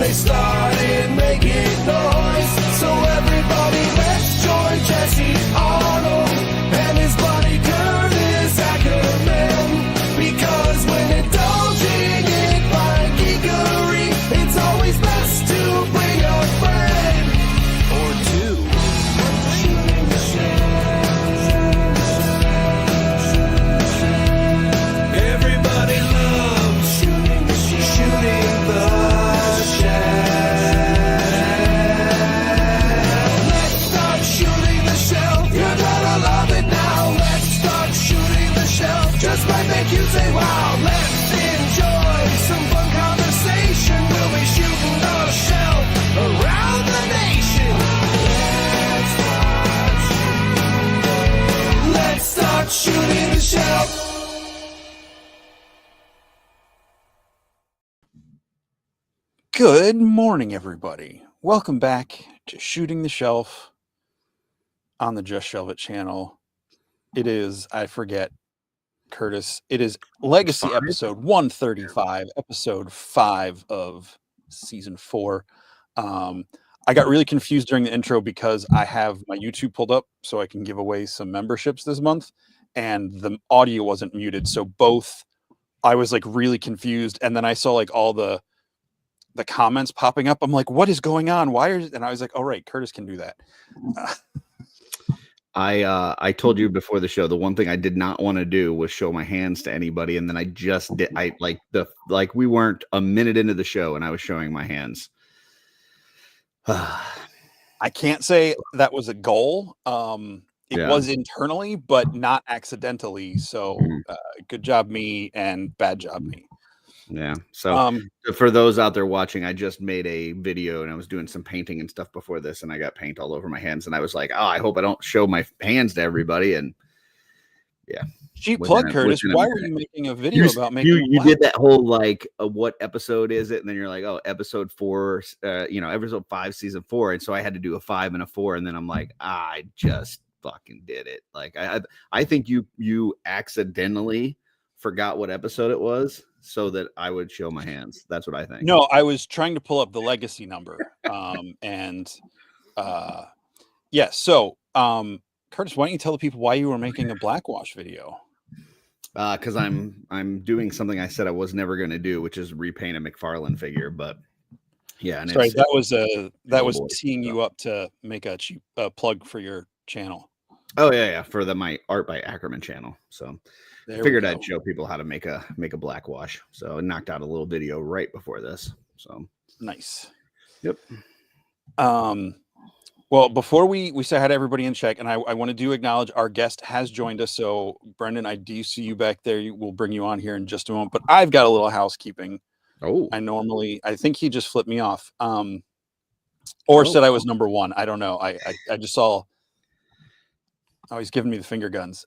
they started making noise. So everybody, let's join Jesse Arnold and his buddy Curtis Akerman. Because when indulging in fine geekery, it's always best to bring a friend or two. Shooting the shell. Everybody loves shooting the shell. Shooting the shell. Let's start shooting the shell. You're gonna love it now. Let's start shooting the shell. Just might make you say wow. Let's enjoy some fun conversation. We'll be shooting the shell around the nation. Let's start shooting the shell. Good morning, everybody. Welcome back to Shooting the Shelf on the Just Shelve It channel. It is, I forget, Curtis, it is Legacy episode 135, episode 5 of season 4. I got really confused during the intro because I have my YouTube pulled up so I can give away some memberships this month, and the audio wasn't muted. So both, I was like really confused, and then I saw like all the comments popping up. I'm like, what is going on? And I was like, oh, right, Curtis can do that. I told you before the show, the one thing I did not want to do was show my hands to anybody. And then I just did. We weren't a minute into the show and I was showing my hands. I can't say that was a goal. It was internally, but not accidentally. So good job me and bad job me. Yeah. So for those out there watching, I just made a video and I was doing some painting and stuff before this, and I got paint all over my hands, and I was like, oh, I hope I don't show my hands to everybody. And yeah. Cheap plug, Curtis. Why were you making a video about making you did that whole like what episode is it? And then you're like, oh, episode 4, episode 5, season 4. And so I had to do a 5 and a 4, and then I'm like, I just fucking did it. Like I think you accidentally forgot what episode it was so that I would show my hands. That's what I think. No, I was trying to pull up the legacy number. So Curtis, why don't you tell the people why you were making a blackwash video? Because I'm doing something I said I was never going to do, which is repaint a McFarlane figure. But yeah, and sorry, that was teeing you up to make a cheap plug for your channel. Oh yeah, for my Art by Akerman channel. So I figured I'd show people how to make a blackwash. So I knocked out a little video right before this. So nice. Yep. Well, before we say hi to everybody in check, and I want to acknowledge our guest has joined us. So Brendan, I do see you back there. We'll bring you on here in just a moment, but I've got a little housekeeping. Oh, I think he just flipped me off. Or said I was number 1. I don't know. I just saw. Oh, he's giving me the finger guns.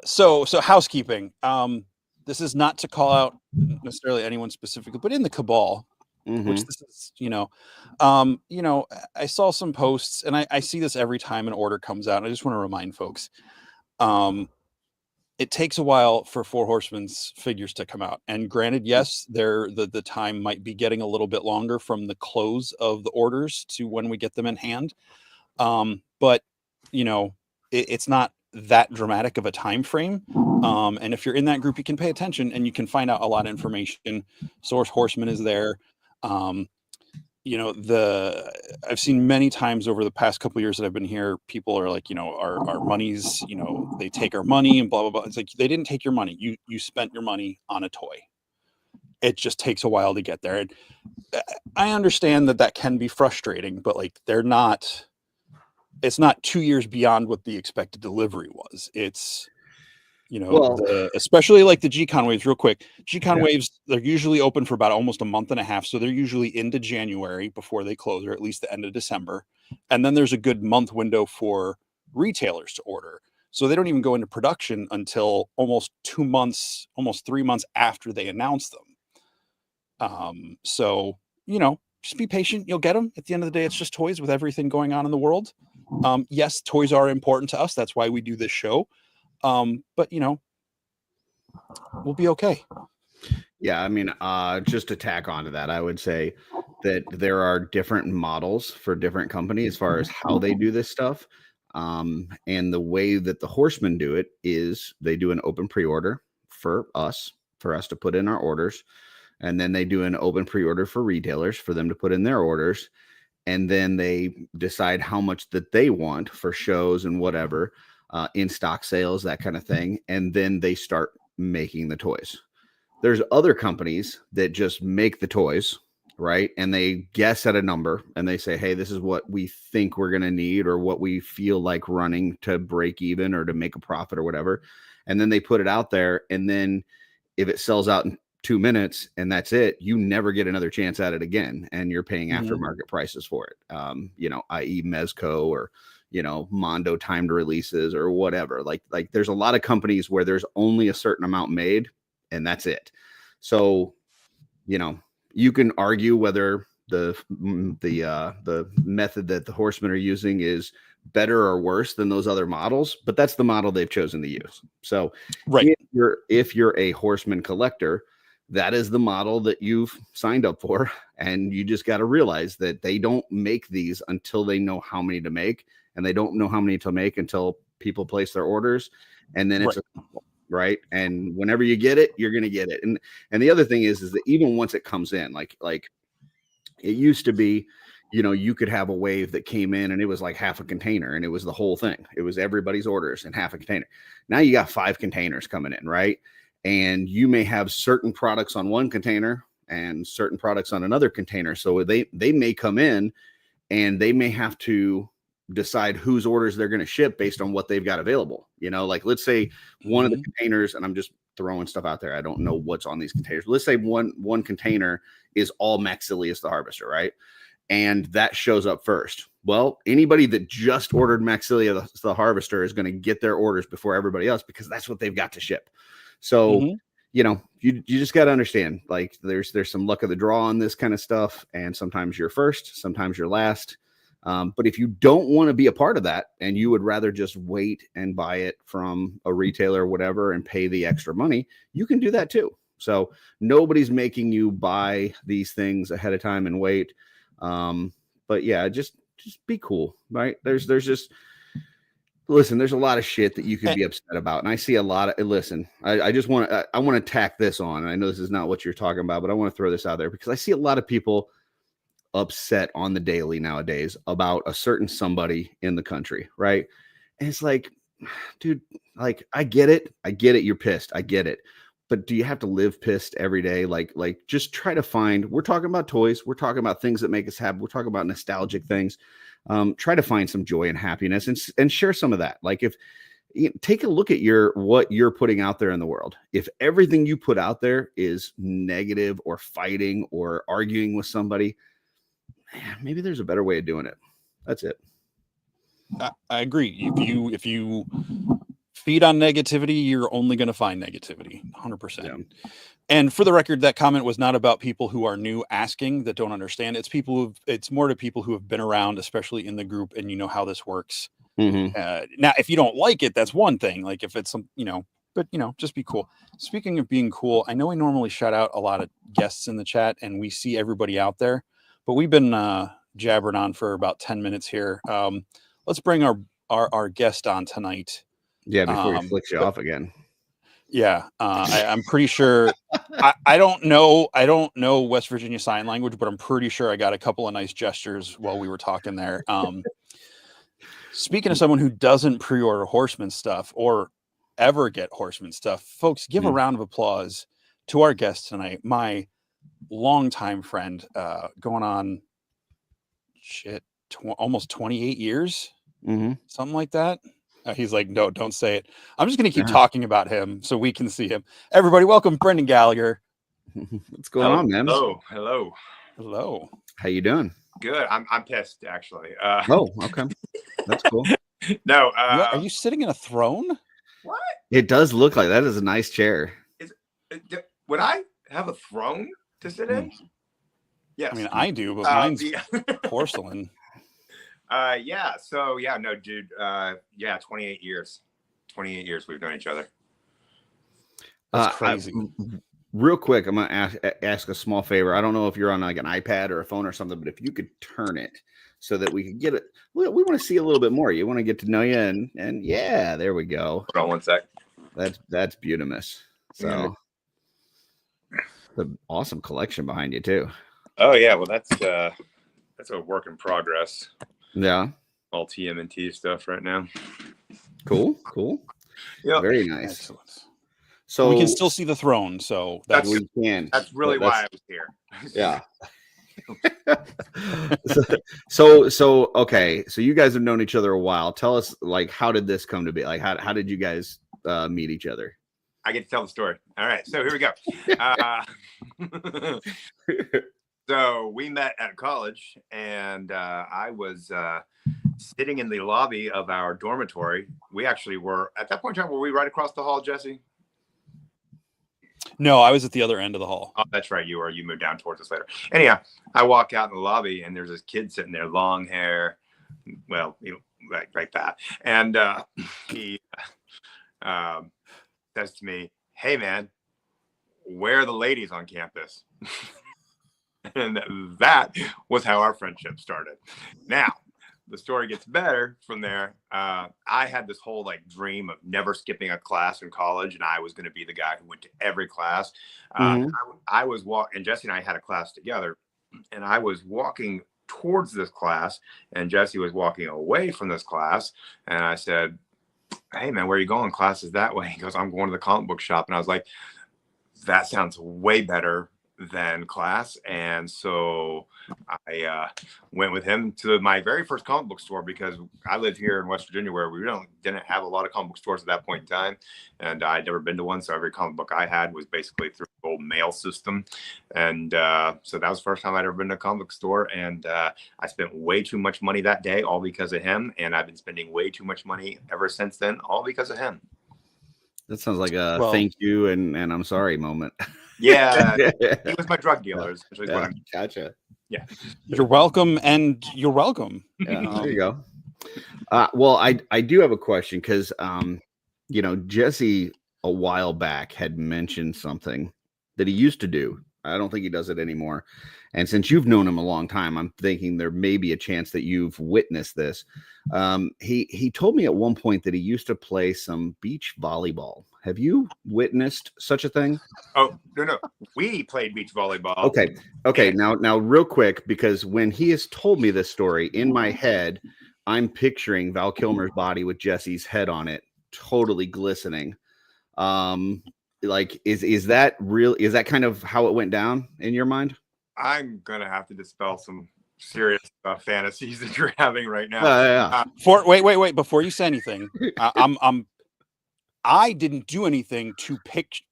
So housekeeping. This is not to call out necessarily anyone specifically, but in the cabal, which this is, I saw some posts, and I see this every time an order comes out. And I just want to remind folks, it takes a while for Four Horsemen's figures to come out. And granted, yes, the time might be getting a little bit longer from the close of the orders to when we get them in hand. But it's not that dramatic of a time frame. And if you're in that group, you can pay attention and you can find out a lot of information. Source Horseman is there. I've seen many times over the past couple of years that I've been here, people are like, our money's, they take our money and blah, blah, blah. It's like, they didn't take your money. You spent your money on a toy. It just takes a while to get there. And I understand that can be frustrating, but like, it's not 2 years beyond what the expected delivery was. It's, especially like the G-Con waves, real quick. G-Con waves, they're usually open for about almost a month and a half. So they're usually into January before they close, or at least the end of December. And then there's a good month window for retailers to order. So they don't even go into production until almost 2 months, almost 3 months after they announce them. Just be patient. You'll get them. At the end of the day, it's just toys with everything going on in the world. Yes, toys are important to us. That's why we do this show. But we'll be okay. Yeah, I mean, just to tack onto that, I would say that there are different models for different companies as far as how they do this stuff. And the way that the horsemen do it is they do an open pre-order for us to put in our orders. And then they do an open pre-order for retailers for them to put in their orders. And then they decide how much that they want for shows and whatever, in stock sales, that kind of thing. And then they start making the toys. There's other companies that just make the toys, right? And they guess at a number and they say, hey, this is what we think we're going to need or what we feel like running to break even or to make a profit or whatever. And then they put it out there. And then if it sells out in 2 minutes and that's it, you never get another chance at it again. And you're paying aftermarket prices for it, i.e. Mezco or, Mondo timed releases or whatever. Like there's a lot of companies where there's only a certain amount made and that's it. So, you can argue whether the method that the horsemen are using is better or worse than those other models, but that's the model they've chosen to use. So Right. if you're a horseman collector, that is the model that you've signed up for. And you just got to realize that they don't make these until they know how many to make. And they don't know how many to make until people place their orders. And then it's right. And whenever you get it, you're going to get it. And the other thing is that even once it comes in, like it used to be, you could have a wave that came in and it was like half a container and it was the whole thing. It was everybody's orders and half a container. Now you got 5 containers coming in, right? And you may have certain products on one container and certain products on another container. So they may come in and they may have to decide whose orders they're going to ship based on what they've got available. Like let's say one of the containers, and I'm just throwing stuff out there, I don't know what's on these containers. Let's say one container is all Maxilius the Harvester, right? And that shows up first. Well, anybody that just ordered Maxilius the Harvester is going to get their orders before everybody else because that's what they've got to ship. So, you just got to understand, like there's some luck of the draw on this kind of stuff. And sometimes you're first, sometimes you're last. But if you don't want to be a part of that and you would rather just wait and buy it from a retailer or whatever and pay the extra money, you can do that too. So nobody's making you buy these things ahead of time and wait. But yeah, just be cool, right? There's just, listen, there's a lot of shit that you could be upset about. And I see a lot of, listen, I just want to, I want to tack this on. And I know this is not what you're talking about, but I want to throw this out there because I see a lot of people upset on the daily nowadays about a certain somebody in the country, right? And it's like, dude, like I get it. You're pissed. I get it. But do you have to live pissed every day? Like just try to find, we're talking about toys. We're talking about things that make us happy. We're talking about nostalgic things. Try to find some joy and happiness and share some of that. Like if take a look at what you're putting out there in the world. If everything you put out there is negative or fighting or arguing with somebody, maybe there's a better way of doing it. That's it. I agree. If you feed on negativity, you're only going to find negativity. 100%. Yeah. And for the record, that comment was not about people who are new asking that don't understand. It's more to people who have been around, especially in the group, and you know how this works. Now, if you don't like it, that's one thing. Like if it's some, but just be cool. Speaking of being cool, I know we normally shout out a lot of guests in the chat and we see everybody out there, but we've been jabbering on for about 10 minutes here. Let's bring our guest on tonight. Yeah, before he flicks you off again. Yeah, I'm pretty sure. I don't know West Virginia Sign Language, but I'm pretty sure I got a couple of nice gestures while we were talking there. Speaking of someone who doesn't pre-order Horseman stuff or ever get Horseman stuff, folks, give a round of applause to our guest tonight, my longtime friend, going on almost 28 years, something like that. He's like, no, don't say it. I'm just going to keep talking about him so we can see him. Everybody, welcome Brendan Gallagher. What's going on, man? Hello. How you doing? Good. I'm pissed, actually. Oh, okay. That's cool. No. Are you sitting in a throne? What? It does look like that is a nice chair. Would I have a throne to sit in? Yes. I mean, I do, but mine's porcelain. Yeah. So yeah, no, dude. 28 years. 28 years we've known each other. That's crazy. real quick, I'm gonna ask a small favor. I don't know if you're on like an iPad or a phone or something, but if you could turn it so that we can get it, we want to see a little bit more. You want to get to know you, and yeah, there we go. Hold on one sec. That's beautimous. So the awesome collection behind you too. Oh yeah, well that's a work in progress. Yeah, All TMNT stuff right now. cool. Yeah, Very nice. Excellent. So We can still see the throne, so That's- we can. that's really why I was here. Yeah. so okay. So you guys have known each other a while. Tell us, like, how did this come to be? Like, how did you guys meet each other? I get to tell the story. All right, so here we go. So we met at college, and I was sitting in the lobby of our dormitory. We actually were, at that point in time, were we right across the hall, Jesse? no, I was at the other end of the hall. Oh, that's right. You were. You moved down towards us later. Anyhow, I walk out in the lobby, and there's this kid sitting there, long hair, well, like that. And he says to me, "Hey, man, where are the ladies on campus?" And that was how our friendship started. Now, the story gets better from there. I had this whole like dream of never skipping a class in college, and I was going to be the guy who went to every class. I was walking, and Jesse and I had a class together, and I was walking towards this class, and Jesse was walking away from this class, and I said, "Hey man, where are you going? Class is that way." He goes, "I'm going to the comic book shop," and I was like, "That sounds way better than class." And so I went with him to my very first comic book store, because I lived here in West Virginia where we didn't have a lot of comic book stores at that point in time, and I'd never been to one, so every comic book I had was basically through the old mail system. And so that was the first time I'd ever been to a comic book store, and I spent way too much money that day, all because of him, and I've been spending way too much money ever since then, all because of him. That sounds like a Well- thank you and I'm sorry moment. Yeah, he was my drug dealer. Essentially is what Yeah, I'm- gotcha. yeah. You're welcome, and you're welcome. Yeah, there you go. Well, I do have a question, because Jesse a while back had mentioned something that he used to do. I don't think he does it anymore. And since you've known him a long time, I'm thinking there may be a chance that you've witnessed this. He told me at one point that he used to play some beach volleyball. Have you witnessed such a thing? Oh, no. We played beach volleyball. Okay. Now real quick, because when he has told me this story, in my head, I'm picturing Val Kilmer's body with Jesse's head on it, totally glistening. Like, is that real? Is that kind of how it went down in your mind? I'm going to have to dispel some serious fantasies that you're having right now. Wait, before you say anything, I didn't do anything to pitch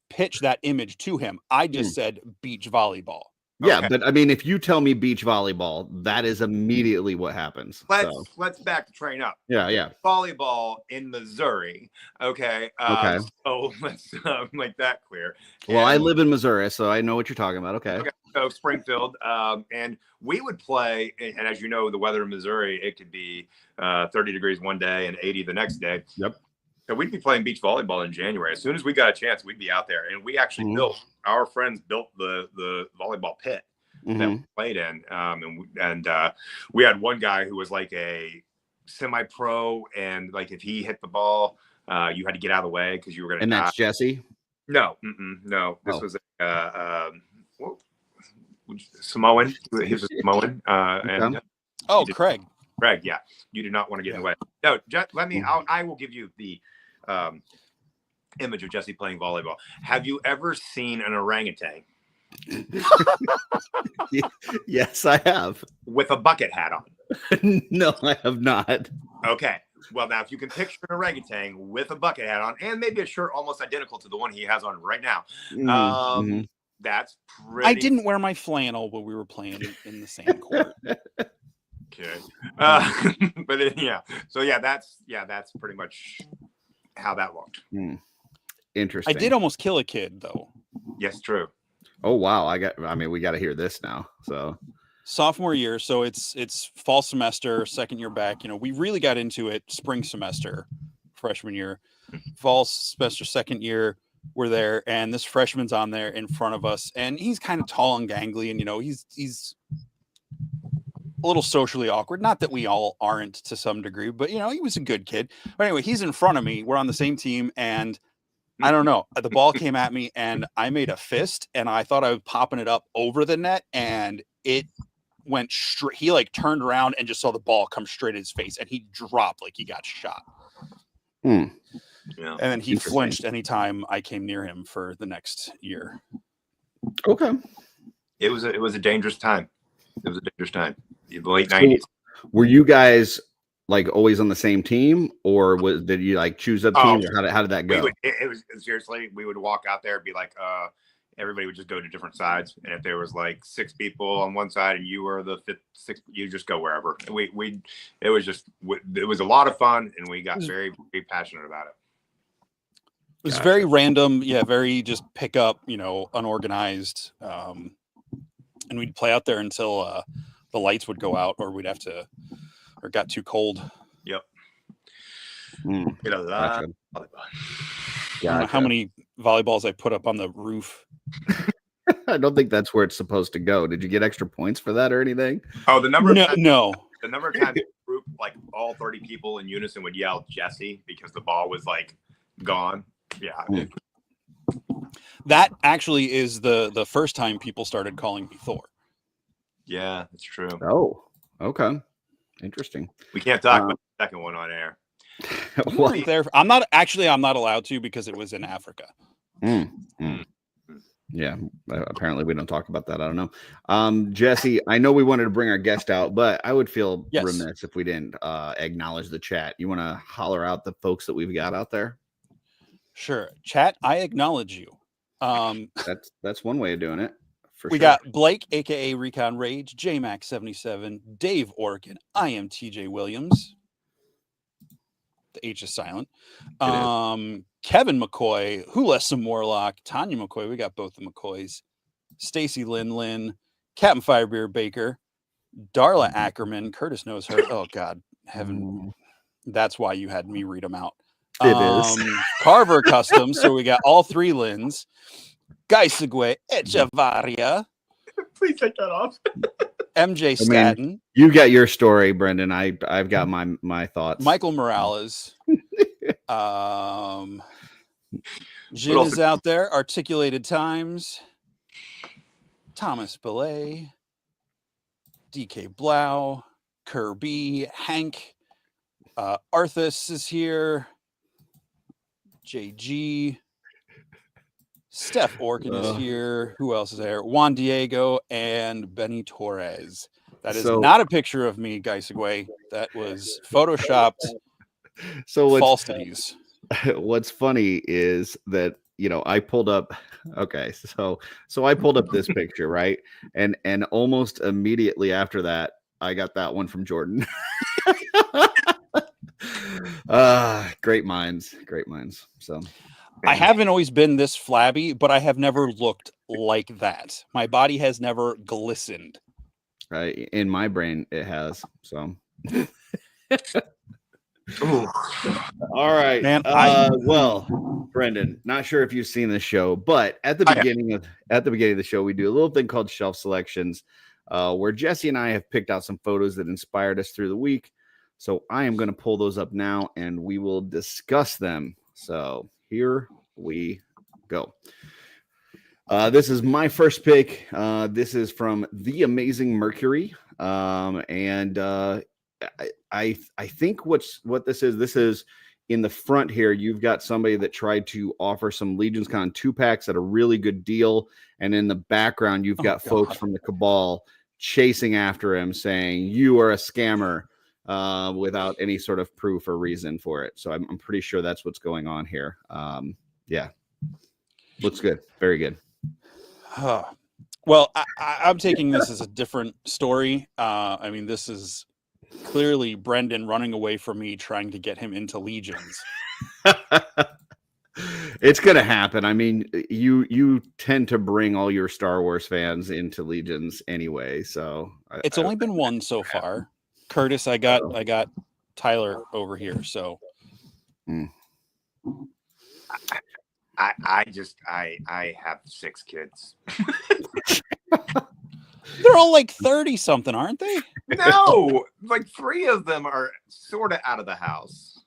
that image to him. I just said beach volleyball. Yeah, Okay. but I mean, if you tell me beach volleyball, that is immediately what happens. Let's back the train up. Yeah. Volleyball in Missouri. Okay. Okay. So let's make that clear. Well, I And- live in Missouri, so I know what you're talking about. Okay. So Springfield, and we would play, and as you know, the weather in Missouri, it could be 30 degrees one day and 80 the next day. Yep. So we'd be playing beach volleyball in January. As soon as we got a chance, we'd be out there. And we actually our friends built the volleyball pit that we played in. And we had one guy who was like a semi-pro, and like if he hit the ball, you had to get out of the way because you were going to And die. that's Jesse? No. This was Samoan. He was a Samoan. And Craig. Greg, yeah, you do not want to get in the way. No, just let me. I will give you the image of Jesse playing volleyball. Have you ever seen an orangutan Yes, I have. with a bucket hat on? No, I have not. Okay. Well, now if you can picture an orangutan with a bucket hat on and maybe a shirt almost identical to the one he has on right now, that's pretty. I didn't wear my flannel when we were playing in the sand court. Okay. But yeah. So that's pretty much how that looked. Interesting. I did almost kill a kid though. Yes, true. Oh wow. We got to hear this now. So Sophomore year, so it's fall semester, second year back. We really got into it spring semester, freshman year, fall semester, second year. we're there, and this freshman's on there in front of us, and he's kind of tall and gangly, and he's a little socially awkward. Not that we all aren't to some degree, but he was a good kid. But anyway, he's in front of me. We're on the same team, and I don't know. The ball came at me, and I made a fist, and I thought I was popping it up over the net, and it went straight. He like turned around and just saw the ball come straight at his face, and he dropped like he got shot. Yeah. And then he flinched anytime I came near him for the next year. Okay. It was a dangerous time. It was a dangerous time. The late 90s. Were you guys like always on the same team, or did you like choose up teams, or how did that go? It was seriously, we would walk out there and be like, everybody would just go to different sides. And if there was like 6 people on one side and you were the 5th, 6th, you just go wherever. It was a lot of fun, and we got very, very passionate about it. It was very random. Yeah. Very just pick up, unorganized. And we'd play out there until the lights would go out, or we'd have to, or it got too cold. Yep. Get a lot. I don't know how many volleyballs I put up on the roof. I don't think that's where it's supposed to go. Did you get extra points for that or anything? Oh, the number of times, no. The number of times the group, like all 30 people in unison, would yell Jesse because the ball was like gone. Yeah. That actually is the first time people started calling me Thor. Yeah, that's true. Oh, okay. Interesting. We can't talk about the second one on air. I'm not allowed to, because it was in Africa. Yeah, apparently we don't talk about that. I don't know. Jesse, I know we wanted to bring our guest out, but I would feel remiss if we didn't acknowledge the chat. You want to holler out the folks that we've got out there? Sure. Chat, I acknowledge you. That's one way of doing it. We got Blake, aka Recon Rage, JMax77, Dave Orkin, I am TJ Williams. The H is silent. Kevin McCoy, Hulessa Morlock, Tanya McCoy. We got both the McCoys. Stacy Lynn, Captain Firebeer Baker, Darla Akerman. Curtis knows her. Oh God, heaven. That's why you had me read them out. It is Carver Custom. So we got all 3 Lynns. Gaisigwe Echevarria. Please take that off. MJ Staten. You got your story, Brendan. I've got my thoughts. Michael Morales. Jin is out there. Articulated Times. Thomas Belay. DK Blau. Kirby. Hank. Arthas is here. JG. Steph Orkin is here. Who else is there? Juan Diego and Benny Torres. That is not a picture of me, Gaisigwe. That was photoshopped. So falsities. What's funny is that I pulled up. Okay, so I pulled up this picture, right, and almost immediately after that, I got that one from Jordan. Great minds. So. I haven't always been this flabby, but I have never looked like that. My body has never glistened. In my brain, it has. So, all right, man. Well, Brendan, not sure if you've seen the show, but at the beginning of the show, we do a little thing called Shelf Selections, where Jesse and I have picked out some photos that inspired us through the week. So I am going to pull those up now, and we will discuss them. So here we go. This is my first pick. This is from The Amazing Mercury. And I think what this is in the front here. You've got somebody that tried to offer some Legions Con 2-packs at a really good deal. And in the background, you've got folks from the Cabal chasing after him saying, "You are a scammer," without any sort of proof or reason for it. So I'm pretty sure that's what's going on here. Yeah. Looks good. Very good. Well, I'm taking this as a different story. I mean, this is clearly Brendan running away from me, trying to get him into Legions. It's going to happen. I mean, you tend to bring all your Star Wars fans into Legions anyway. So it's only been one so far. Curtis, I got Tyler over here. So I have 6 kids. They're all like 30 something, aren't they? No, like 3 of them are sort of out of the house.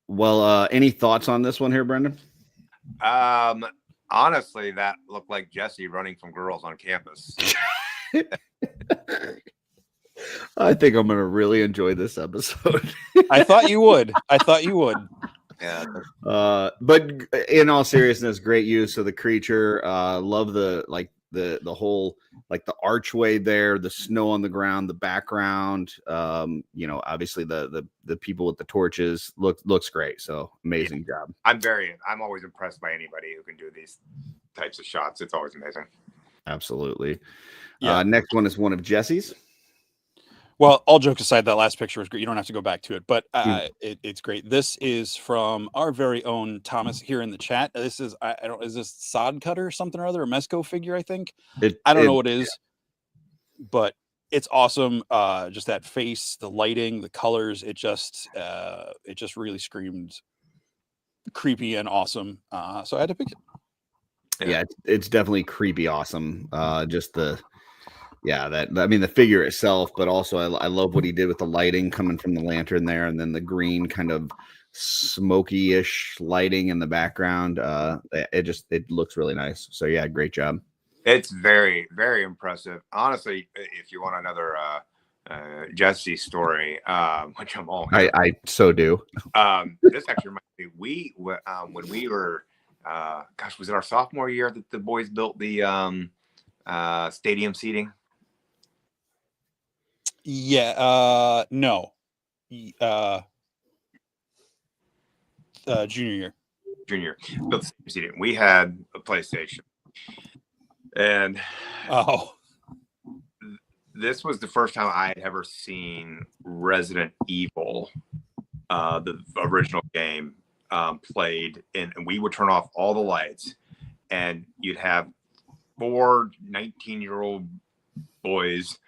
Well, any thoughts on this one here, Brendan? Honestly, that looked like Jesse running from girls on campus. I think I'm gonna really enjoy this episode. I thought you would. Yeah. But in all seriousness, great use of the creature. Love the whole, like, the archway there, the snow on the ground, the background. Obviously the people with the torches looks great. So amazing job. I'm always impressed by anybody who can do these types of shots. It's always amazing. Absolutely. Yeah. Next one is one of Jesse's. Well, all jokes aside, that last picture was great. You don't have to go back to it, but it's great. This is from our very own Thomas here in the chat. This is, is this sod cutter or something or other, a Mesco figure, I think. I don't know what it is, but it's awesome. Just that face, the lighting, the colors, it just really screamed creepy and awesome. So I had to pick it. Yeah, it's definitely creepy awesome. The figure itself, but also I love what he did with the lighting coming from the lantern there, and then the green kind of smoky-ish lighting in the background. It looks really nice. So yeah, great job. It's very, very impressive. Honestly, if you want another Jesse story, which I'm all I so do. This actually reminds me, when we were was it our sophomore year that the boys built the stadium seating? Yeah, no. Junior year. Built the stadium seating. We had a PlayStation. And this was the first time I had ever seen Resident Evil, the original game, played, and we would turn off all the lights, and you'd have 4 19-year-old boys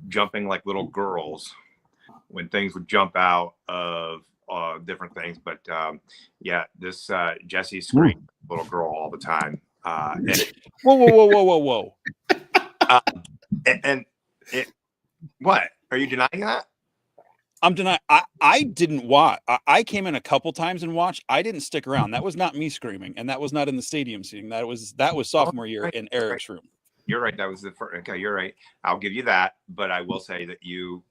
jumping like little girls when things would jump out of different things. But this Jesse screamed little girl all the time. Whoa. What? Are you denying that? I'm denying. I didn't watch. I came in a couple times and watched. I didn't stick around. That was not me screaming, and that was not in the stadium seating. That was sophomore year in Eric's room. You're right. That was the first. Okay, you're right. I'll give you that. But I will say that you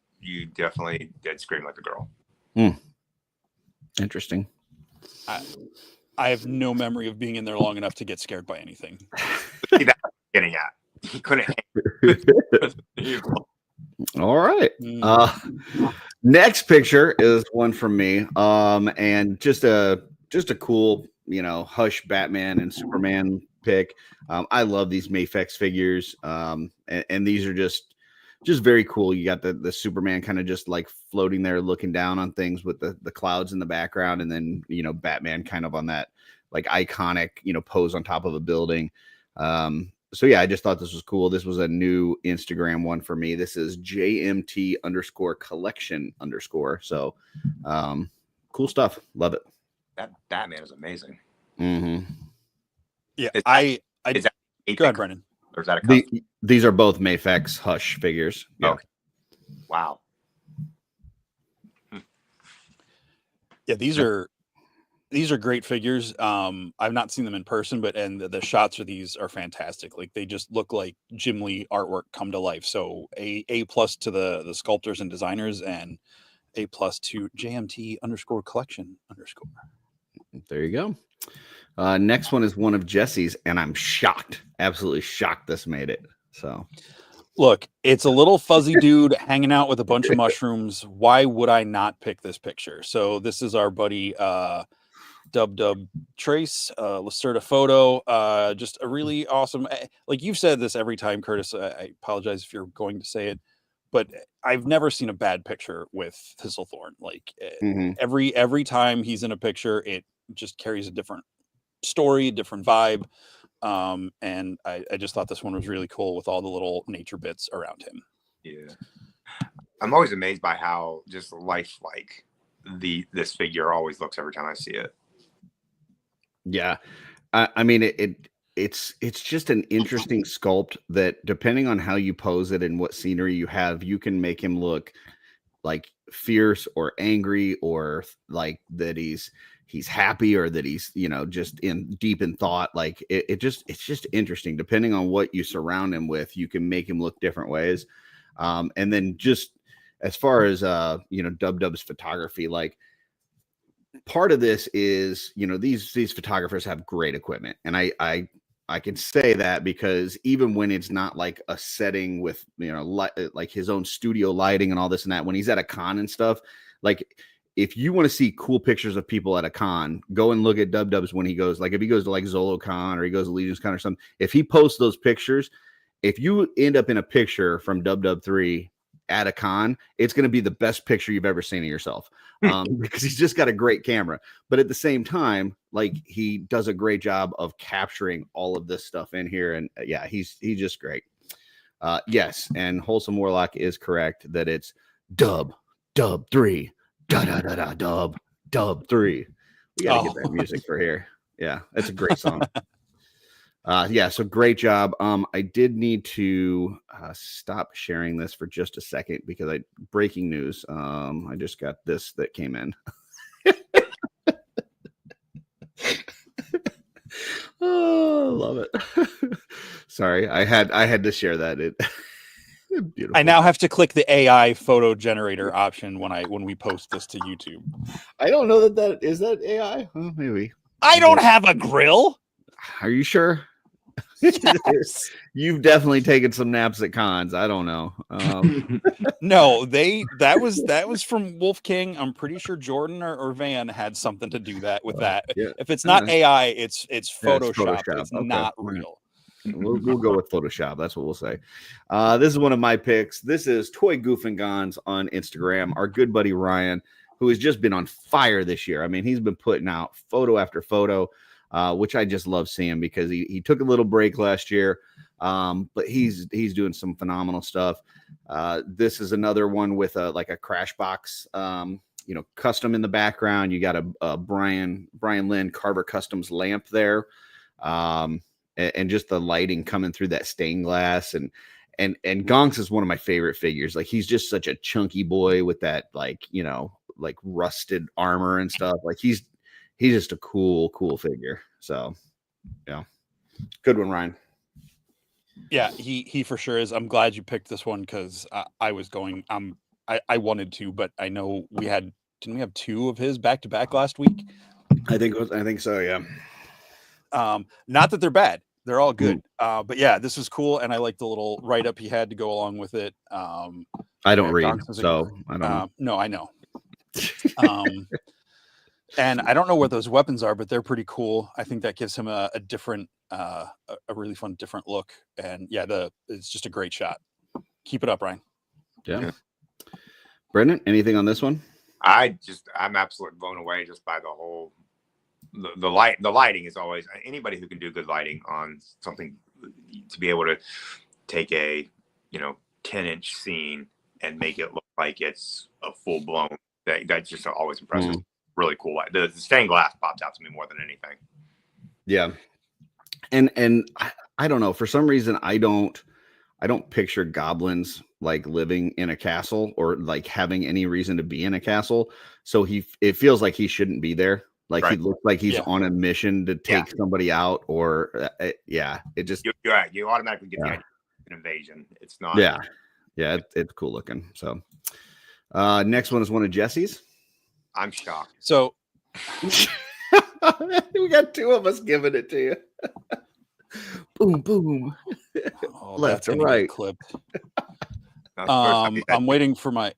definitely did scream like a girl. Interesting. I have no memory of being in there long enough to get scared by anything. See, that's what I'm getting at. He couldn't. All right. Next picture is one from me. And just a cool, Hush Batman and Superman pick. I love these Mafex figures. And these are just very cool. You got the Superman kind of just like floating there looking down on things with the clouds in the background, and then Batman kind of on that like iconic pose on top of a building. So yeah, I just thought this was cool. This was a new Instagram one for me. This is JMT_collection_. So cool stuff. Love it. That Batman is amazing. Mm-hmm. Yeah, is that go ahead, Brendan. Or is that a custom? These are both Mafex Hush figures. Yeah. Okay. Wow. Yeah, these are great figures. I've not seen them in person, but the shots of these are fantastic. Like, they just look like Jim Lee artwork come to life. So A+ to the sculptors and designers, and A+ to JMT_collection_. There you go. Next one is one of Jesse's, and I'm shocked, absolutely shocked this made it. So look, it's a little fuzzy dude hanging out with a bunch of mushrooms. Why would I not pick this picture? So this is our buddy Dub Trace, Lacerda photo. Just a really awesome, like you've said this every time, Curtis. I apologize if you're going to say it, but I've never seen a bad picture with Thistlethorn. Like every time he's in a picture, it just carries a different story, different vibe. And I just thought this one was really cool with all the little nature bits around him. Yeah. I'm always amazed by how just lifelike this figure always looks every time I see it. Yeah. I mean, it's just an interesting sculpt that depending on how you pose it and what scenery you have, you can make him look like fierce or angry, or like that he's happy, or that he's, you know, just deep in thought. Like it's just interesting. Depending on what you surround him with, you can make him look different ways. And then just as far as you know, Dub's photography, like part of this is, you know, these photographers have great equipment, and I can say that because even when it's not like a setting with, you know, like his own studio lighting and all this and that, when he's at a con and stuff, like if you want to see cool pictures of people at a con, go and look at Dub's when he goes, like if he goes to like ZoloCon or he goes to Legion's Con or something, if he posts those pictures, if you end up in a picture from Dub 3 at a con, it's going to be the best picture you've ever seen of yourself, because he's just got a great camera. But at the same time, like he does a great job of capturing all of this stuff in here. And yeah, he's just great. Yes, and Wholesome Warlock is correct that it's Dub 3, Dub 3. We gotta get that music for here. Yeah, that's a great song. Yeah, so great job. I did need to stop sharing this for just a second because breaking news. I just got this that came in. Oh, love it. Sorry, I had to share that. Beautiful. I now have to click the AI photo generator option when we post this to YouTube. I don't know that is that AI. Well, maybe. I don't have a grill. Are you sure? Yes. You've definitely taken some naps at cons. I don't know. No, that was from Wolf King. I'm pretty sure Jordan or Van had something to do that with that. Yeah. If it's not AI, it's Photoshop. Photoshop. It's Okay. not real. We'll go with Photoshop. That's what we'll say. This is one of my picks. This is Toy Goof and Gons on Instagram. Our good buddy Ryan, who has just been on fire this year. I mean, he's been putting out photo after photo, which I just love seeing because he took a little break last year, but he's doing some phenomenal stuff. This is another one with like a crash box, you know, custom in the background. You got a Brian Lynn Carver Customs lamp there. And just the lighting coming through that stained glass, and Gonks is one of my favorite figures. Like he's just such a chunky boy with that, like, you know, like rusted armor and stuff. Like he's just a cool figure. So yeah, good one, Ryan. Yeah, he for sure is. I'm glad you picked this one because I was going. I wanted to, but I know didn't we have two of his back to back last week? I think so. Yeah. Not that they're bad, they're all good. But yeah, this was cool, and I like the little write up he had to go along with it. I don't read, so I don't know. No, I know. And I don't know what those weapons are, but they're pretty cool. I think that gives him a different, a really fun, different look. And yeah, it's just a great shot. Keep it up, Ryan. Yeah. Brendan, anything on this one? I'm absolutely blown away just by the whole. The lighting is always, anybody who can do good lighting on something, to be able to take a 10-inch scene and make it look like it's a full blown, that's just always impressive. Really cool. The stained glass pops out to me more than anything. Yeah. And I don't know, for some reason I don't picture goblins like living in a castle or like having any reason to be in a castle. So it feels like he shouldn't be there. Like he looks like he's on a mission to take somebody out, or it just you automatically get the idea of an invasion. It's not. Yeah, it's cool looking. So next one is one of Jesse's. I'm shocked. So we got two of us giving it to you. Boom, boom. Left and right. Clipped. I'm waiting for my.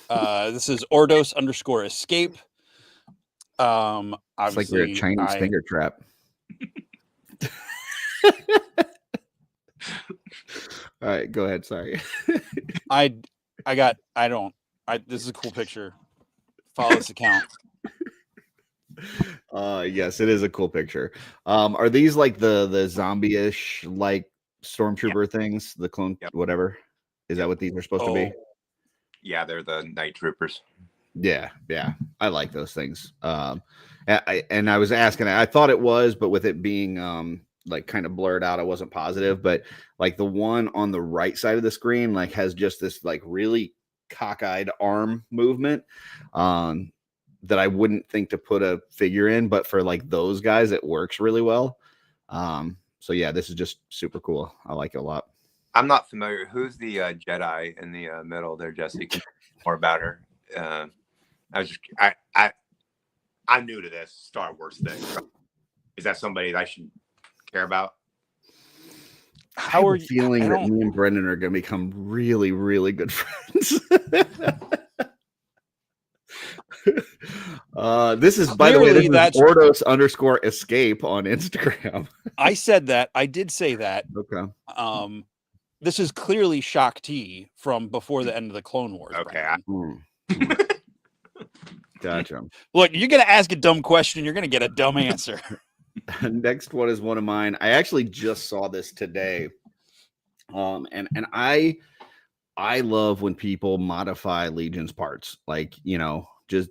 This is Ordos_escape. It's like you're a Chinese finger trap. All right, go ahead. Sorry. This is a cool picture. Follow this account. Yes, it is a cool picture. Are these like the zombie-ish like stormtrooper things, the clone, whatever? Is that what these are supposed to be? Yeah, they're the night troopers. Yeah, I like those things. And I was asking, I thought it was, but with it being like kind of blurred out, I wasn't positive. But like the one on the right side of the screen, like has just this like really cockeyed arm movement that I wouldn't think to put a figure in, but for like those guys, it works really well. So yeah, this is just super cool. I like it a lot. I'm not familiar. Who's the Jedi in the middle there, Jesse? Can you tell me more about her? I'm new to this Star Wars thing. Is that somebody that I should care about? How are you feeling that me and Brendan are going to become really, really good friends? This is, by the way, this is Ordos_escape on Instagram. I said that. I did say that. Okay. This is clearly Shock T from before the end of the Clone Wars. Okay. Gotcha. Look, you're going to ask a dumb question. You're going to get a dumb answer. Next one is one of mine. I actually just saw this today. And I love when people modify Legion's parts, like, just,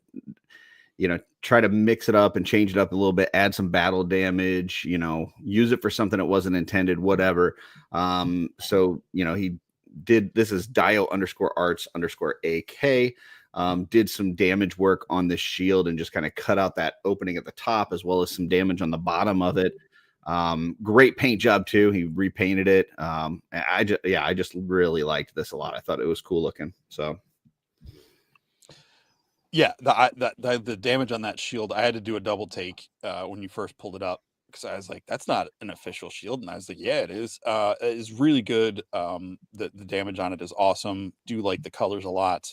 try to mix it up and change it up a little bit, add some battle damage, use it for something that wasn't intended, whatever. So, he did, this is Dio_arts_AK. Did some damage work on this shield and just kind of cut out that opening at the top, as well as some damage on the bottom of it. Great paint job too. He repainted it. I just really liked this a lot. I thought it was cool looking. So yeah, the damage on that shield, I had to do a double take when you first pulled it up, because I was like, that's not an official shield. And I was like, yeah, it is. It is really good. The damage on it is awesome. Do like the colors a lot.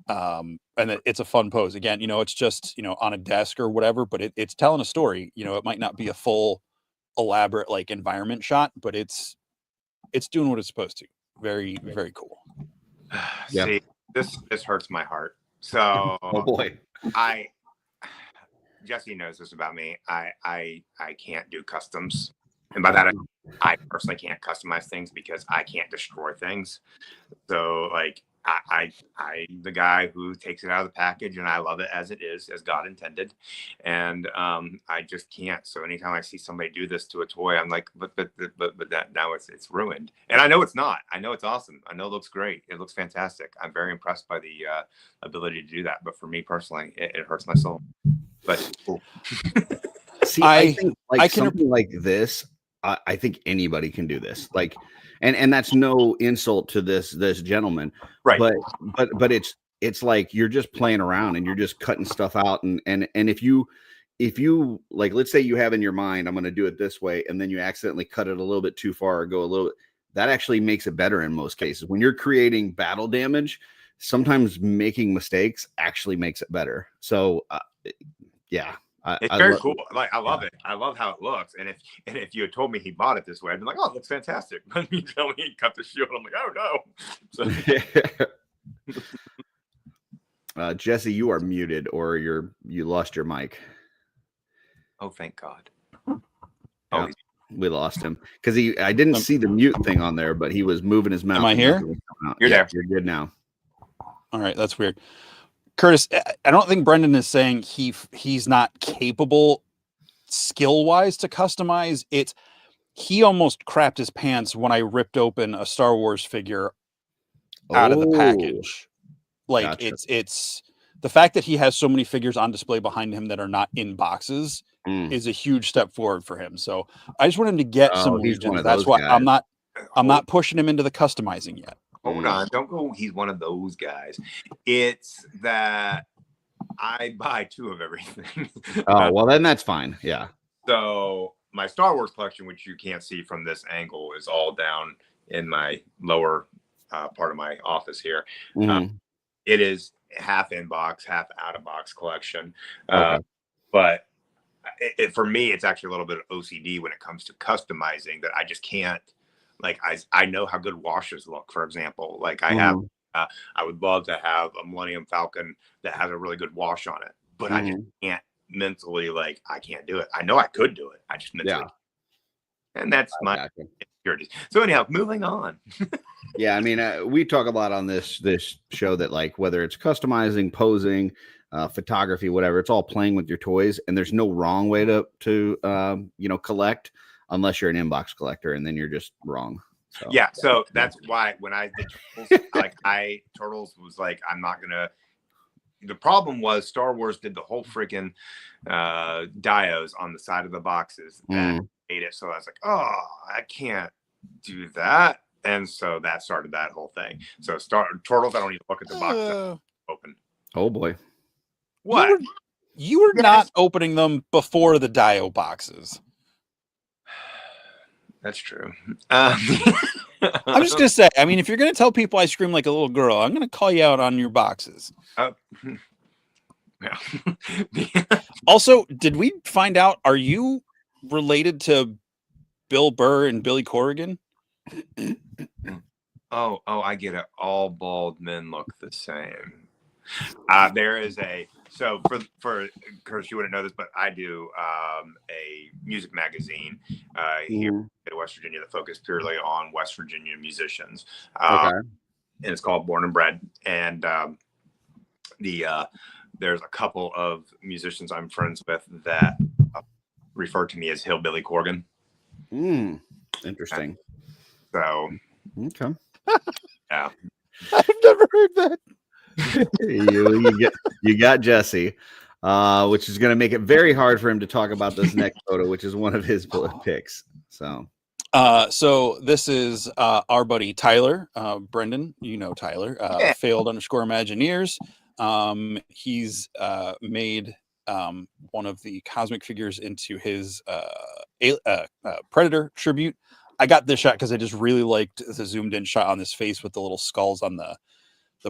And it's a fun pose. Again, it's just, on a desk or whatever, but it's telling a story. It might not be a full elaborate like environment shot, but it's doing what it's supposed to. Very, very cool. Yeah. See, this hurts my heart. So oh boy. Jesse knows this about me. I can't do customs. And by that, I personally can't customize things because I can't destroy things. So like, I the guy who takes it out of the package, and I love it as it is, as God intended, and I just can't. So anytime I see somebody do this to a toy, I'm like, but that now it's ruined. And I know it's not. I know it's awesome. I know it looks great. It looks fantastic. I'm very impressed by the ability to do that. But for me personally, it hurts my soul. But cool. See, I think like something like this, I think anybody can do this. Like. And that's no insult to this gentleman, right? But it's like you're just playing around and you're just cutting stuff out, and if you like, let's say you have in your mind, I'm going to do it this way, and then you accidentally cut it a little bit too far or go a little bit, that actually makes it better in most cases. When you're creating battle damage, sometimes making mistakes actually makes it better. So yeah. It's very cool. Like, I love it. I love how it looks. And if you had told me he bought it this way, I'd be like, oh, it looks fantastic. But you tell me he cut the shield, I'm like, oh no. So. Jesse, you are muted, or you lost your mic. Oh, thank God. Yeah, we lost him because I didn't see the mute thing on there, but he was moving his mouth. Am I here? You're there. You're good now. All right, that's weird. Curtis, I don't think Brendan is saying he's not capable skill-wise to customize. He almost crapped his pants when I ripped open a Star Wars figure out of the package. Like, gotcha. It's the fact that he has so many figures on display behind him that are not in boxes is a huge step forward for him. So I just want him to get some Legions. That's why guys. I'm not pushing him into the customizing yet. Hold on, don't go. He's one of those guys. It's that I buy 2 of everything. Oh, well, then that's fine. Yeah. So my Star Wars collection, which you can't see from this angle, is all down in my lower part of my office here. Mm-hmm. It is half in box, half out of box collection. Okay. But for me, it's actually a little bit of OCD when it comes to customizing, that I just can't. Like, I know how good washes look, for example. Like, I have, I would love to have a Millennium Falcon that has a really good wash on it, but I just can't mentally, like, I can't do it. I know I could do it. I just mentally can't. And that's securities. So anyhow, moving on. Yeah, I mean, we talk a lot on this show that like whether it's customizing, posing, photography, whatever, it's all playing with your toys, and there's no wrong way to collect unless you're an inbox collector, and then you're just wrong. So, yeah, so that's why when I did Turtles, Turtles was like, I'm not gonna. The problem was Star Wars did the whole freaking dios on the side of the boxes that made it. So I was like, oh, I can't do that. And so that started that whole thing. So Turtles, I don't even look at the box open. Oh boy. What? You were not opening them before the dio boxes. That's true. I'm just going to say, I mean, if you're going to tell people I scream like a little girl, I'm going to call you out on your boxes. Yeah. Also, did we find out, are you related to Bill Burr and Billy Corrigan? Oh, I get it. All bald men look the same. There is so for Curtis, you wouldn't know this, but I do a music magazine here in West Virginia that focuses purely on West Virginia musicians. And it's called Born and Bred. And there's a couple of musicians I'm friends with that refer to me as Hillbilly Corgan. Interesting. So okay. Yeah. I've never heard that. you got Jesse, which is going to make it very hard for him to talk about this next photo, which is one of his picks. So this is our buddy Tyler, Brendan. You know Tyler, failed _Imagineers. He's made one of the cosmic figures into his Predator tribute. I got this shot because I just really liked the zoomed in shot on his face with the little skulls on the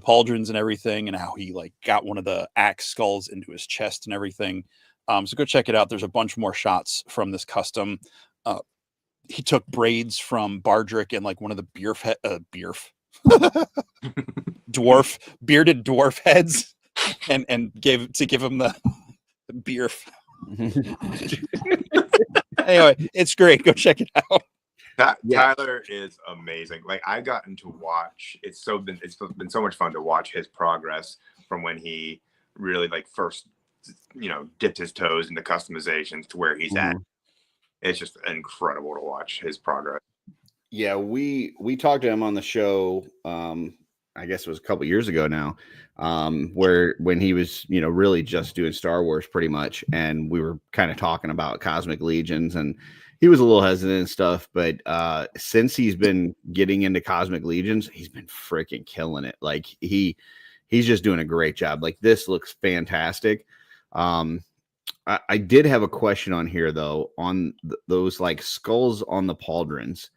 pauldrons and everything, and how he like got one of the axe skulls into his chest and everything. So go check it out. There's a bunch more shots from this custom. He took braids from Bardrick and like one of the bearded dwarf heads and give him the beerf. Anyway, it's great. Go check it out. Tyler is amazing. Like I've gotten to watch. It's been so much fun to watch his progress from when he really like first, dipped his toes into customizations to where he's at. It's just incredible to watch his progress. Yeah, we talked to him on the show. I guess it was a couple years ago now, when he was, really just doing Star Wars pretty much, and we were kind of talking about Cosmic Legions, and he was a little hesitant and stuff, but since he's been getting into Cosmic Legions, he's been freaking killing it. Like he's just doing a great job. Like this looks fantastic. I did have a question on here though, on those like skulls on the pauldrons.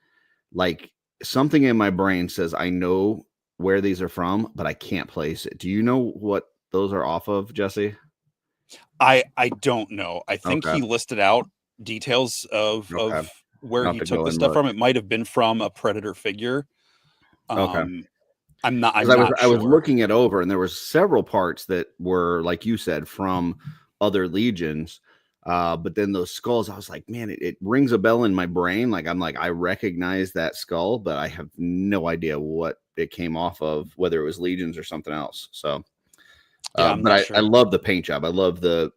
Like something in my brain says I know where these are from, but I can't place it. Do you know what those are off of, Jesse? I don't know. I think he listed out details of where he took the stuff from. It might have been from a Predator figure. I'm not sure. I was looking it over, and there was several parts that were, like you said, from other legions. But then those skulls, I was like, man, it rings a bell in my brain. Like I'm like, I recognize that skull, but I have no idea what it came off of, whether it was legions or something else. So but I love the paint job. I love the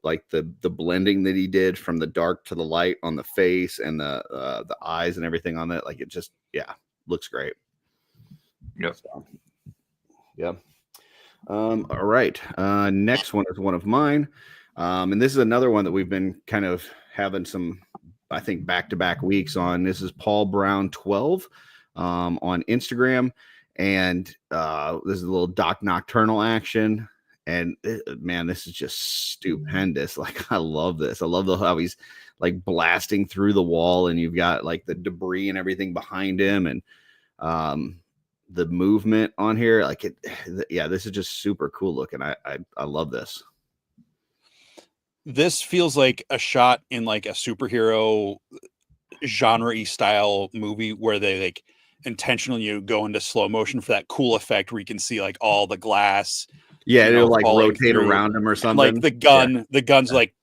blending that he did from the dark to the light on the face and the eyes and everything on that. Like it just, looks great. Yep. So, yeah. All right. Next one is one of mine. And this is another one that we've been kind of having some, I think, back-to-back weeks on. This is Paul Brown 12 on Instagram. And this is a little Doc Nocturnal action. And man, this is just stupendous. Like, I love this. I love how he's like blasting through the wall, and you've got like the debris and everything behind him, and the movement on here. Like this is just super cool looking. I love this. This feels like a shot in like a superhero genre-y style movie where they like intentionally go into slow motion for that cool effect where you can see like all the glass. Yeah, it'll like rotate around him or something. Like the gun's like,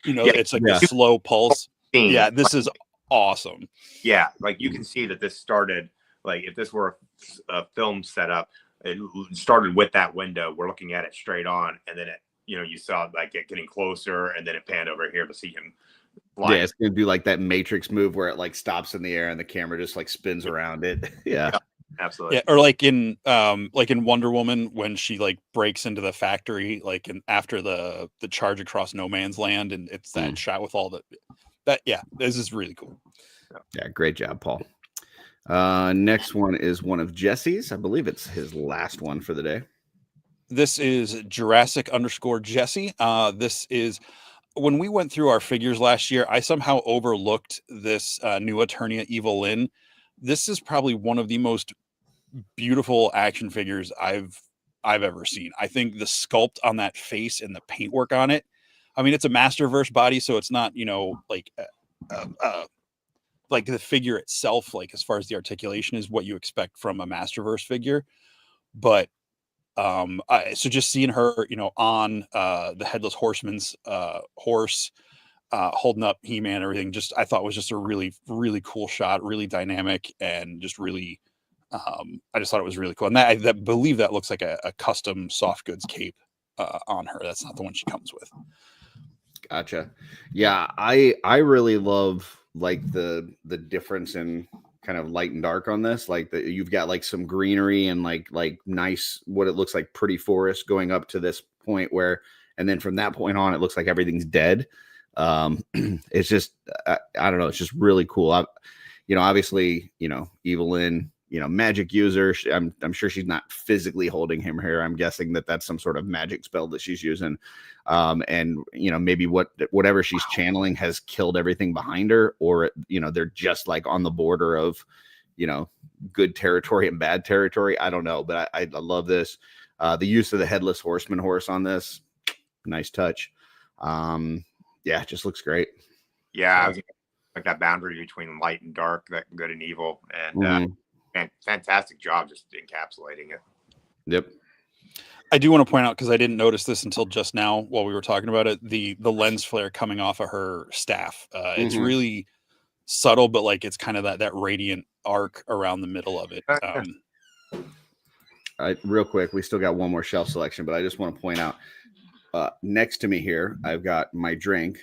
it's like a slow pulse. Yeah, this is awesome. Yeah, like you can see that this started, like if this were a film setup, it started with that window. We're looking at it straight on, and then it, you saw like it getting closer, and then it panned over here to see him fly. Yeah, it's gonna do like that Matrix move where it like stops in the air and the camera just like spins around it. Yeah. Absolutely. Yeah, or like in Wonder Woman when she like breaks into the factory, like after the charge across no man's land, and it's that shot with all that. Yeah, this is really cool. Yeah, great job, Paul. Next one is one of Jesse's. I believe it's his last one for the day. This is Jurassic_Jesse. This is when we went through our figures last year, I somehow overlooked this new Eternia Evelyn. This is probably one of the most beautiful action figures I've ever seen. I think the sculpt on that face and the paintwork on it. I mean, it's a Masterverse body, so it's not, like the figure itself, like as far as the articulation is what you expect from a Masterverse figure. But so just seeing her, on the Headless Horseman's horse, holding up He-Man and everything, I thought was just a really, really cool shot, really dynamic, and just really, I just thought it was really cool. And I believe that looks like a custom soft goods cape on her. That's not the one she comes with. Gotcha. Yeah, I really love like the difference in kind of light and dark on this. Like you've got like some greenery and like nice, what it looks like pretty forest going up to this point where, and then from that point on, it looks like everything's dead. It's just, I don't know. It's just really cool. Obviously, Evelyn, magic user. I'm sure she's not physically holding him here. I'm guessing that's some sort of magic spell that she's using. And maybe whatever she's channeling has killed everything behind her, or they're just like on the border of good territory and bad territory. I don't know, but I love this. The use of the Headless Horseman horse on this, nice touch. Yeah, it just looks great. Yeah, like that boundary between light and dark, that good and evil, and fantastic job just encapsulating it. Yep. I do want to point out, because I didn't notice this until just now while we were talking about it, the lens flare coming off of her staff. It's really subtle, but like it's kind of that radiant arc around the middle of it. Real quick, we still got one more shelf selection, but I just want to point out next to me here, I've got my drink.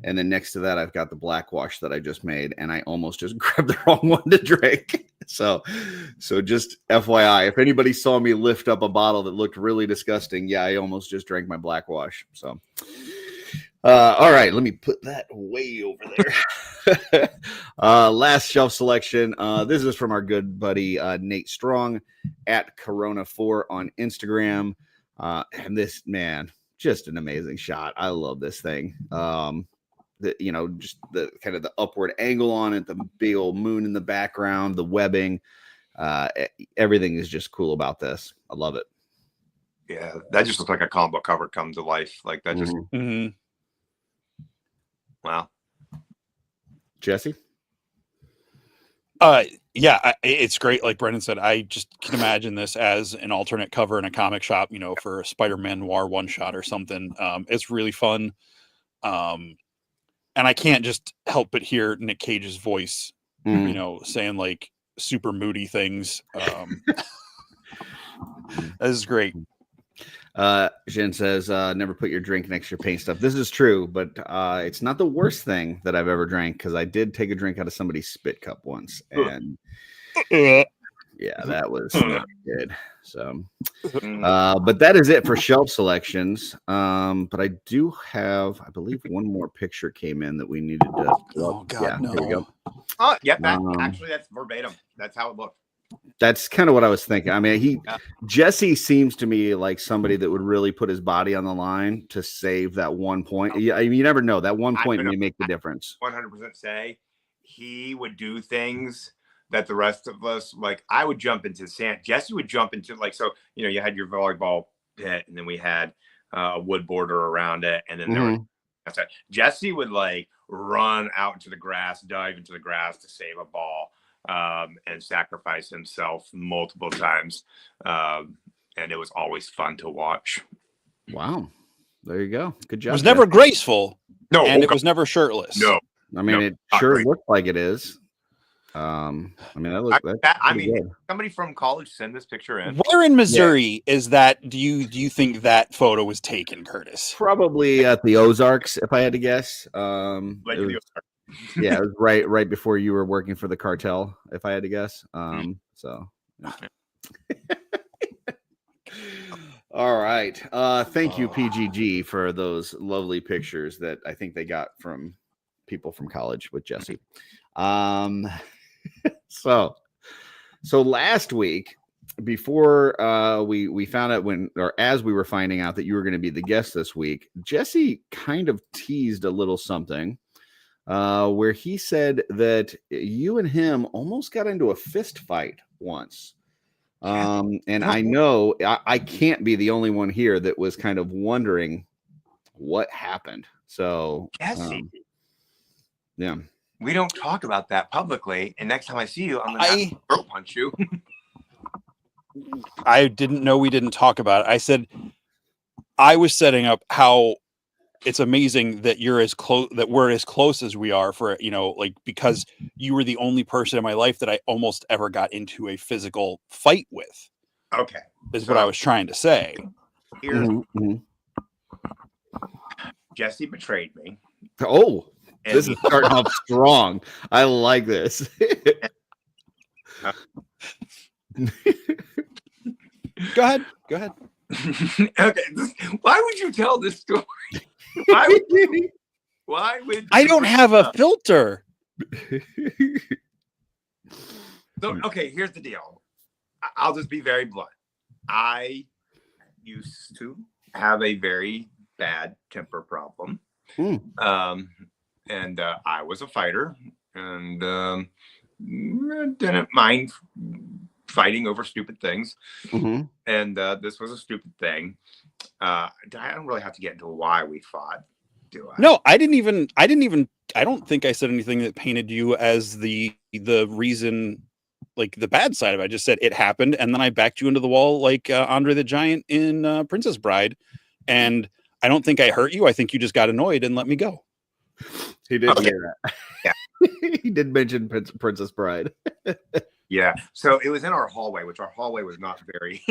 And then next to that, I've got the black wash that I just made, and I almost just grabbed the wrong one to drink. So just FYI, if anybody saw me lift up a bottle that looked really disgusting, yeah, I almost just drank my black wash. So, all right, let me put that way over there. Last shelf selection. This is from our good buddy Nate Strong at Corona4 on Instagram. And this, man, just an amazing shot. I love this thing. Just the kind of the upward angle on it, the big old moon in the background, the webbing, everything is just cool about this. I love it. Yeah, that just looks like a comic book cover come to life. Like that just wow. Jesse? Yeah, it's great. Like Brendan said, I just can imagine this as an alternate cover in a comic shop, for a Spider-Man Noir one shot or something. It's really fun. And I can't just help but hear Nick Cage's voice, saying like super moody things. This is great. Jen says, never put your drink next to your paint stuff. This is true, but it's not the worst thing that I've ever drank, because I did take a drink out of somebody's spit cup once. And yeah, that was not good. So, but that is it for shelf selections. But I do have, I believe, one more picture came in that we needed to. Oh God, no. Here we go. Oh, yeah, actually, that's verbatim. That's how it looked. That's kind of what I was thinking. I mean, Jesse seems to me like somebody that would really put his body on the line to save that 1 point. Yeah, you never know. That 1 point may make the difference. 100% say he would do things that the rest of us, like I would jump into sand. Jesse would jump into you had your volleyball pit, and then we had a wood border around it, and then there was Jesse would like run out into the grass, dive into the grass to save a ball. And sacrifice himself multiple times. And it was always fun to watch. Wow. There you go. Good job. It was never graceful. No. And it was never shirtless. No. I mean, No, it not sure great. looks like it is. I mean, that's I pretty mean, good. somebody from college send this picture in. Where in Missouri is that? Do you think that photo was taken, Curtis? Probably at the Ozarks, if I had to guess. Like It was, yeah, it was right before you were working for the cartel, if I had to guess. So. Yeah. All right. Thank you, PGG, for those lovely pictures that I think they got from people from college with Jesse. So last week, before we found out as we were finding out that you were going to be the guest this week, Jesse kind of teased a little something where he said that you and him almost got into a fist fight once. And I know I can't be the only one here that was kind of wondering what happened. So, Jesse, yeah, we don't talk about that publicly. And next time I see you, I'm gonna throat punch you. I didn't know we didn't talk about it. I said I was setting up how it's amazing that you're as close, that we're as close as we are for, like, because you were the only person in my life that I almost ever got into a physical fight with. Okay. Is what I was trying to say. Here's Jesse betrayed me. Oh, And this is starting off strong. I like this. Go ahead. Okay. Why would you tell this story? Why would I don't have a filter. So, okay, here's the deal. I'll just be very blunt. I used to have a very bad temper problem. And I was a fighter and didn't mind fighting over stupid things. And this was a stupid thing. I don't really have to get into why we fought, do I? No, I don't think I said anything that painted you as the reason, like the bad side of it. I just said it happened, and then I backed you into the wall like Andre the Giant in Princess Bride. And I don't think I hurt you. I think you just got annoyed and let me go. He did say that. Yeah. He did mention Princess Bride. Yeah. So it was in our hallway, which our hallway was not very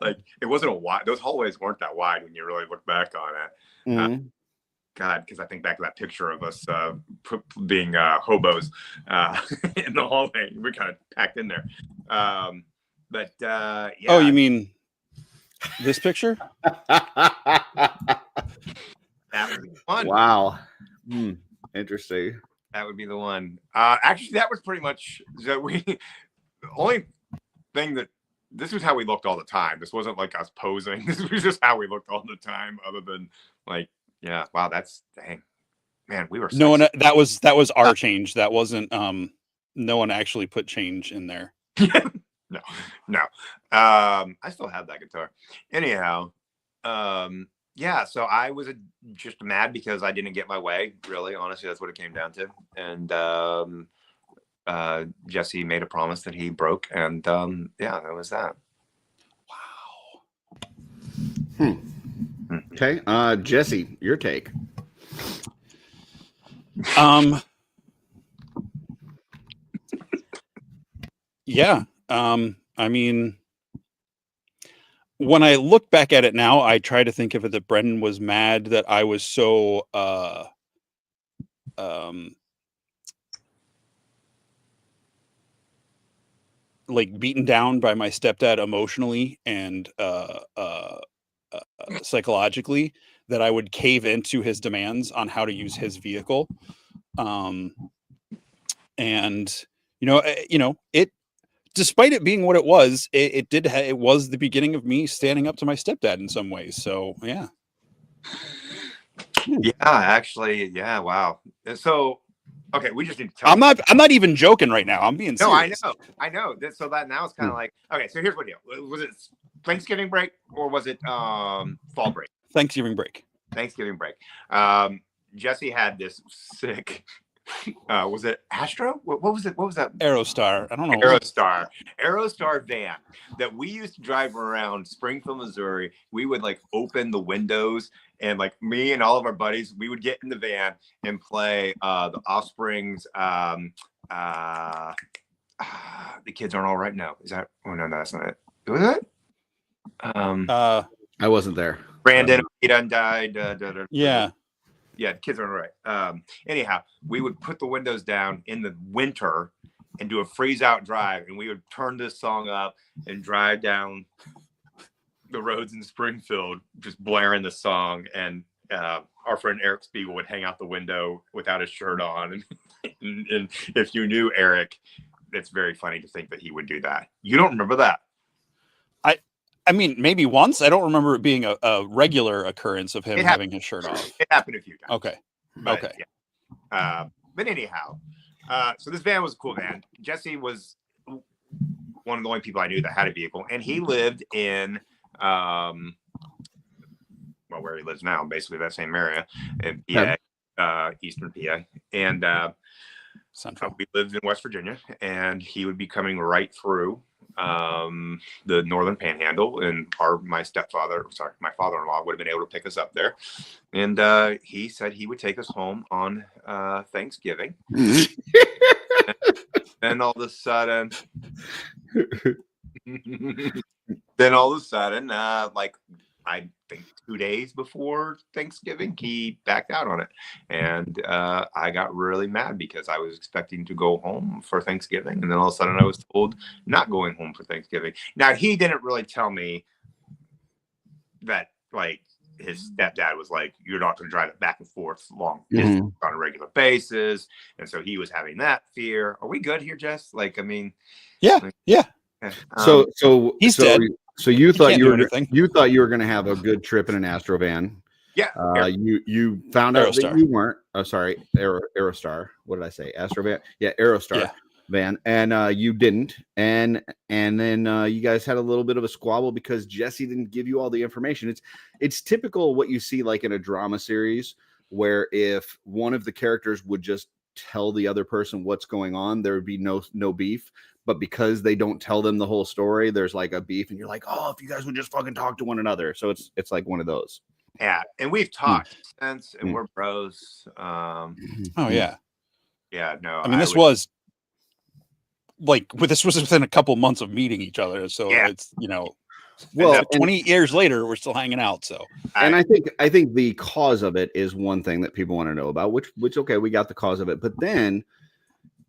like it wasn't a wide. Those hallways weren't that wide when you really look back on it. God, because I think back to that picture of us being hobos in the hallway. We're kind of packed in there. But yeah. Oh, you mean this picture? That would be fun. Wow. Interesting. That would be the one. Actually, that was pretty much the only thing that this was how we looked all the time. This wasn't like us posing. This was just how we looked all the time. Other than like, yeah, wow, that's dang, man. We were no one. That was our change. That wasn't. No one actually put change in there. No. I still have that guitar. Anyhow, yeah, so I was just mad because I didn't get my way. Really, honestly, that's what it came down to. And Jesse made a promise that he broke, and yeah, that was that. Wow. Okay, Jesse, your take. Yeah. I mean, when I look back at it now, I try to think of it that Brendan was mad that I was so like beaten down by my stepdad emotionally and psychologically that I would cave into his demands on how to use his vehicle. And it, despite it being what it was, it was the beginning of me standing up to my stepdad in some ways. So yeah. Yeah, actually, yeah, wow. So, okay, we just need to tell. I'm not even joking right now. I'm being serious. No, I know. So that now it's kind of like, okay, so here's what deal. Was it Thanksgiving break or was it fall break? Thanksgiving break. Jesse had this sick was it Astro? What was it? What was that? Aerostar. I don't know. Aerostar van that we used to drive around Springfield, Missouri. We would like open the windows and like me and all of our buddies, we would get in the van and play the Offspring's the kids aren't all right now. Is that? Oh no, that's not it. Was it? I wasn't there. Brandon, he done died. Yeah. Yeah, kids are all right. Anyhow, we would put the windows down in the winter and do a freeze out drive, and we would turn this song up and drive down the roads in Springfield, just blaring the song. And our friend Eric Spiegel would hang out the window without his shirt on. And if you knew Eric, it's very funny to think that he would do that. You don't remember that? I mean, maybe once. I don't remember it being a regular occurrence of him having his shirt off. It happened a few times. Okay. But, okay. Yeah. But anyhow, so this van was a cool van. Jesse was one of the only people I knew that had a vehicle, and he lived in, well, where he lives now, basically that same area in PA, Eastern PA. And we lived in West Virginia, and he would be coming right through the northern panhandle, and my father-in-law would have been able to pick us up there. And he said he would take us home on Thanksgiving. And all of a sudden like I think 2 days before Thanksgiving, he backed out on it. And I got really mad because I was expecting to go home for Thanksgiving. And then all of a sudden I was told not going home for Thanksgiving. Now, he didn't really tell me that, like, his stepdad was like, you're not going to drive it back and forth long distance on a regular basis. And so he was having that fear. Are we good here, Jess? Like, I mean. Yeah. So he's dead. So you thought you were going to have a good trip in an Astro van. Yeah. You found out Aerostar. that you weren't. Oh, sorry, Aerostar. What did I say? Astro van. Yeah, Aerostar van. And you didn't. And then you guys had a little bit of a squabble because Jesse didn't give you all the information. It's typical what you see like in a drama series, where if one of the characters would just tell the other person what's going on, there would be no beef. But because they don't tell them the whole story, there's like a beef, and you're like, oh, if you guys would just fucking talk to one another. So it's like one of those. Yeah, and we've talked since, and we're bros. Oh yeah. Yeah, no. I mean, this was within a couple months of meeting each other, so it's well, 20 years later, we're still hanging out. So, and I think the cause of it is one thing that people want to know about. Which okay, we got the cause of it, but then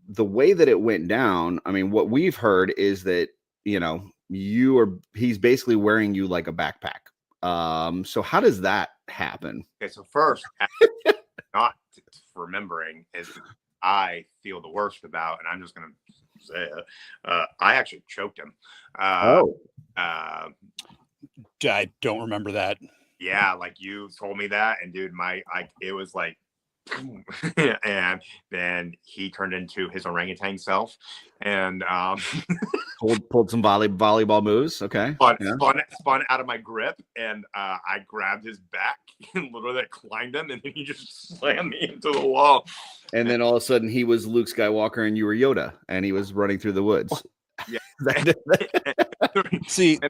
the way that it went down, I mean, what we've heard is that, he's basically wearing you like a backpack. So how does that happen? Okay, so first, not remembering is I feel the worst about, and I'm just going to say it, I actually choked him. I don't remember that. Yeah, like you told me that, and dude, it was like, and then he turned into his orangutan self, and pulled some volleyball moves. Okay, spun out of my grip, and I grabbed his back and literally climbed him, and then he just slammed me into the wall. And then all of a sudden, he was Luke Skywalker, and you were Yoda, and he was running through the woods. Yeah. See,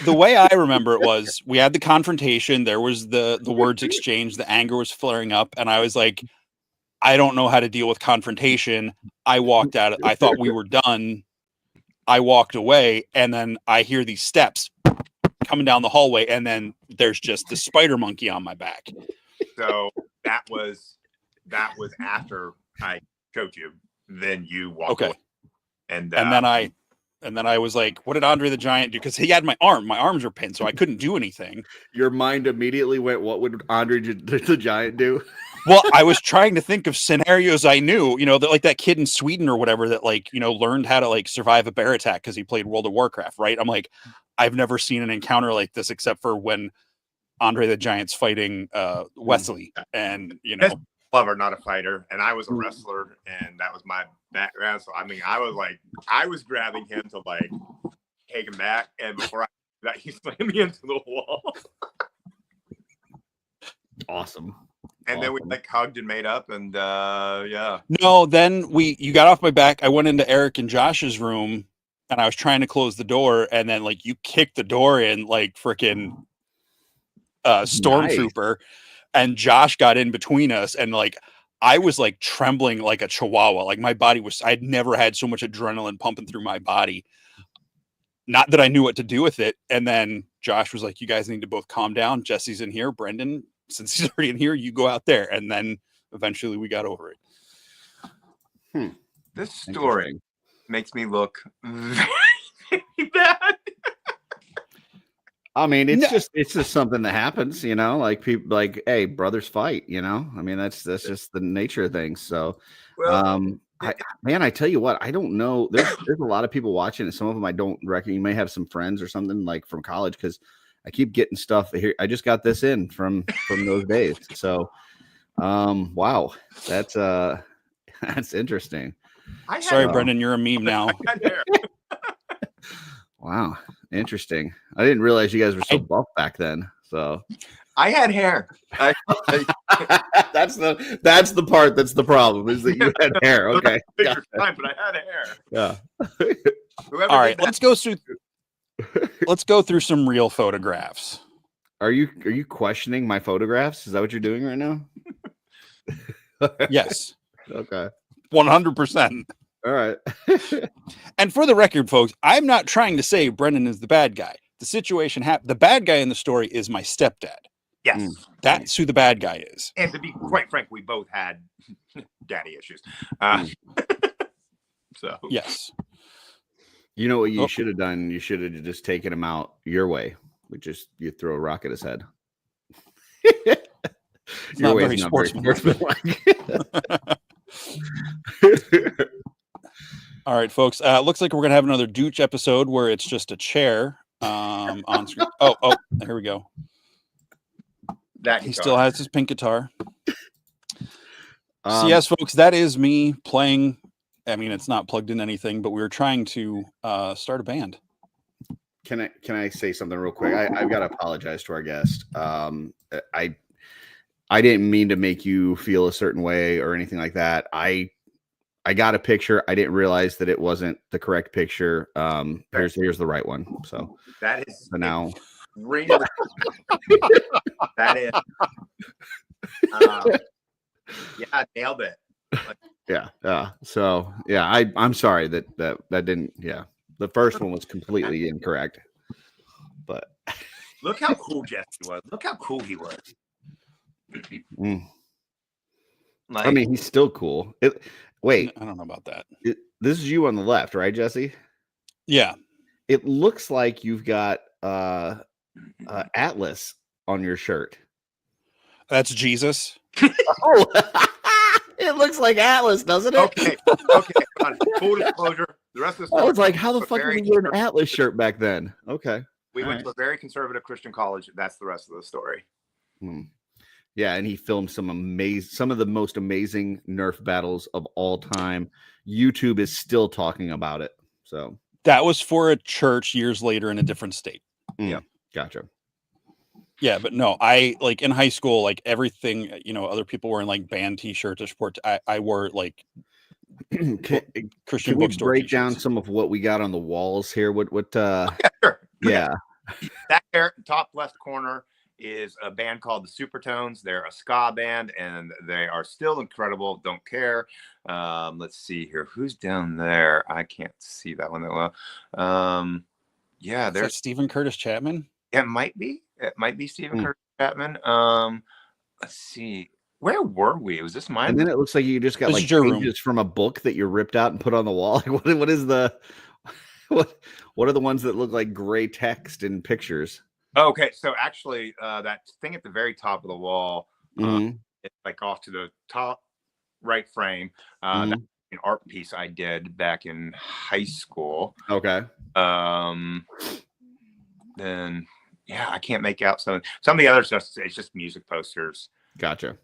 the way I remember it was we had the confrontation. There was the words exchanged. The anger was flaring up. And I was like, I don't know how to deal with confrontation. I walked out. I thought we were done. I walked away. And then I hear these steps coming down the hallway. And then there's just the spider monkey on my back. So that was after I choked you. Then you walked away. And then I was like, what did Andre the Giant do? Because he had my arm. My arms were pinned, so I couldn't do anything. Your mind immediately went, what would Andre the Giant do? Well, I was trying to think of scenarios I knew, like that kid in Sweden or whatever that learned how to survive a bear attack because he played World of Warcraft, right? I'm like, I've never seen an encounter like this except for when Andre the Giant's fighting Wesley. And, lover, not a fighter, and I was a wrestler, and that was my background. So I mean, I was grabbing him to take him back, and before he slammed me into the wall. Awesome. And then we Awesome. like hugged and made up, and yeah. No, then you got off my back. I went into Eric and Josh's room, and I was trying to close the door, and then like you kicked the door in like freaking stormtrooper, and Josh got in between us, and like I was like trembling like a chihuahua. Like my body was, I'd never had so much adrenaline pumping through my body. Not that I knew what to do with it. And then Josh was like, you guys need to both calm down. Jesse's in here. Brendan, since he's already in here, you go out there. And then eventually we got over it. This story makes me look very bad. I mean, it's just something that happens, you know, like people like, hey, brothers fight, you know, I mean, that's just the nature of things. So, Well, I tell you what, I don't know. There's a lot of people watching, and some of them I don't reckon. You may have some friends or something like from college, because I keep getting stuff here. I just got this in from those days. So, wow, that's interesting. Sorry, Brendan, you're a meme now. Wow, interesting. I didn't realize you guys were so buff back then. So I had hair. that's the part that's the problem, is that you had hair. Okay, Fine, but I had hair. yeah. All right, let's go through some real photographs. Are you questioning my photographs? Is that what you're doing right now? Yes. Okay. 100%. All right. And for the record, folks, I'm not trying to say Brendan is the bad guy. The situation happened. The bad guy in the story is my stepdad. Yes. That's who the bad guy is. And to be quite frank, we both had daddy issues. So Yes. You know what you should have done? You should have just taken him out your way. Which is you throw a rock at his head. It's not very sportsmanlike. All right, folks. Looks like we're gonna have another Dooch episode where it's just a chair on screen. Oh, here we go. He still has his pink guitar. So yes, folks, that is me playing. I mean, it's not plugged in anything, but we were trying to start a band. Can I say something real quick? I've got to apologize to our guest. I didn't mean to make you feel a certain way or anything like that. I got a picture. I didn't realize that it wasn't the correct picture. Here's the right one. So that is now. Really, that is. Yeah, nailed it. Yeah. So yeah, I'm sorry that didn't. Yeah, the first one was completely incorrect. But look how cool Jesse was. Look how cool he was. I mean, he's still cool. Wait, I don't know about that. This is you on the left, right, Jesse? Yeah. It looks like you've got Atlas on your shirt. That's Jesus. Oh, it looks like Atlas, doesn't it? Okay. Full disclosure. The rest of the story. I was like, how the fuck did you wear an Atlas shirt back then? Okay. We went to a very conservative Christian college. That's the rest of the story. Yeah, and he filmed some of the most amazing Nerf battles of all time. YouTube is still talking about it. So that was for a church years later in a different state. Yeah, gotcha. Yeah, but no, I like in high school, like everything, other people were in like band T-shirts or sport. I wore like Christian bookstore. Break down some of what we got on the walls here. What? Sure. Yeah. That there, top left corner is a band called the Supertones. They're a ska band, and they are still incredible. Don't care. Let's see here. Who's down there? I can't see that one that well. Yeah, there's Stephen Curtis Chapman. It might be Stephen Curtis Chapman. Let's see. Where were we? Was this mine? And then it looks like you just got like pages from a book that you ripped out and put on the wall. Like, what is the what are the ones that look like gray text and pictures? Okay, so actually, that thing at the very top of the wall, it's like off to the top right frame. That's an art piece I did back in high school. Okay. Then yeah, I can't make out some of the other stuff. It's just music posters. Gotcha.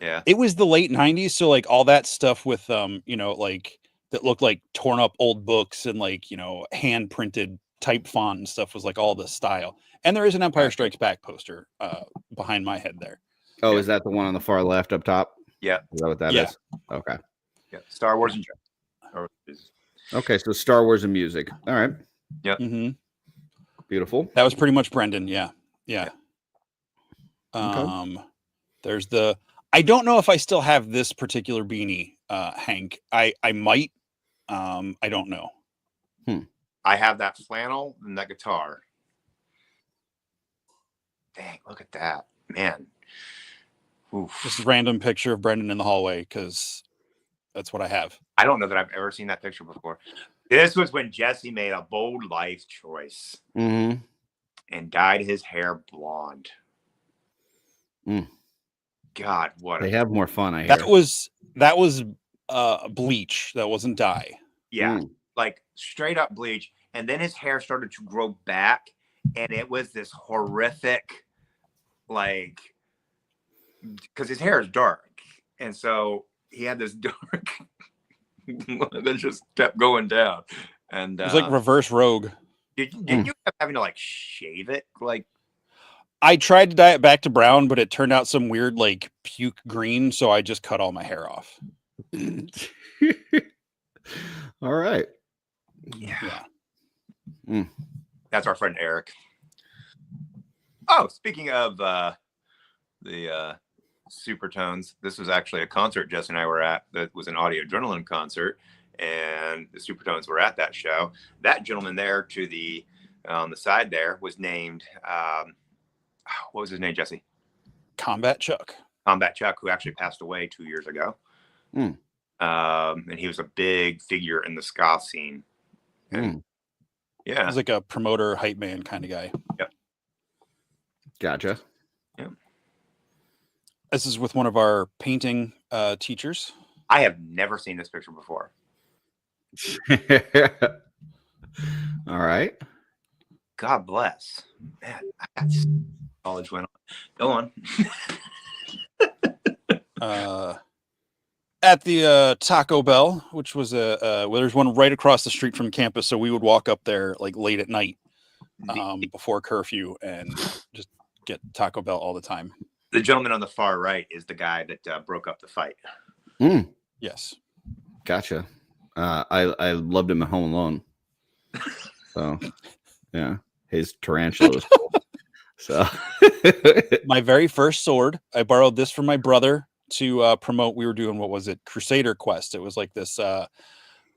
Yeah, it was the late '90s, so like all that stuff with like that looked like torn up old books and like hand printed type font and stuff was like all the style. And there is an Empire Strikes Back poster behind my head there. Oh, Yeah. is that the one on the far left up top? Yeah. Is that what that Yeah. is? Okay. Yeah. Star Wars and Okay, so Star Wars and music. All right. Mm-hmm. Beautiful. That was pretty much Brendan. Yeah. Yeah. Okay. There's the, I don't know if I still have this particular beanie, Hank. I might. I don't know. I have that flannel and that guitar. Dang, look at that, man. Oof. Just a random picture of Brendan in the hallway because that's what I have. I don't know that I've ever seen that picture before. This was when Jesse made a bold life choice Mm-hmm. and dyed his hair blonde. Mm. God, what They a have more fun, I hear. That was bleach. That wasn't dye. yeah, Mm. like straight up bleach. And then his hair started to grow back, and it was this horrific, like, because his hair is dark, and so he had this dark that just kept going down. And It was like reverse Rogue. did you end up having to like shave it? Like, I tried to dye it back to brown, but it turned out some weird like puke green, so I just cut all my hair off. All right. yeah. Mm. That's our friend Eric. Oh, speaking of the Supertones, this was actually a concert Jess and I were at that was an Audio Adrenaline concert, and the Supertones were at that show. That gentleman there to the on the side there was named what was his name, Jesse? Combat Chuck. Combat Chuck, who actually passed away 2 years ago. Mm. And he was a big figure in the ska scene. And, He yeah. was like a promoter, hype man kind of guy. Yep. Gotcha. This is with one of our painting teachers. I have never seen this picture before. All right. God bless. Man, that's college went on. Go on. At the Taco Bell, which was well, there's one right across the street from campus, so we would walk up there like late at night before curfew and just get Taco Bell all the time. The gentleman on the far right is the guy that broke up the fight. Mm. Yes. Gotcha. I loved him at Home Alone. So, yeah, his tarantula was cool. So, My very first sword, I borrowed this from my brother to promote. We were doing, what was it? Crusader Quest. It was like this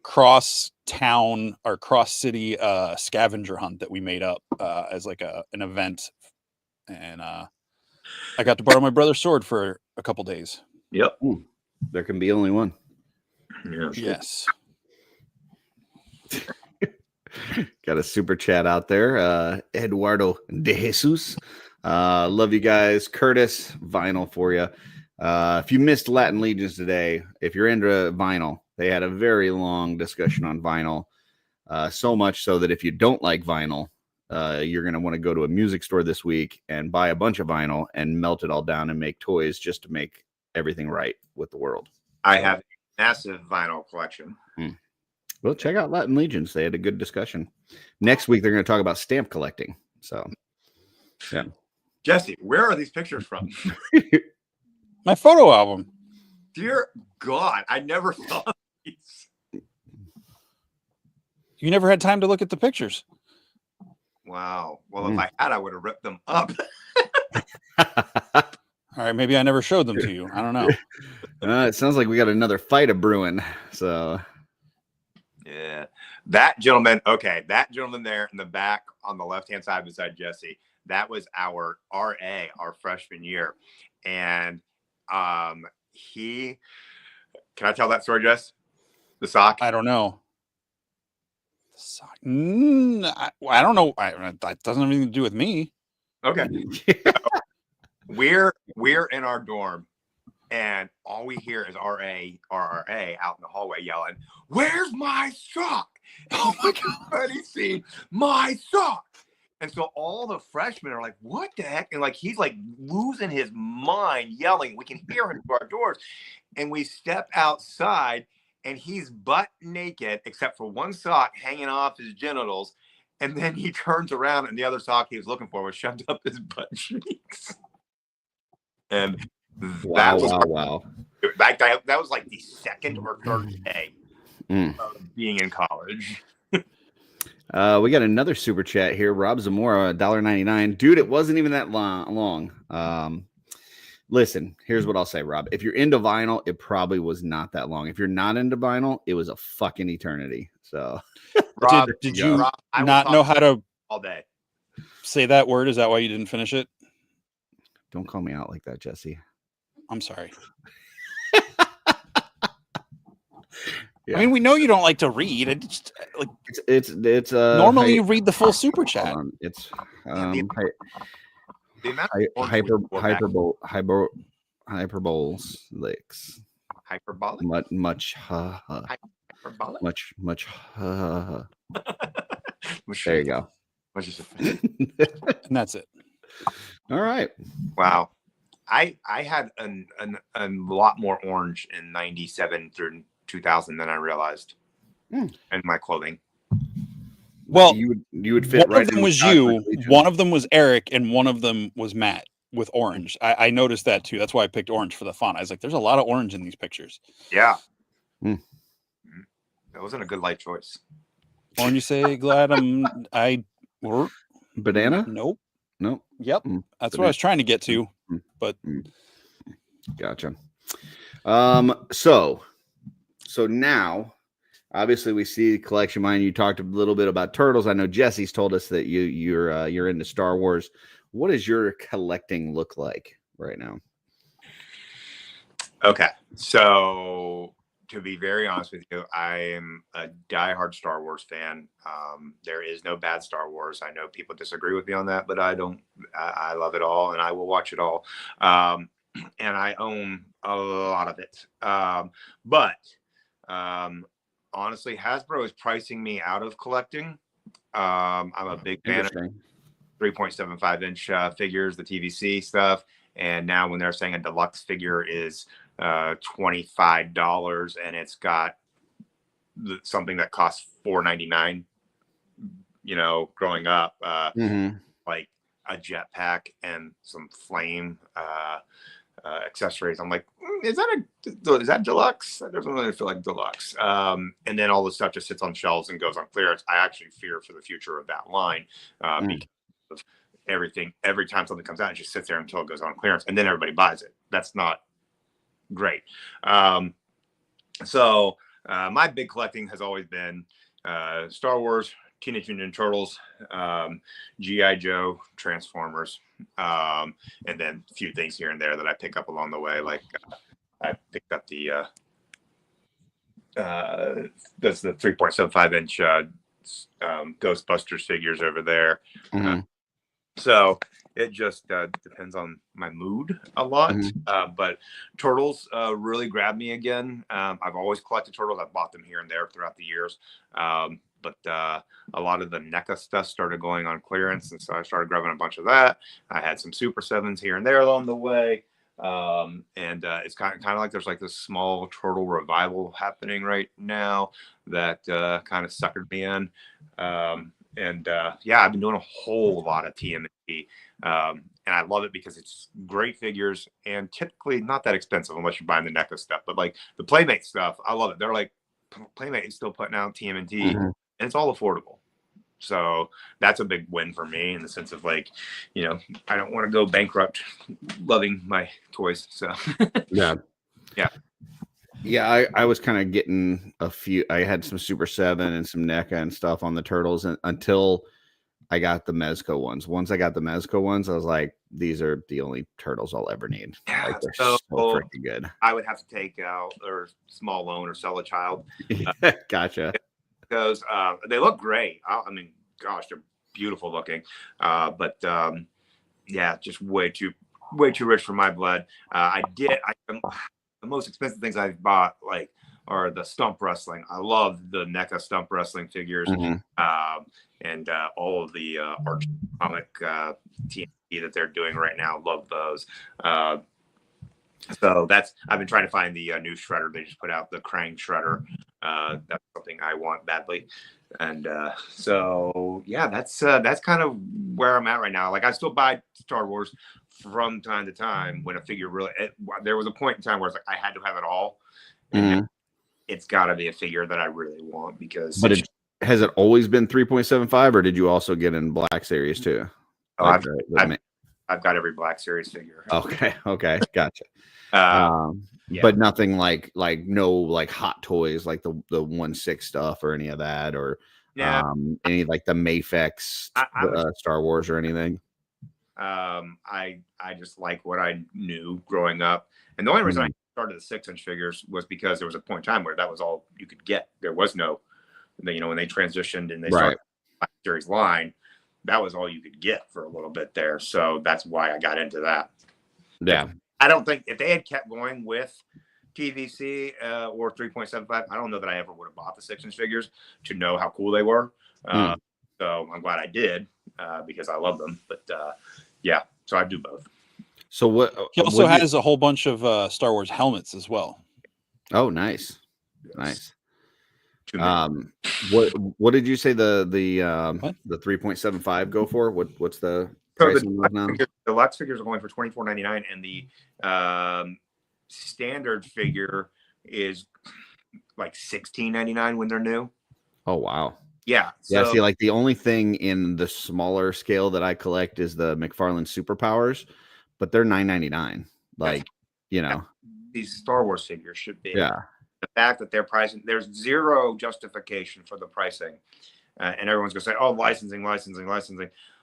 cross town or cross city scavenger hunt that we made up as like an event. And I got to borrow my brother's sword for a couple days. Yep. Ooh, there can be only one. Yeah. Yes. Got a super chat out there. Eduardo de Jesus. Love you guys. Curtis, vinyl for you. If you missed Latin Legions today, if you're into vinyl, they had a very long discussion on vinyl. So much so that if you don't like vinyl, you're going to want to go to a music store this week and buy a bunch of vinyl and melt it all down and make toys just to make everything right with the world. I have a massive vinyl collection. Well, check out Latin Legions. They had a good discussion. Next week, they're going to talk about stamp collecting. So, yeah. Jesse, where are these pictures from? My photo album. Dear God, I never saw these. You never had time to look at the pictures. Wow. Well, if I had, I would have ripped them up. All right, maybe I never showed them to you. I don't know. It sounds like we got another fight a brewing. So, yeah. That gentleman, okay, that gentleman there in the back on the left-hand side beside Jesse, that was our RA, our freshman year. And he, can I tell that story, Jess? The sock? I don't know. I don't know. That doesn't have anything to do with me. Okay. We're in our dorm, and all we hear is RA out in the hallway yelling, "Where's my sock?" Oh my God, he's seen my sock. And so all the freshmen are like, "What the heck?" And like he's like losing his mind, yelling. We can hear him through our doors, and we step outside, and he's butt naked except for one sock hanging off his genitals. And then he turns around, and the other sock he was looking for was shoved up his butt cheeks. And Wow, that was wow. that was like the second or third day Mm. of being in college. We got another super chat here. Rob Zamora, $1.99. Dude, it wasn't even that long. Listen, here's what I'll say, Rob. If you're into vinyl, it probably was not that long. If you're not into vinyl, it was a fucking eternity. So, Rob, did you Rob, I not know how to all day say that word? Is that why you didn't finish it? don't call me out like that, Jesse. I'm sorry. Yeah. I mean, we know you don't like to read. It's like It's normally you read the full super chat. Hold on. It's the amount of hyperboles licks. hyperbolic. Much Hyperbolic. much Which there you is- go. which is- And that's it. All right. Wow. I had a lot more orange in 97 through 2000 than I realized in my clothing. Well, you would fit one right of them in was with you, Legion. one of them was Eric, and one of them was Matt with orange. I noticed that too. That's why I picked orange for the font. I was like, there's a lot of orange in these pictures. Yeah. Hmm. That wasn't a good light choice. Orange, you say, glad Banana? Nope. Nope. Yep. Mm, That's what I was trying to get to, but Gotcha. So now, obviously, we see the collection mine. You talked a little bit about turtles. I know Jesse's told us that you're into Star Wars. What does your collecting look like right now? Okay. So to be very honest with you, I am a diehard Star Wars fan. There is no bad Star Wars. I know people disagree with me on that, but I don't. I love it all, and I will watch it all. And I own a lot of it. But honestly, Hasbro is pricing me out of collecting. I'm a big fan of 3.75-inch figures, the TVC stuff. And now when they're saying a deluxe figure is $25 and it's got something that costs $4.99, growing up, like a jetpack and some flame accessories. I'm like, is that deluxe? That doesn't really feel like deluxe. And then all the stuff just sits on shelves and goes on clearance. I actually fear for the future of that line because of everything. Every time something comes out, it just sits there until it goes on clearance, and then everybody buys it. That's not great. So my big collecting has always been Star Wars, Teenage Mutant Ninja Turtles, G.I. Joe, Transformers, and then a few things here and there that I pick up along the way. Like I picked up that's the 3.75-inch Ghostbusters figures over there. So it just depends on my mood a lot. But Turtles really grabbed me again. I've always collected Turtles. I've bought them here and there throughout the years. But a lot of the NECA stuff started going on clearance. And so I started grabbing a bunch of that. I had some Super 7s here and there along the way. And it's kind of like there's like this small turtle revival happening right now that kind of suckered me in. Yeah, I've been doing a whole lot of TMNT. And I love it because it's great figures and typically not that expensive unless you're buying the NECA stuff. But like the Playmate stuff, I love it. They're like, Playmate is still putting out TMNT and it's all affordable. So that's a big win for me in the sense of like, I don't want to go bankrupt loving my toys. So yeah. I was kind of getting a few. I had some Super 7 and some NECA and stuff on the Turtles until I got the Mezco ones. Once I got the Mezco ones, I was like, these are the only Turtles I'll ever need. Yeah, like, they're so freaking good. I would have to take out or small loan or sell a child. Gotcha. Because they look great. I mean, gosh, they're beautiful looking. But just way too rich for my blood. The most expensive things I've bought are the stump wrestling. I love the NECA stump wrestling figures, and all of the Arch comic TNT that they're doing right now. Love those. So I've been trying to find the new Shredder. They just put out the Krang Shredder. That's something I want badly. And so yeah, that's kind of where I'm at right now. Like I still buy Star Wars from time to time when a figure really. There was a point in time where it's like I had to have it all, and now it's got to be a figure that I really want because. But has it always been 3.75, or did you also get in Black Series too? Oh, Like I've got every Black Series figure. Okay, gotcha. Yeah. But nothing like no like Hot Toys like the 1/6 stuff or any of that, or any like the Mafex Star Wars or anything. I just like what I knew growing up, and the only reason I started the 6-inch figures was because there was a point in time where that was all you could get. There was no, you know, when they transitioned and they started the series line, that was all you could get for a little bit there. So that's why I got into that. Yeah. I don't think if they had kept going with TVC or 3.75, I don't know that I ever would have bought the 6-inch figures to know how cool they were. So I'm glad I did because I love them. But yeah, so I do both. So what? He also has a whole bunch of Star Wars helmets as well. Oh, nice, nice. What did you say the 3.75 go for? What's the so price the deluxe figures are going for $24.99, and the standard figure is like $16.99 when they're new. Oh wow. Yeah. Yeah. See, like the only thing in the smaller scale that I collect is the McFarlane Superpowers, but they're $9.99. Like, you know, these Star Wars figures should be. Yeah. The fact that they're pricing, there's zero justification for the pricing, and everyone's gonna say, "Oh, licensing."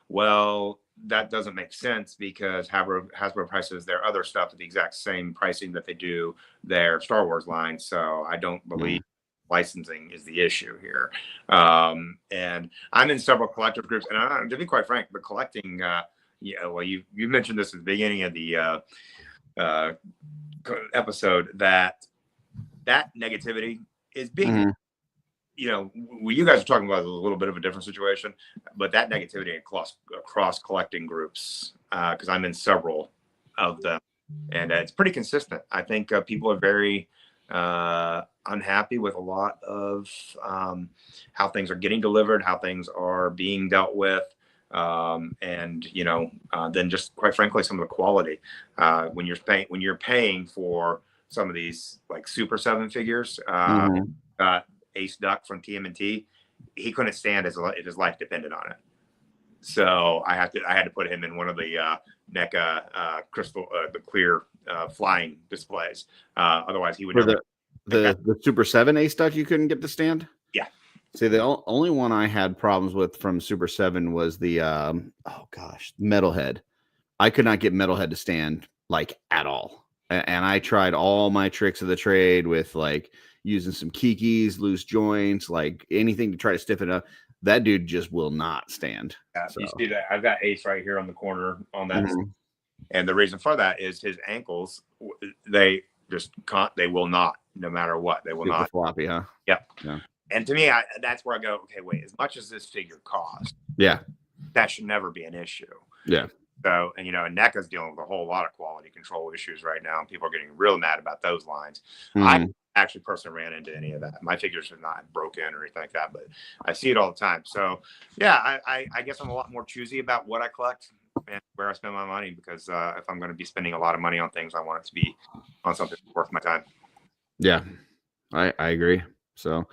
Well, that doesn't make sense because Hasbro prices their other stuff at the exact same pricing that they do their Star Wars line. So I don't believe licensing is the issue here. And I'm in several collector groups, and to be quite frank, the collecting, well, you mentioned this at the beginning of the episode that negativity is being, you know, you guys are talking about a little bit of a different situation, but that negativity across collecting groups, because I'm in several of them, and it's pretty consistent. I think people are very unhappy with a lot of how things are getting delivered, how things are being dealt with, and you know, then just quite frankly, some of the quality when you're paying for some of these like Super 7 figures. Ace Duck from TMNT, he couldn't stand if his life depended on it. So I had to put him in one of the NECA crystal, the clear flying displays. Otherwise, he would never. The Super 7 Ace Duck you couldn't get to stand. Yeah. See, the only one I had problems with from Super 7 was the Metalhead. I could not get Metalhead to stand like at all, and I tried all my tricks of the trade with like using some kikis, loose joints, like anything to try to stiffen it up. That dude just will not stand. Yeah, so. You see that? I've got Ace right here on the corner on that. And the reason for that is his ankles, they just can't, they will not, no matter what, they will not. Floppy, huh? Yep. Yeah. And to me, that's where I go, okay, wait, as much as this figure costs, that should never be an issue. Yeah. So, and you know, NECA's dealing with a whole lot of quality control issues right now, and people are getting real mad about those lines. I actually personally ran into any of that. My figures are not broken or anything like that, but I see it all the time. So yeah, I guess I'm a lot more choosy about what I collect and where I spend my money, because if I'm going to be spending a lot of money on things, I want it to be on something worth my time. Yeah, I agree. So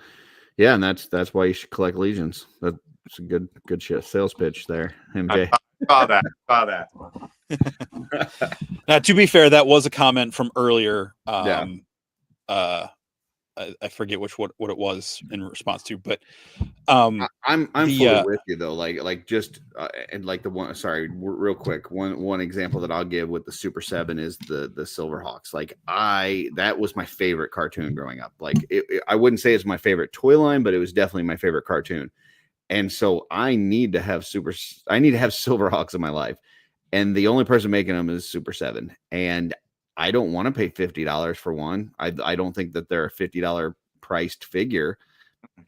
yeah, and that's why you should collect Legions. That's a good shit sales pitch there, MJ. Saw that. Now, to be fair, that was a comment from earlier. I forget what it was in response to, but I'm fully with you though. Like just and like the one. Sorry, real quick. One example that I'll give with the Super 7 is the Silverhawks. Like that was my favorite cartoon growing up. Like I wouldn't say it's my favorite toy line, but it was definitely my favorite cartoon. And so I need to have Silverhawks in my life, and the only person making them is Super 7, and I don't want to pay $50 for one. I don't think that they're a $50 priced figure,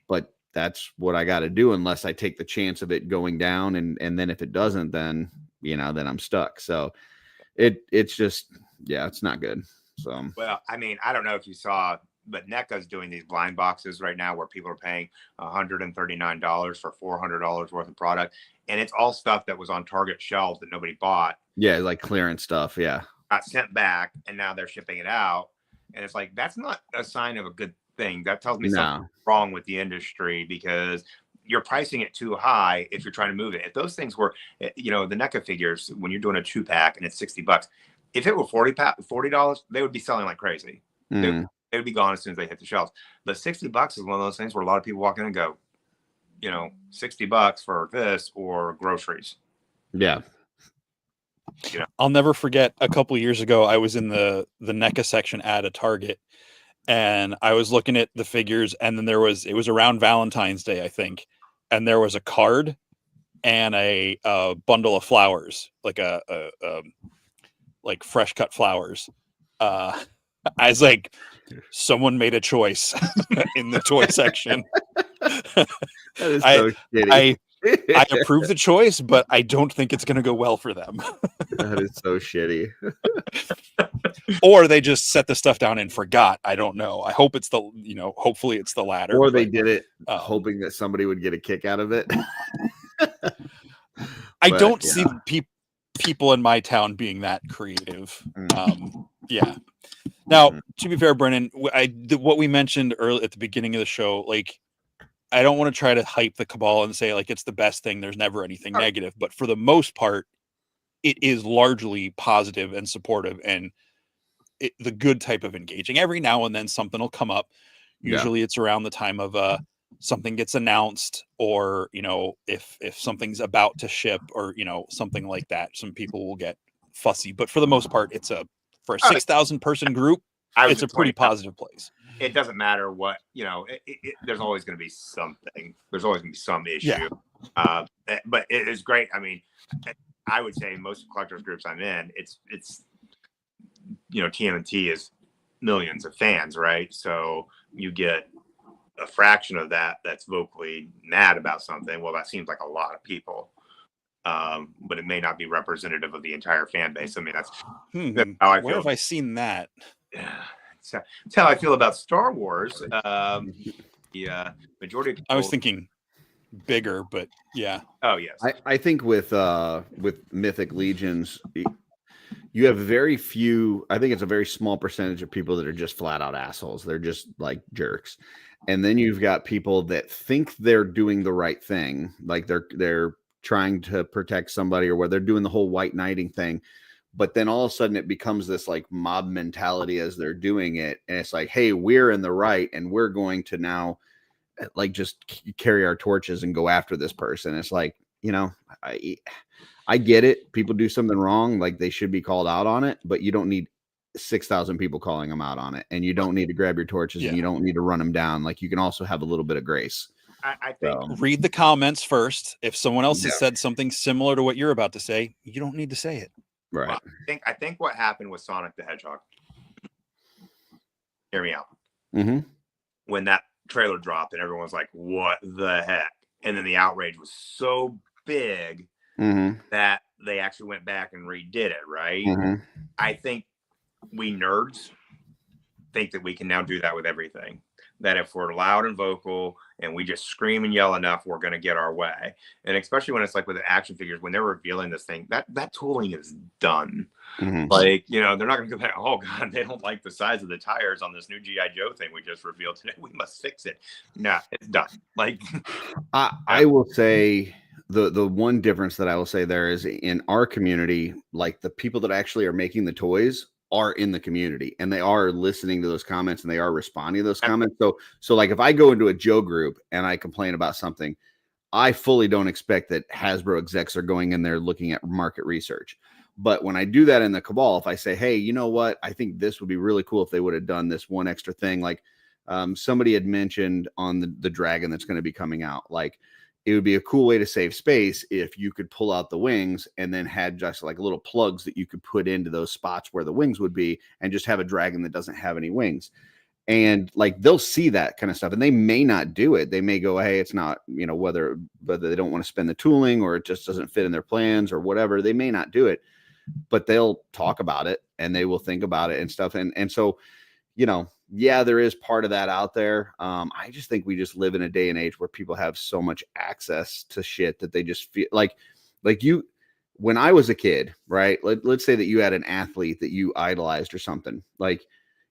but that's what I got to do unless I take the chance of it going down, and then if it doesn't, then then I'm stuck. So it's just it's not good. So well, I mean, I don't know if you saw NECA's doing these blind boxes right now where people are paying $139 for $400 worth of product, and it's all stuff that was on Target shelves that nobody bought. Yeah, like clearance stuff. Yeah, got sent back, and now they're shipping it out, and it's like that's not a sign of a good thing. That tells me something's wrong with the industry, because you're pricing it too high if you're trying to move it. If those things were, you know, the NECA figures, when you're doing a 2-pack and it's $60, if it were $40, they would be selling like crazy. They would be gone as soon as they hit the shelves. But $60 is one of those things where a lot of people walk in and go, you know, $60 for this or groceries. Yeah. You know? I'll never forget, a couple of years ago, I was in the NECA section at a Target, and I was looking at the figures, and then it was around Valentine's Day, I think, and there was a card and a bundle of flowers, like like fresh cut flowers. I was like, someone made a choice in the toy section. That is so shitty. I approve the choice, but I don't think it's going to go well for them. That is so shitty. Or they just set the stuff down and forgot. I don't know. I hope it's hopefully it's the latter. Or they did it hoping that somebody would get a kick out of it. I don't see people in my town being that creative. Yeah. Now, to be fair, Brennan, what we mentioned early at the beginning of the show, like, I don't want to try to hype the Cabal and say like it's the best thing. There's never anything negative, but for the most part, it is largely positive and supportive, and the good type of engaging. Every now and then something will come up. Usually it's around the time of something gets announced, or, you know, if something's about to ship, or, you know, something like that, some people will get fussy. But for the most part, for a 6,000 person group, it's a pretty positive place. It doesn't matter what, you know, there's always going to be something. There's always going to be some issue. Yeah. But it is great. I mean, I would say most collectors groups I'm in, it's you know, TMNT is millions of fans, right? So you get a fraction of that's vocally mad about something. Well, that seems like a lot of people. But it may not be representative of the entire fan base. I mean, that's how I feel. Where have I seen that? Yeah. That's how I feel about Star Wars. The majority of people, I was thinking bigger, but yeah. Oh yes. I think with Mythic Legions, you have very few. I think it's a very small percentage of people that are just flat out assholes. They're just like jerks, and then you've got people that think they're doing the right thing, like they're trying to protect somebody, or where they're doing the whole white knighting thing. But then all of a sudden it becomes this like mob mentality as they're doing it. And it's like, hey, we're in the right, and we're going to now like just carry our torches and go after this person. It's like, you know, I get it. People do something wrong, like they should be called out on it, but you don't need 6,000 people calling them out on it. And you don't need to grab your torches and you don't need to run them down. Like, you can also have a little bit of grace. I think read the comments first. If someone else has said something similar to what you're about to say, you don't need to say it. Right. Well, I think what happened with Sonic the Hedgehog. Hear me out. Mm-hmm. When that trailer dropped and everyone's like, "What the heck?" And then the outrage was so big that they actually went back and redid it. Right. Mm-hmm. I think we nerds think that we can now do that with everything. That if we're loud and vocal and we just scream and yell enough, we're going to get our way. And especially when it's like with the action figures, when they're revealing this thing, that tooling is done. Mm-hmm. Like, you know, they're not going to go back, oh God, they don't like the size of the tires on this new G.I. Joe thing we just revealed today. We must fix it. No, it's done. Like, I will say the one difference that I will say there is in our community, like the people that actually are making the toys are in the community, and they are listening to those comments, and they are responding to those comments. So like if I go into a Joe group and I complain about something, I fully don't expect that Hasbro execs are going in there looking at market research. But when I do that in the Cabal, if I say, hey, you know what, I think this would be really cool if they would have done this one extra thing. Like somebody had mentioned on the dragon that's going to be coming out, like it would be a cool way to save space if you could pull out the wings and then had just like little plugs that you could put into those spots where the wings would be, and just have a dragon that doesn't have any wings. And like, they'll see that kind of stuff, and they may not do it. They may go, hey, it's not, you know, whether they don't want to spend the tooling, or it just doesn't fit in their plans, or whatever. They may not do it, but they'll talk about it, and they will think about it and stuff. And so, you know, yeah, there is part of that out there. I just think we just live in a day and age where people have so much access to shit that they just feel like you, when I was a kid, right? Let's say that you had an athlete that you idolized or something, like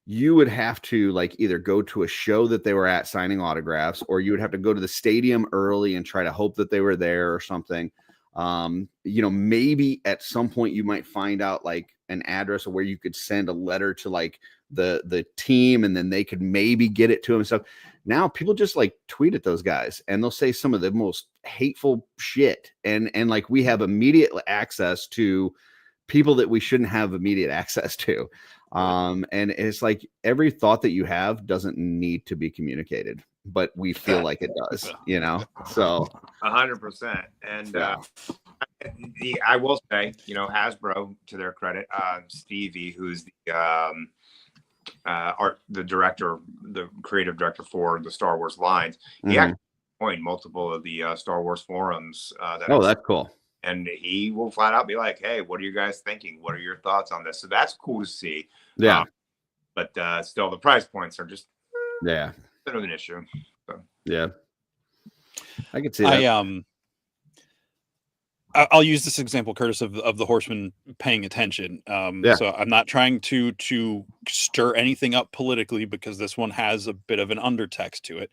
you would have to like either go to a show that they were at signing autographs, or you would have to go to the stadium early and try to hope that they were there or something. You know, maybe at some point you might find out like an address of where you could send a letter to like the team, and then they could maybe get it to them and stuff. Now people just like tweet at those guys and they'll say some of the most hateful shit. And like we have immediate access to people that we shouldn't have immediate access to. And it's like every thought that you have doesn't need to be communicated, but we feel like it does, you know? So 100%. And I will say, you know, Hasbro, to their credit, Stevie, who's the director, the creative director for the Star Wars lines, he actually joined multiple of the Star Wars forums. That's cool. And he will flat out be like, "Hey, what are you guys thinking? What are your thoughts on this?" So that's cool to see. Yeah. But still, the price points are just a bit of an issue. So. Yeah, I could see that. I'll use this example, Curtis, of the horsemen paying attention. So I'm not trying to stir anything up politically, because this one has a bit of an undertext to it.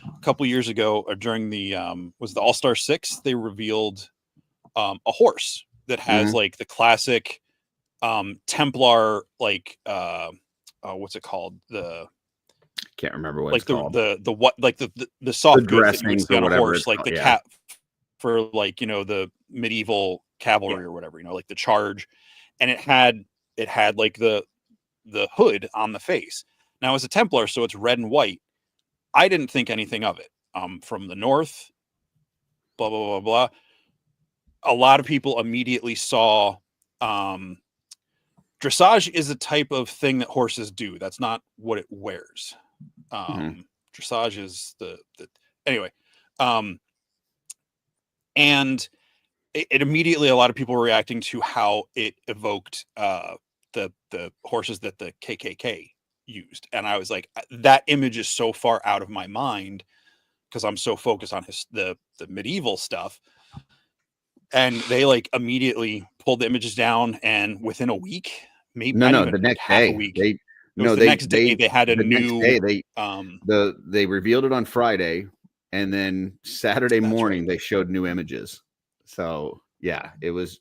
A couple years ago, or during the was the All-Star 6, they revealed a horse that has like the classic Templar, like what's it called? Can't remember what like it's called. The what, like the soft goods that you would see on a horse, like the cap for, like, you know, the medieval cavalry or whatever, you know, like the charge. And it had like the hood on the face. Now, as a Templar, so it's red and white. I didn't think anything of it. From the north, blah blah blah blah. A lot of people immediately saw dressage is a type of thing that horses do. That's not what it wears. Dressage is the anyway. And it immediately, a lot of people were reacting to how it evoked the horses that the KKK used. And I was like, that image is so far out of my mind, because I'm so focused on the medieval stuff. And they like immediately pulled the images down, and within a week, maybe the next day, a week. Next day they had a new day, they revealed it on Friday, and then Saturday morning they showed new images. So yeah, it was,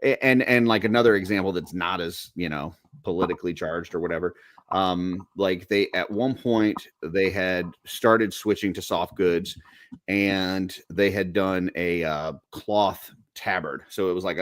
and like another example that's not as, you know, politically charged or whatever. Like they, at one point they had started switching to soft goods, and they had done a cloth tabard. So it was like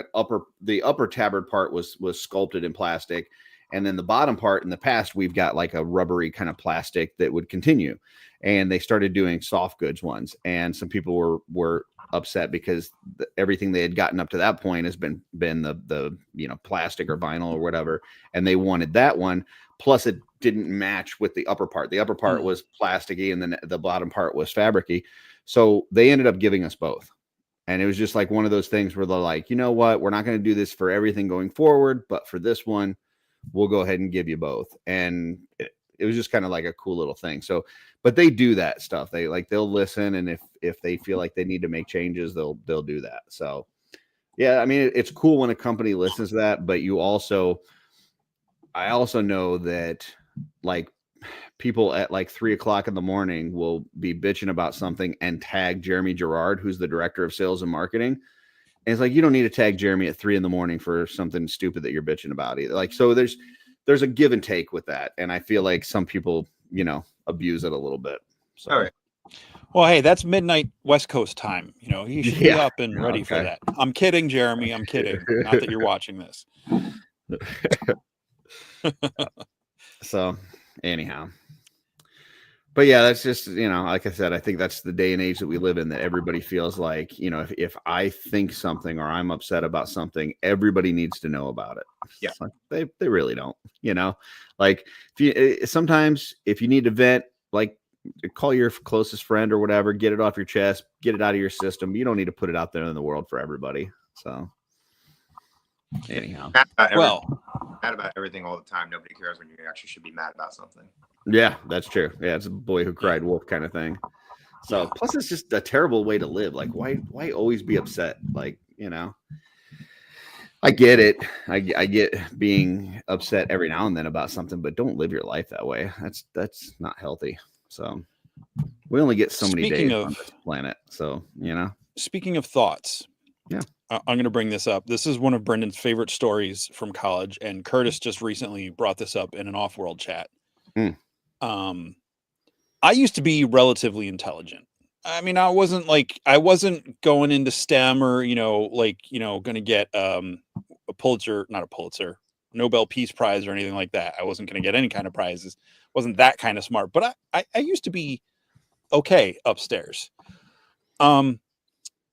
the upper tabard part was sculpted in plastic, and then the bottom part, in the past, we've got like a rubbery kind of plastic that would continue. And they started doing soft goods ones, and some people were upset because everything they had gotten up to that point has been the you know, plastic or vinyl or whatever, and they wanted that one. Plus, it didn't match with the upper part. The upper part was plasticky, and then the bottom part was fabricy. So they ended up giving us both. And it was just like one of those things where they're like, you know what, we're not going to do this for everything going forward, but for this one, we'll go ahead and give you both. And it was just kind of like a cool little thing. So, but they do that stuff. They'll listen, and if they feel like they need to make changes, they'll do that. So yeah, I mean, it's cool when a company listens to that, but I also know that like people at like 3:00 in the morning will be bitching about something and tag Jeremy Gerard, who's the director of sales and marketing. And it's like, you don't need to tag Jeremy at 3 a.m. for something stupid that you're bitching about either. Like, so there's a give and take with that. And I feel like some people, you know, abuse it a little bit. So. All right. Well, hey, that's midnight West Coast time. You know, you should be up and ready for that. I'm kidding, Jeremy. I'm kidding. Not that you're watching this. So anyhow, but yeah, that's just, you know, like I said, I think that's the day and age that we live in, that everybody feels like, you know, if I think something or I'm upset about something, everybody needs to know about it. Yeah. Like, they really don't, you know, like sometimes if you need to vent, like call your closest friend or whatever, get it off your chest, get it out of your system. You don't need to put it out there in the world for everybody. So Anyhow, Mad about everything all the time. Nobody cares when you actually should be mad about something. yeah, that's true. Yeah, it's a boy who cried wolf kind of thing. So Yeah. plus it's just a terrible way to live. Like why always be upset? Like, you know, I get it. I get being upset every now and then about something, but don't live your life that way. That's not healthy. So we only get so many Speaking days of- on this planet. So, you know. Speaking of thoughts, Yeah. I'm going to bring this up. This is one of Brendan's favorite stories from college, and Curtis just recently brought this up in an OffWorld chat. I used to be relatively intelligent. I mean, I wasn't going into STEM or, going to get a Pulitzer, not a Pulitzer, Nobel Peace Prize or anything like that. I wasn't going to get any kind of prizes. Wasn't that kind of smart, but I used to be okay upstairs.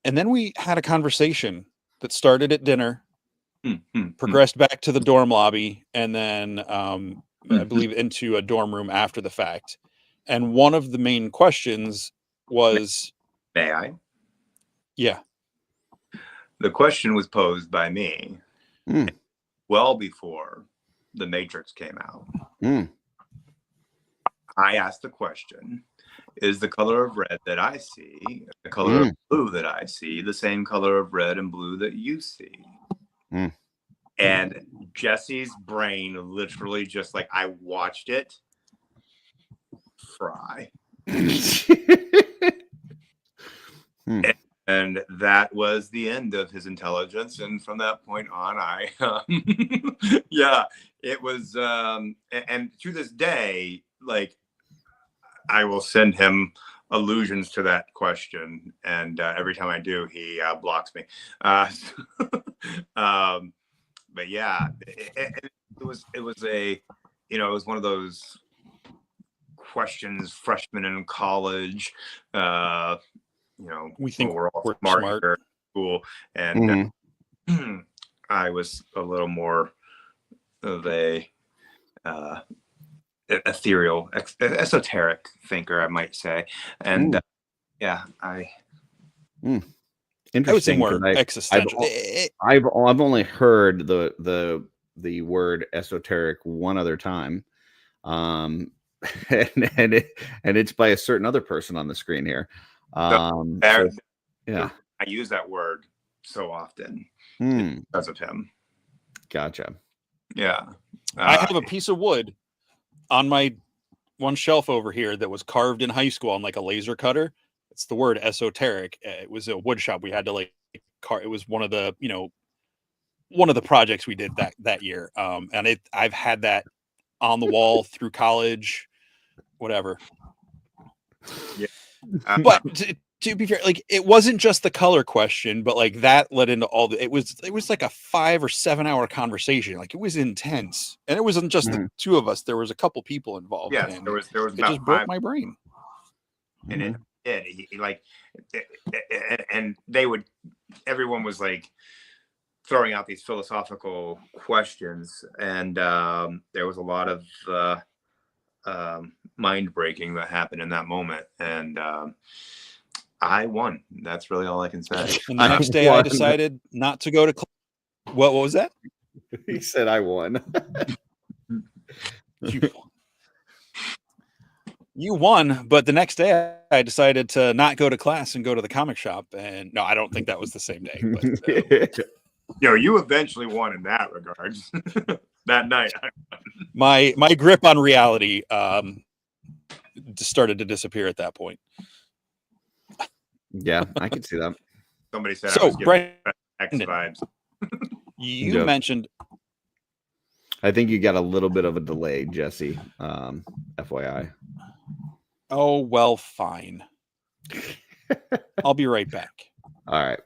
And then we had a conversation that started at dinner, progressed back to the dorm lobby, and then I believe into a dorm room after the fact. And one of the main questions was, May I? Yeah. The question was posed by me well before The Matrix came out. I asked the question, is the color of red that I see, the color of blue that I see, the same color of red and blue that you see? And Jesse's brain literally just like, I watched it fry. And that was the end of his intelligence. And from that point on, it was, and to this day, like, I will send him allusions to that question, and every time I do, he blocks me. But yeah, it was one of those questions freshmen in college. We think we're all smart here at school, and I was a little more of a ethereal, esoteric thinker, I might say. And Interesting. I would say more existential. I've only heard the word esoteric one other time, and it's by a certain other person on the screen here. I use that word so often because of him. Gotcha. Yeah. I have a piece of wood on my one shelf over here that was carved in high school on like a laser cutter. It's the word esoteric. It was a wood shop. We had to it was one of the projects we did that year. And I've had that on the wall through college, whatever. Yeah. But to be fair, like, it wasn't just the color question, but like that led into all it was like a 5 or 7 hour conversation. Like, it was intense, and it wasn't just the two of us. There was a couple people involved. Yeah, there was it just broke my brain. And everyone was like throwing out these philosophical questions, and there was a lot of mind breaking that happened in that moment, and I won. That's really all I can say. And the next day, I decided not to go to class. What was that? He said I won. You won, but the next day I decided to not go to class and go to the comic shop. And no, I don't think that was the same day. But, you eventually won in that regard. That night, my grip on reality started to disappear at that point. Yeah, I can see that. Somebody said, so, I was Brendan, X vibes. You mentioned. I think you got a little bit of a delay, Jesse. FYI. Oh, well, fine. I'll be right back. All right.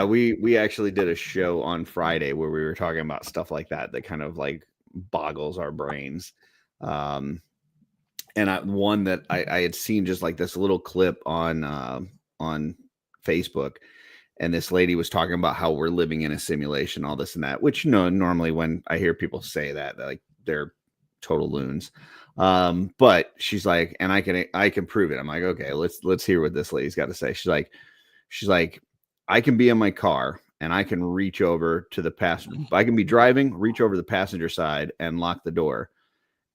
We actually did a show on Friday where we were talking about stuff like that kind of like boggles our brains. And one that I had seen just like this little clip on Facebook, and this lady was talking about how we're living in a simulation, all this and that, which, normally when I hear people say that, they're total loons. But she's like, and I can prove it. I'm like, okay, let's hear what this lady's got to say. She's like, I can be in my car and I can reach over to the passenger. I can be driving, reach over the passenger side and lock the door.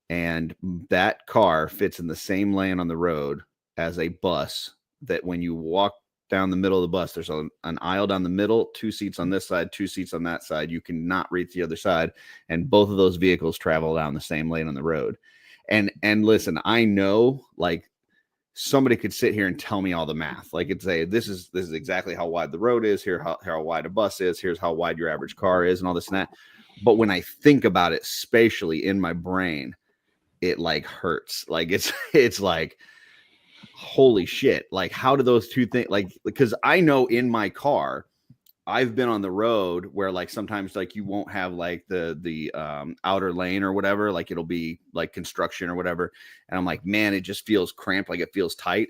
And that car fits in the same lane on the road as a bus, that when you walk down the middle of the bus, there's an aisle down the middle, 2 seats on this side, 2 seats on that side. You cannot reach the other side. And both of those vehicles travel down the same lane on the road. And listen, I know, like, somebody could sit here and tell me all the math. Like, it'd say, this is exactly how wide the road is. Here, how wide a bus is. Here's how wide your average car is, and all this and that. But when I think about it spatially in my brain, it like hurts. Like, it's like, holy shit. Like, how do those two things, like, because I know in my car, I've been on the road where, like, sometimes, like, you won't have like the outer lane or whatever, like it'll be like construction or whatever, and I'm like, man, it just feels cramped, like it feels tight.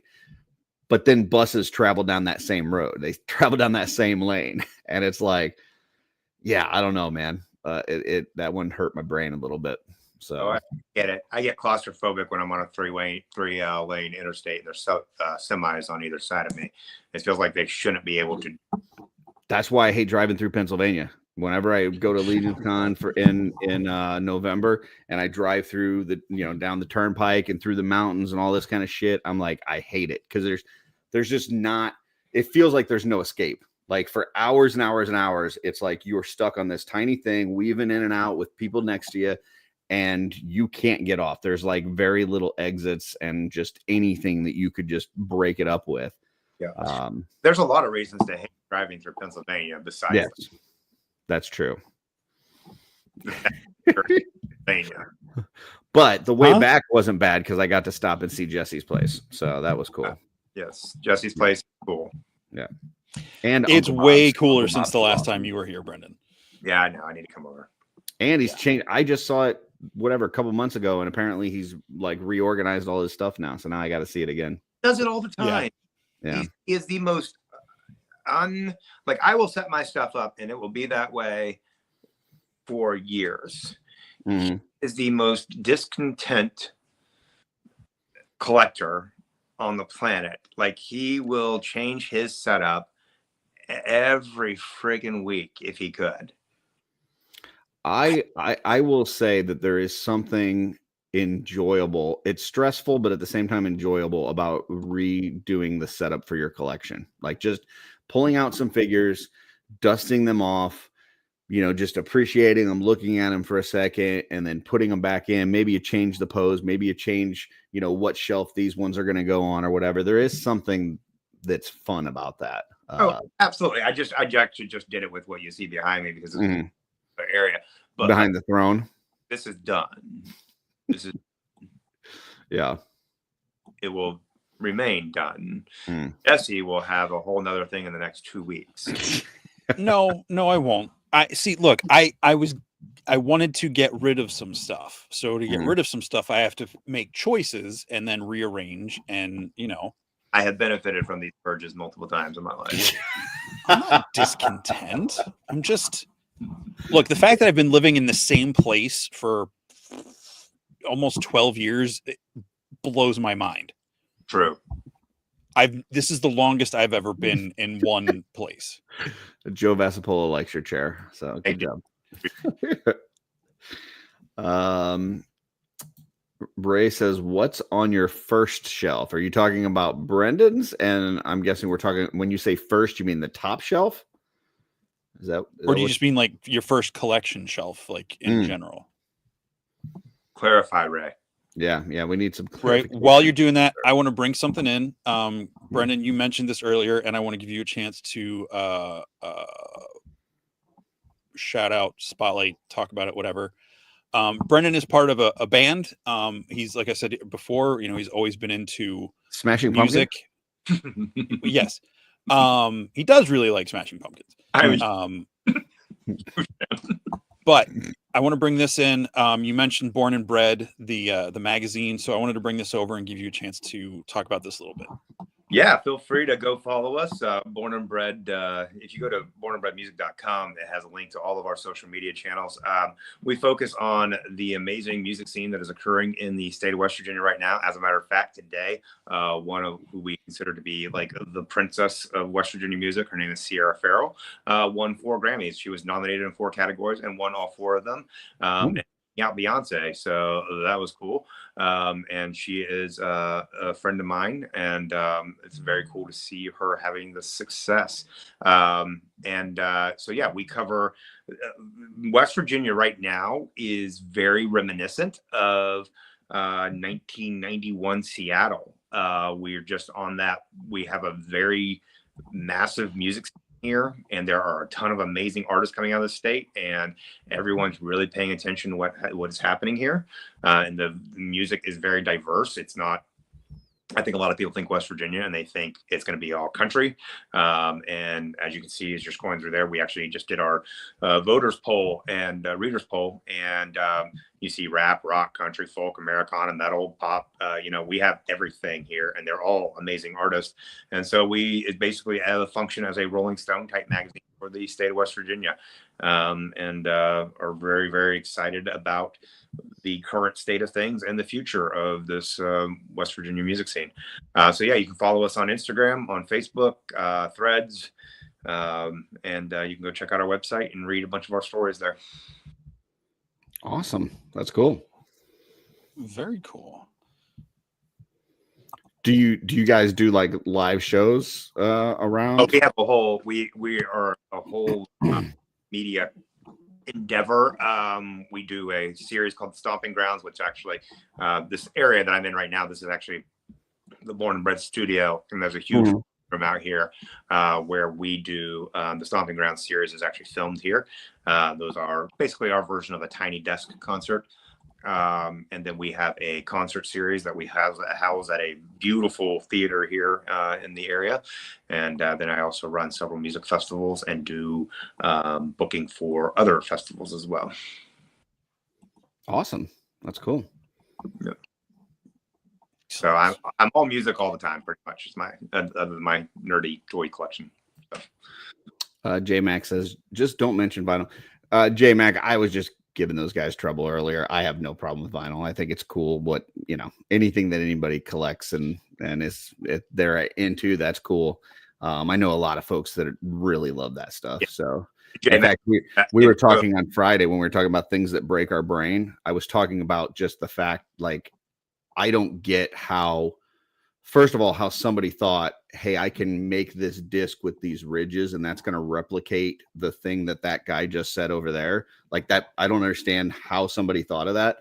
But then buses travel down that same road, they travel down that same lane, and it's like, yeah, I don't know, man. That one hurt my brain a little bit. So I get it. I get claustrophobic when I'm on a three lane interstate and there's semis on either side of me. It feels like they shouldn't be able to. that's why I hate driving through Pennsylvania. Whenever I go to Legion's Con in November, and I drive through down the turnpike and through the mountains and all this kind of shit, I'm like, I hate it, because there's just not. It feels like there's no escape. Like, for hours and hours and hours, it's like you're stuck on this tiny thing, weaving in and out with people next to you, and you can't get off. There's like very little exits and just anything that you could just break it up with. Yeah. There's a lot of reasons to hate driving through Pennsylvania besides. Yes, that's true. Pennsylvania. But the way back wasn't bad, because I got to stop and see Jesse's place. So that was cool. Yes. Jesse's place is cool. Yeah. And it's way cooler since the last time you were here, Brendan. Yeah, I know. I need to come over. And he's changed. I just saw it, a couple months ago, and apparently he's like reorganized all his stuff now. So now I got to see it again. Does it all the time. Yeah. He is the most like, I will set my stuff up and it will be that way for years. Mm-hmm. He is the most discontent collector on the planet. Like, he will change his setup every friggin' week if he could. I will say that there is something enjoyable. It's stressful, but at the same time enjoyable about redoing the setup for your collection. Like, just pulling out some figures, dusting them off, just appreciating them, looking at them for a second, and then putting them back in. Maybe you change the pose, maybe you change, what shelf these ones are going to go on or whatever. There is something that's fun about that. Oh, absolutely. I actually just did it with what you see behind me, because it's the area. But behind the throne. This is done. Yeah. It will remain done. Jesse will have a whole nother thing in the next 2 weeks. No, I won't. Look, I wanted to get rid of some stuff. So to get rid of some stuff, I have to make choices and then rearrange. And, I have benefited from these purges multiple times in my life. I'm not discontent. I'm just, look, the fact that I've been living in the same place for almost 12 years, it blows my mind. True. This is the longest I've ever been in one place. Joe Vasapola likes your chair, so good job. Bray says, what's on your first shelf? Are you talking about Brendan's? And I'm guessing we're talking, when you say first, you mean the top shelf? Or do you just mean like your first collection shelf, like in general? Clarify, Ray. Yeah, we need some right. While you're doing that, I want to bring something in. Brendan, you mentioned this earlier, and I want to give you a chance to shout out, spotlight, talk about it, whatever. Brendan is part of a band. He's, like I said before, he's always been into Smashing music. Yes. He does really like Smashing Pumpkins. But I want to bring this in. You mentioned Born and Bred, the magazine. So I wanted to bring this over and give you a chance to talk about this a little bit. Yeah, feel free to go follow us. Born and Bred. If you go to bornandbredmusic.com, it has a link to all of our social media channels. We focus on the amazing music scene that is occurring in the state of West Virginia right now. As a matter of fact, today, one of who we consider to be like the princess of West Virginia music, her name is Sierra Farrell, won 4 Grammys. She was nominated in 4 categories and won all 4 of them. Out Beyonce, so that was cool. And she is a friend of mine, and it's very cool to see her having the success. So yeah, we cover West Virginia right now is very reminiscent of 1991 Seattle. We're just on that. We have a very massive music scene here, and there are a ton of amazing artists coming out of the state, and everyone's really paying attention to what is happening here. And the music is very diverse. It's not, I think a lot of people think West Virginia and they think it's going to be all country. And as you can see, as you're scrolling through there, we actually just did our voters poll and readers poll, and you see rap, rock, country, folk, Americana, metal, pop. We have everything here, and they're all amazing artists. And so it basically function as a Rolling Stone type magazine for the state of West Virginia, and are very, very excited about the current state of things and the future of this West Virginia music scene. So yeah, you can follow us on Instagram, on Facebook, Threads, and you can go check out our website and read a bunch of our stories there. Awesome. That's cool. Very cool. Do you guys do like live shows around? Oh, we have we are a whole media endeavor. We do a series called Stomping Grounds, which actually this area that I'm in right now, this is actually the Born and Bred studio, and there's a huge room out here where we do the Stomping Grounds series is actually filmed here. Those are basically our version of a tiny desk concert. And then we have a concert series that we house at a beautiful theater here in the area. And then I also run several music festivals and do booking for other festivals as well. Awesome. That's cool. Yeah. So I'm all music all the time, pretty much. It's my nerdy toy collection stuff. J Mac says, just don't mention vinyl. J Mac, I was just giving those guys trouble earlier. I have no problem with vinyl. I think it's cool. Anything that anybody collects and they're into, that's cool. I know a lot of folks that really love that stuff. Yeah. So in fact, we were talking on Friday when we were talking about things that break our brain. I was talking about just the fact, like, I don't get how, first of all, how somebody thought, hey, I can make this disc with these ridges and that's going to replicate the thing that guy just said over there. Like that, I don't understand how somebody thought of that.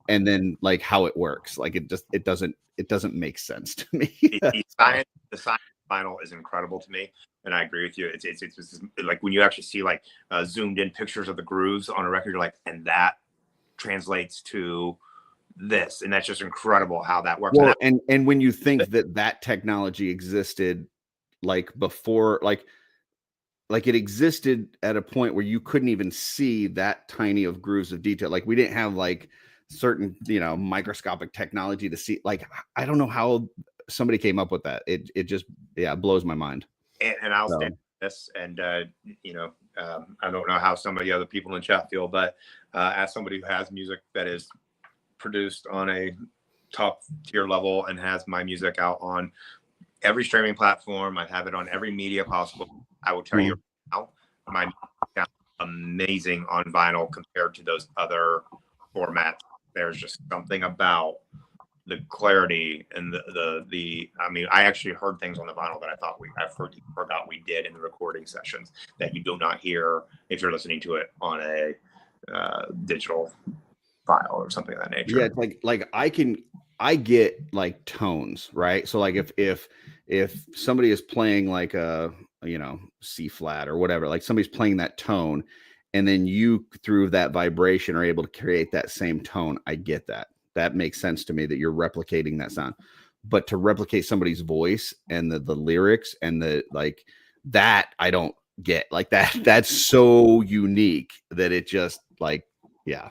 And then like how it works. Like it doesn't make sense to me. The science of vinyl is incredible to me. And I agree with you. It's like when you actually see like zoomed in pictures of the grooves on a record, you're like, and that translates to this, and that's just incredible how that works. Well, and when you think that technology existed like before, like it existed at a point where you couldn't even see that tiny of grooves of detail. Like we didn't have like certain microscopic technology to see. Like I don't know how somebody came up with that. It just blows my mind. And I'll stand this, and I don't know how some of the other people in chat feel, but as somebody who has music that is produced on a top tier level and has my music out on every streaming platform, I have it on every media possible. I will tell you now, my music sounds amazing on vinyl compared to those other formats. There's just something about the clarity and the I mean, I actually heard things on the vinyl that I forgot we did in the recording sessions that you do not hear if you're listening to it on a digital file or something of that nature. Yeah, it's like I get like tones, right? So like if somebody is playing like a C flat or whatever, like somebody's playing that tone, and then you through that vibration are able to create that same tone. I get that. That makes sense to me that you're replicating that sound. But to replicate somebody's voice and the lyrics and the like, that I don't get. Like that's so unique that it just like, yeah.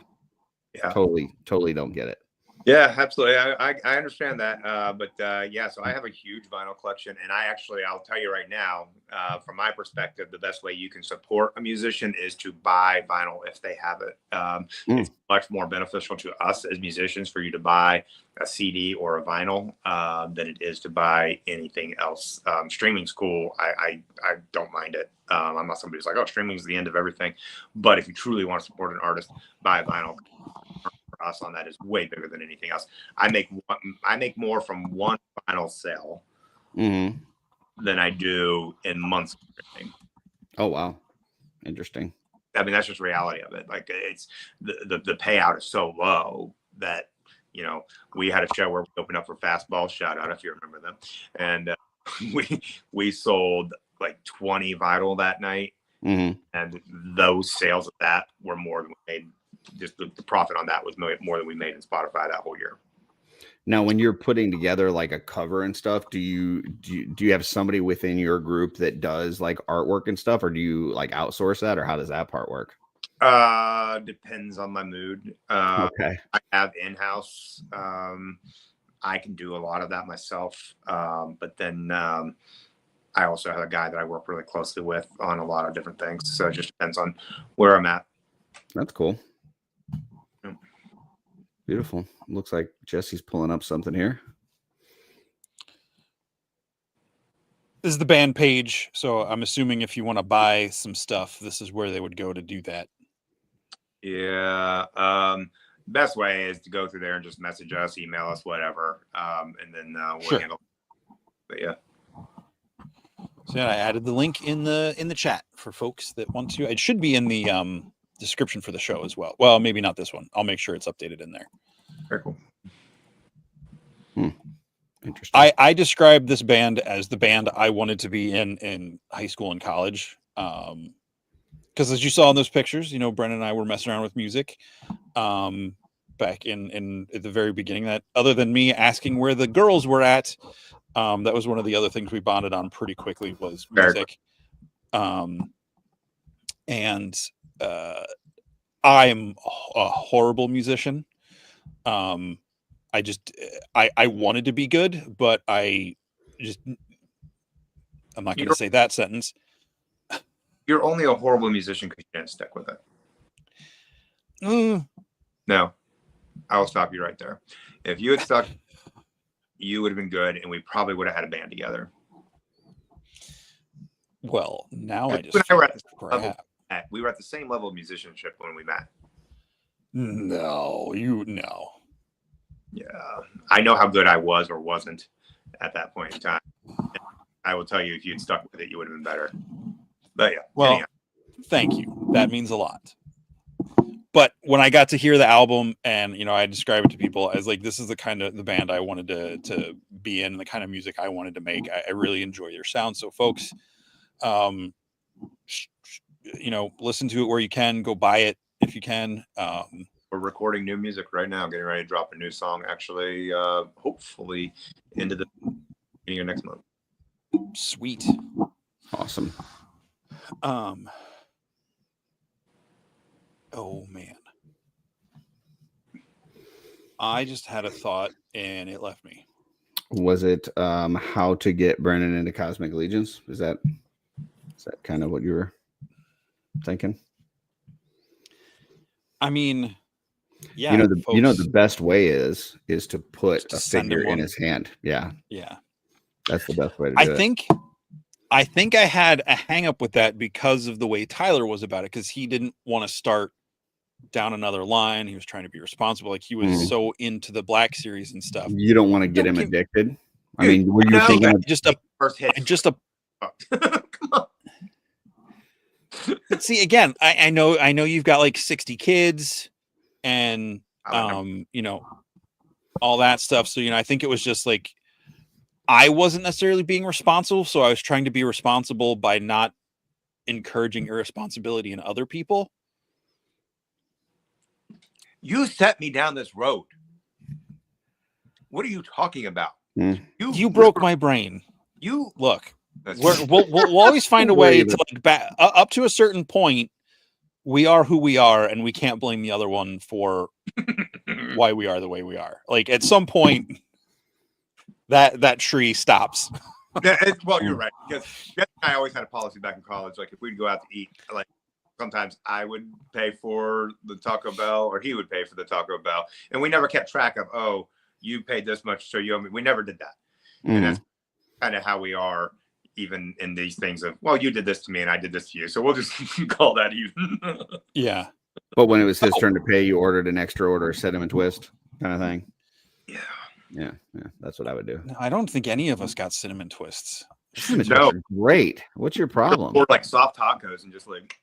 Totally don't get it. Yeah, absolutely. I understand that. But yeah, so I have a huge vinyl collection, and I'll tell you right now, from my perspective, the best way you can support a musician is to buy vinyl if they have it. It's much more beneficial to us as musicians for you to buy a CD or a vinyl than it is to buy anything else. Streaming's cool. I don't mind it. I'm not somebody who's like, oh, streaming is the end of everything. But if you truly want to support an artist, buy a vinyl. For us on that is way bigger than anything else. I make more from one vinyl sale than I do in months of streaming. Oh wow, interesting. I mean, that's just reality of it. Like, it's the payout is so low that, you know, we had a show where we opened up for Fastball, shout out if you remember them, and we sold like 20 vinyl that night, and those sales of that were more than we made. Just the profit on that was more than we made in Spotify that whole year. Now, when you're putting together like a cover and stuff, do you have somebody within your group that does like artwork and stuff, or do you like outsource that, or how does that part work? Depends on my mood. Okay. I have in-house. I can do a lot of that myself. But then I also have a guy that I work really closely with on a lot of different things. So it just depends on where I'm at. That's cool. Beautiful. Looks like Jesse's pulling up something here. This is the band page, so I'm assuming if you want to buy some stuff, this is where they would go to do that. Yeah. Best way is to go through there and just message us, email us, whatever, and then we'll handle it. But yeah. So yeah, I added the link in the chat for folks that want to. It should be in the description for the show as well. Well, maybe not this one. I'll make sure it's updated in there. Very cool. Interesting. I described this band as the band I wanted to be in high school and college. Because as you saw in those pictures, you know, Brennan and I were messing around with music back in at the very beginning. That other than me asking where the girls were at, that was one of the other things we bonded on pretty quickly was music. And I am a horrible musician. I wanted to be good, but I'm not going to say that sentence. You're only a horrible musician because you didn't stick with it. No, I will stop you right there. If you had stuck, you would have been good, and we probably would have had a band together. Well, now I just we were at the same level of musicianship when we met. No. Yeah, I know how good I was or wasn't at that point in time. I will tell you, if you'd stuck with it, you would have been better. But yeah. Well, anyhow. Thank you. That means a lot. But when I got to hear the album, and you know, I describe it to people as like, this is the kind of the band I wanted to be in, the kind of music I wanted to make. I really enjoy your sound. So, folks, you know, listen to it where you can. Go buy it if you can. We're recording new music right now, getting ready to drop a new song, actually, hopefully into the beginning of next month. Sweet. Awesome. Oh man, I just had a thought and it left me. Was it how to get Brennan into Cosmic Allegiance? Is that kind of what you were thinking? I mean, yeah, you know the best way is to put a figure in his hand. Yeah, that's the best way to do it. I think I had a hang up with that because of the way Tyler was about it, because he didn't want to start down another line. He was trying to be responsible. Like, he was so into the Black Series and stuff. You don't want to get him addicted. I mean, were you thinking of just a first hit? Come on. See, again, I know you've got like 60 kids and you know, all that stuff. So, you know, I think it was just like, I wasn't necessarily being responsible, so I was trying to be responsible by not encouraging irresponsibility in other people. You set me down this road. What are you talking about? You broke my brain. You look. We'll always find a way to like up to a certain point. We are who we are, and we can't blame the other one for why we are the way we are. Like at some point, that tree stops. Well, you're right, because I always had a policy back in college. Like if we'd go out to eat, like sometimes I would pay for the Taco Bell, or he would pay for the Taco Bell, and we never kept track of, oh, you paid this much, so you owe me. We never did that, and that's kind of how we are, even in these things of, well, you did this to me and I did this to you, so we'll just call that even. Yeah. But when it was his turn to pay, you ordered an extra order, cinnamon twist kind of thing. Yeah, that's what I would do. No, I don't think any of us got cinnamon twists. Cinnamon twists are great. What's your problem? Or like soft tacos and just like,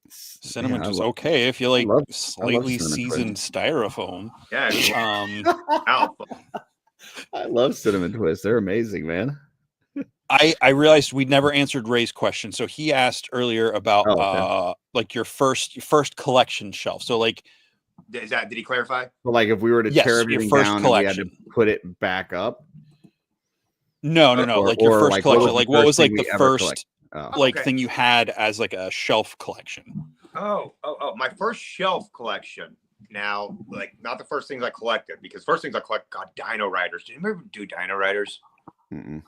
Cinnamon twist okay if you like slightly cinnamon seasoned styrofoam. yeah. I love cinnamon twists. They're amazing, man. I realized we never answered Ray's question. So he asked earlier about like your first collection shelf. So like, did he clarify? But like if we were to tear everything down and we had to put it back up. No. Like your first collection. Like what was like the first Okay. thing you had as like a shelf collection? Oh, my first shelf collection. Now, like not the first things I collected, because first things I collect, God, Dino Riders. Did you ever do Dino Riders?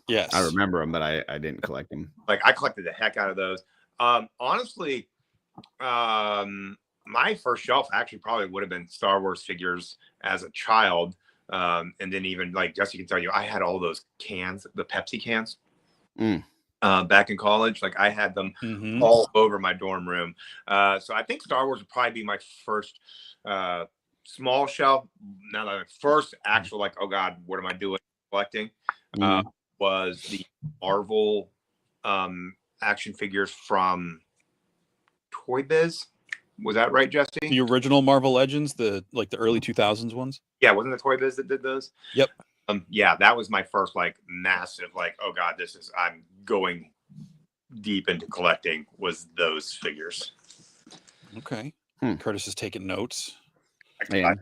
Yes, I remember them, but I didn't collect them. Like I collected the heck out of those. Honestly, my first shelf actually probably would have been Star Wars figures as a child. And then even like Jesse can tell you, I had all those cans, the Pepsi cans. Back in college, like I had them all over my dorm room. So I think Star Wars would probably be my first small shelf. Now the first actual, like, oh God, what am I doing collecting? Was the Marvel action figures from Toy Biz. Was that right, Jesse? The original Marvel Legends, the early 2000s ones. Yeah, wasn't it Toy Biz that did those? Yep. Yeah, that was my first like massive, like, oh God, I'm going deep into collecting, was those figures. Okay. Curtis is taking notes. I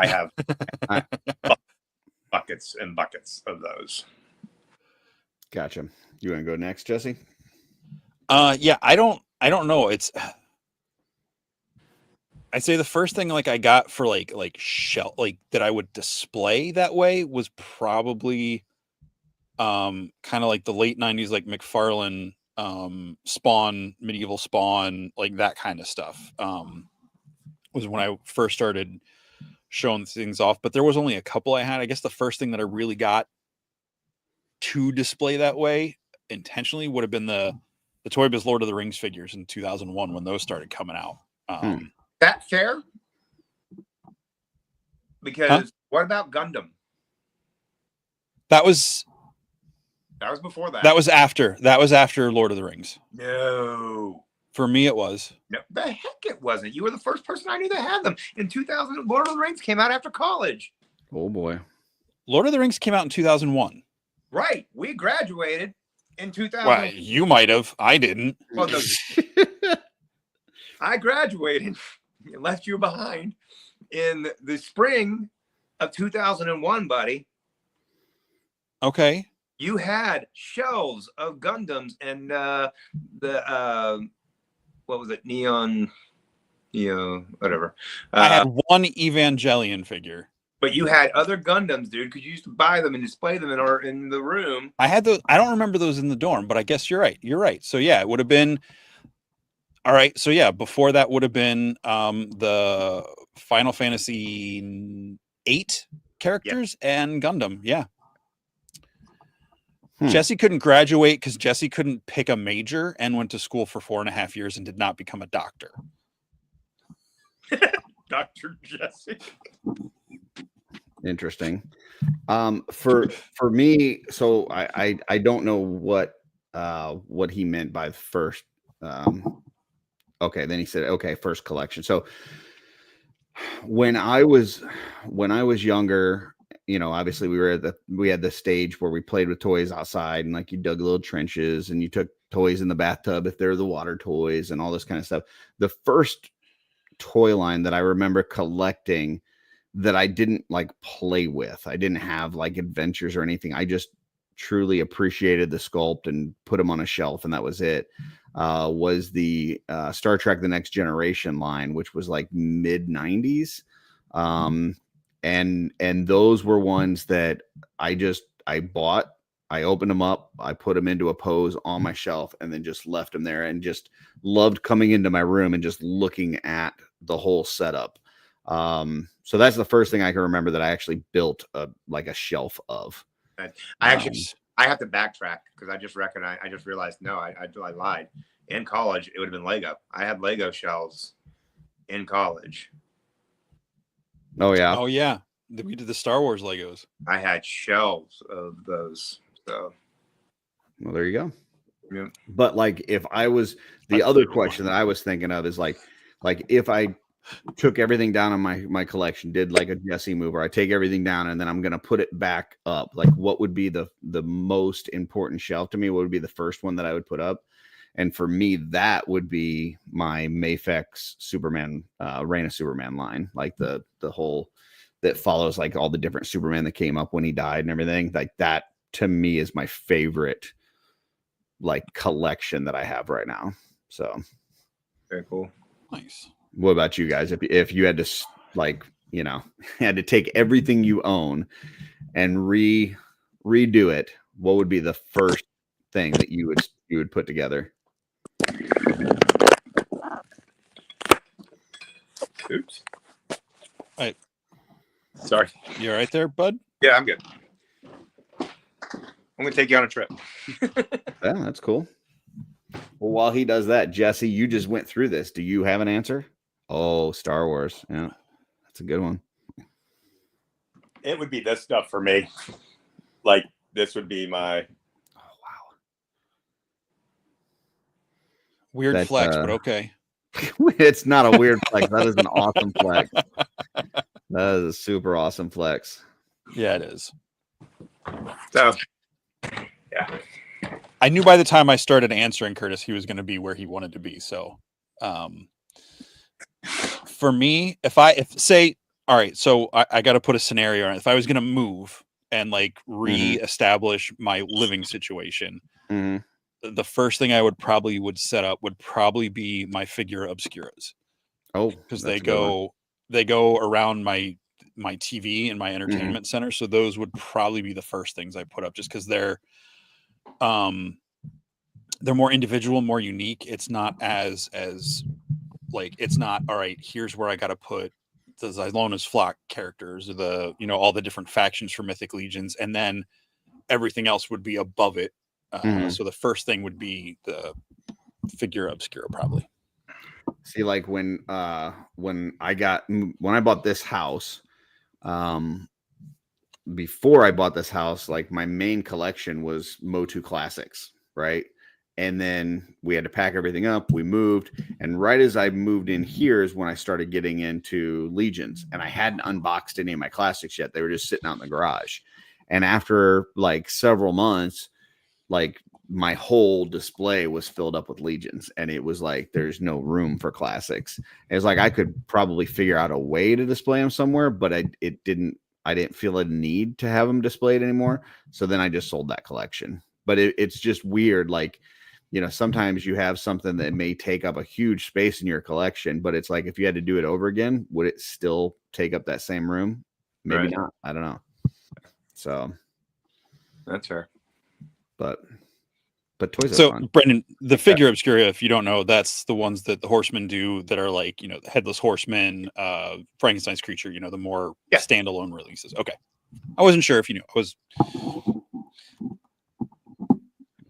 have buckets and buckets of those. Gotcha. You want to go next, Jesse? Yeah, I don't know. I'd say the first thing like I got for like shelf, like that I would display that way was probably kind of like the late 90s, like McFarlane, Spawn, Medieval Spawn, like that kind of stuff. Was when I first started showing things off, but there was only a couple I had. I guess the first thing that I really got to display that way intentionally would have been the Toy Biz Lord of the Rings figures in 2001 when those started coming out. That fair? Because what about Gundam? That was before that. That was after Lord of the Rings. No. For me, it was. No, the heck it wasn't. You were the first person I knew that had them. In 2000, Lord of the Rings came out after college. Oh boy. Lord of the Rings came out in 2001. Right. We graduated in 2000. Well, you might have. I didn't. Well, no. I graduated and left you behind in the spring of 2001, buddy. Okay. You had shelves of Gundams and what was it? Neon, whatever. I had one Evangelion figure. But you had other Gundams, dude, because you used to buy them and display them in the room. I had those. I don't remember those in the dorm, but I guess you're right. You're right. So yeah, it would have been. All right. So yeah, before that would have been the Final Fantasy VIII characters and Gundam. Yeah. Jesse couldn't graduate because Jesse couldn't pick a major and went to school for 4.5 years and did not become a doctor. Dr. Jesse. Interesting. For me, so I don't know what he meant by first. Okay, then he said, okay, first collection. So when I was younger, obviously we had the stage where we played with toys outside, and like you dug little trenches and you took toys in the bathtub if they're the water toys and all this kind of stuff. The first toy line that I remember collecting that I didn't like play with, I didn't have like adventures or anything, I just truly appreciated the sculpt and put them on a shelf, and that was it, was the Star Trek The Next Generation line, which was like mid 90s. And those were ones that I bought. I opened them up, I put them into a pose on my shelf, and then just left them there, and just loved coming into my room and just looking at the whole setup. So that's the first thing I can remember that I actually built a shelf of. I have to backtrack because I just realized, no, I lied. In college, it would have been Lego. I had Lego shelves in college. Oh yeah. Oh yeah. We did the Star Wars Legos. I had shelves of those. So, well, there you go. Yeah. But like, if I was the other question that I was thinking of is like if I took everything down on my collection, did like a Jesse move, or I take everything down and then I'm gonna put it back up, like what would be the most important shelf to me? What would be the first one that I would put up? And for me, that would be my Mafex Superman, Reign of Superman line, like the whole that follows like all the different Superman that came up when he died and everything. Like that to me is my favorite like collection that I have right now. So very cool. Nice. What about you guys? If you had to like, you know, had to take everything you own and redo it, what would be the first thing that you would put together? Oops. All right. Sorry. You all right there, bud? Yeah, I'm good. I'm gonna take you on a trip. Yeah, that's cool. Well, while he does that, Jesse, you just went through this. Do you have an answer? Oh, Star Wars. Yeah, that's a good one. It would be this stuff for me. Like this would be my. Oh wow. Weird flex, but okay. It's not a weird flex. That is an awesome flex. That is a super awesome flex. Yeah, it is. So, yeah. I knew by the time I started answering Curtis, he was going to be where he wanted to be. So, for me, if say, all right, so I got to put a scenario on it. If I was going to move and like reestablish my living situation, the first thing I would set up would probably be my figure obscuras. Oh, because they go around my TV and my entertainment center. So those would probably be the first things I put up, just because they're more individual, more unique. It's not as like, it's not, all right, here's where I got to put the Zylona's flock characters, or the, you know, all the different factions for Mythic Legions, and then everything else would be above it. So the first thing would be the figure obscura, probably. See, like when I bought this house, before I bought this house, like my main collection was Motu Classics, right? And then we had to pack everything up. We moved, and right as I moved in here is when I started getting into Legions, and I hadn't unboxed any of my classics yet. They were just sitting out in the garage. And after like several months, like my whole display was filled up with Legions, and it was like there's no room for classics. It was like I could probably figure out a way to display them somewhere, but I didn't feel a need to have them displayed anymore. So then I just sold that collection. But it's just weird, like, you know, sometimes you have something that may take up a huge space in your collection, but it's like, if you had to do it over again, would it still take up that same room? Maybe not. I don't know. So that's fair. But toys are so fun. Brendan, the figure obscura, if you don't know, that's the ones that the Horsemen do that are like, you know, the Headless Horseman, Frankenstein's Creature, you know, the more standalone releases. Okay. I wasn't sure if you knew.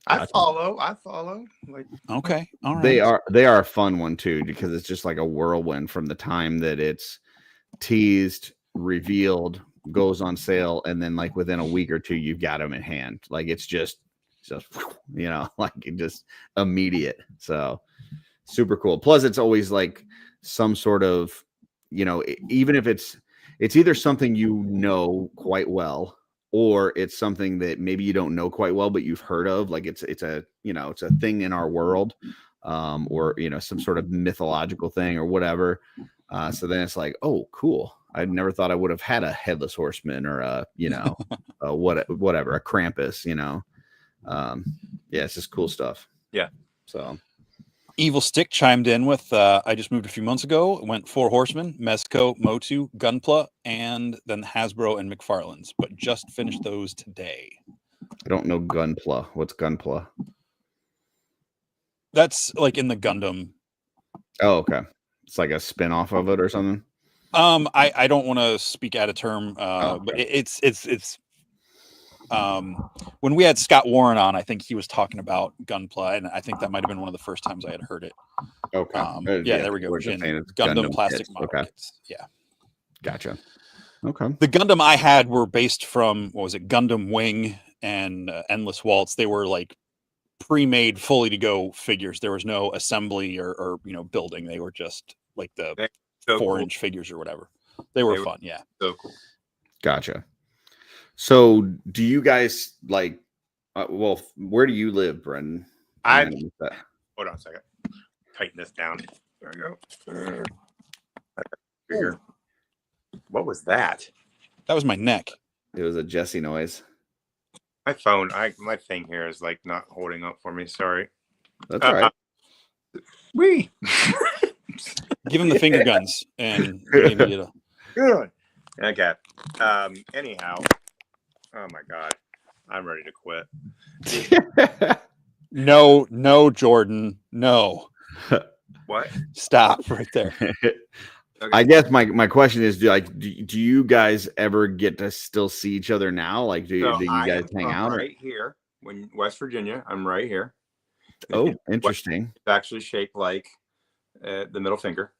I follow. Like, okay. All right. They are a fun one too, because it's just like a whirlwind from the time that it's teased, revealed, goes on sale, and then like within a week or two, you've got them in hand. Like it's just, you know, like it just immediate. So super cool. Plus it's always like some sort of, you know, even if it's either something you know quite well, or it's something that maybe you don't know quite well, but you've heard of, like it's a, you know, it's a thing in our world, or, you know, some sort of mythological thing or whatever. So then it's like, oh, cool. I never thought I would have had a Headless Horseman or a, you know, whatever, a Krampus, you know. Yeah, it's just cool stuff. Yeah. So Evil Stick chimed in with, I just moved a few months ago. It went 4 Horsemen, Mezco, Motu, Gunpla, and then Hasbro and McFarlane's, but just finished those today. I don't know Gunpla. What's Gunpla? That's like in the Gundam. Oh, okay. It's like a spin-off of it or something. I don't want to speak out of term, okay. but it's when we had Scott Warren on, I think he was talking about Gunpla, and I think that might have been one of the first times I had heard it. Okay. Yeah, there we go. We're just Jin, saying it's Gundam plastic kits. model Okay. kits. Yeah. Gotcha. Okay. The Gundam I had were based from, what was it, Gundam Wing and Endless Waltz. They were like pre-made, fully to go figures. There was no assembly or building. They were just like the So 4-inch cool. figures or whatever. They were fun. Yeah. So cool. Gotcha. So, do you guys like? Well, where do you live, Brendan? Hold on a second. Tighten this down. There we go. Figure. What was that? That was my neck. It was a Jesse noise. My phone. My thing here is like not holding up for me. Sorry. That's all right. Wee. Give him the finger guns and maybe it'll. Good. Okay. Anyhow. Oh my God. I'm ready to quit. No, Jordan. No. What? Stop right there. Okay. I guess my question is, do you guys ever get to still see each other now? Like, do you guys hang out? Right here, when West Virginia, I'm right here. Oh, interesting. It's actually shaped like the middle finger.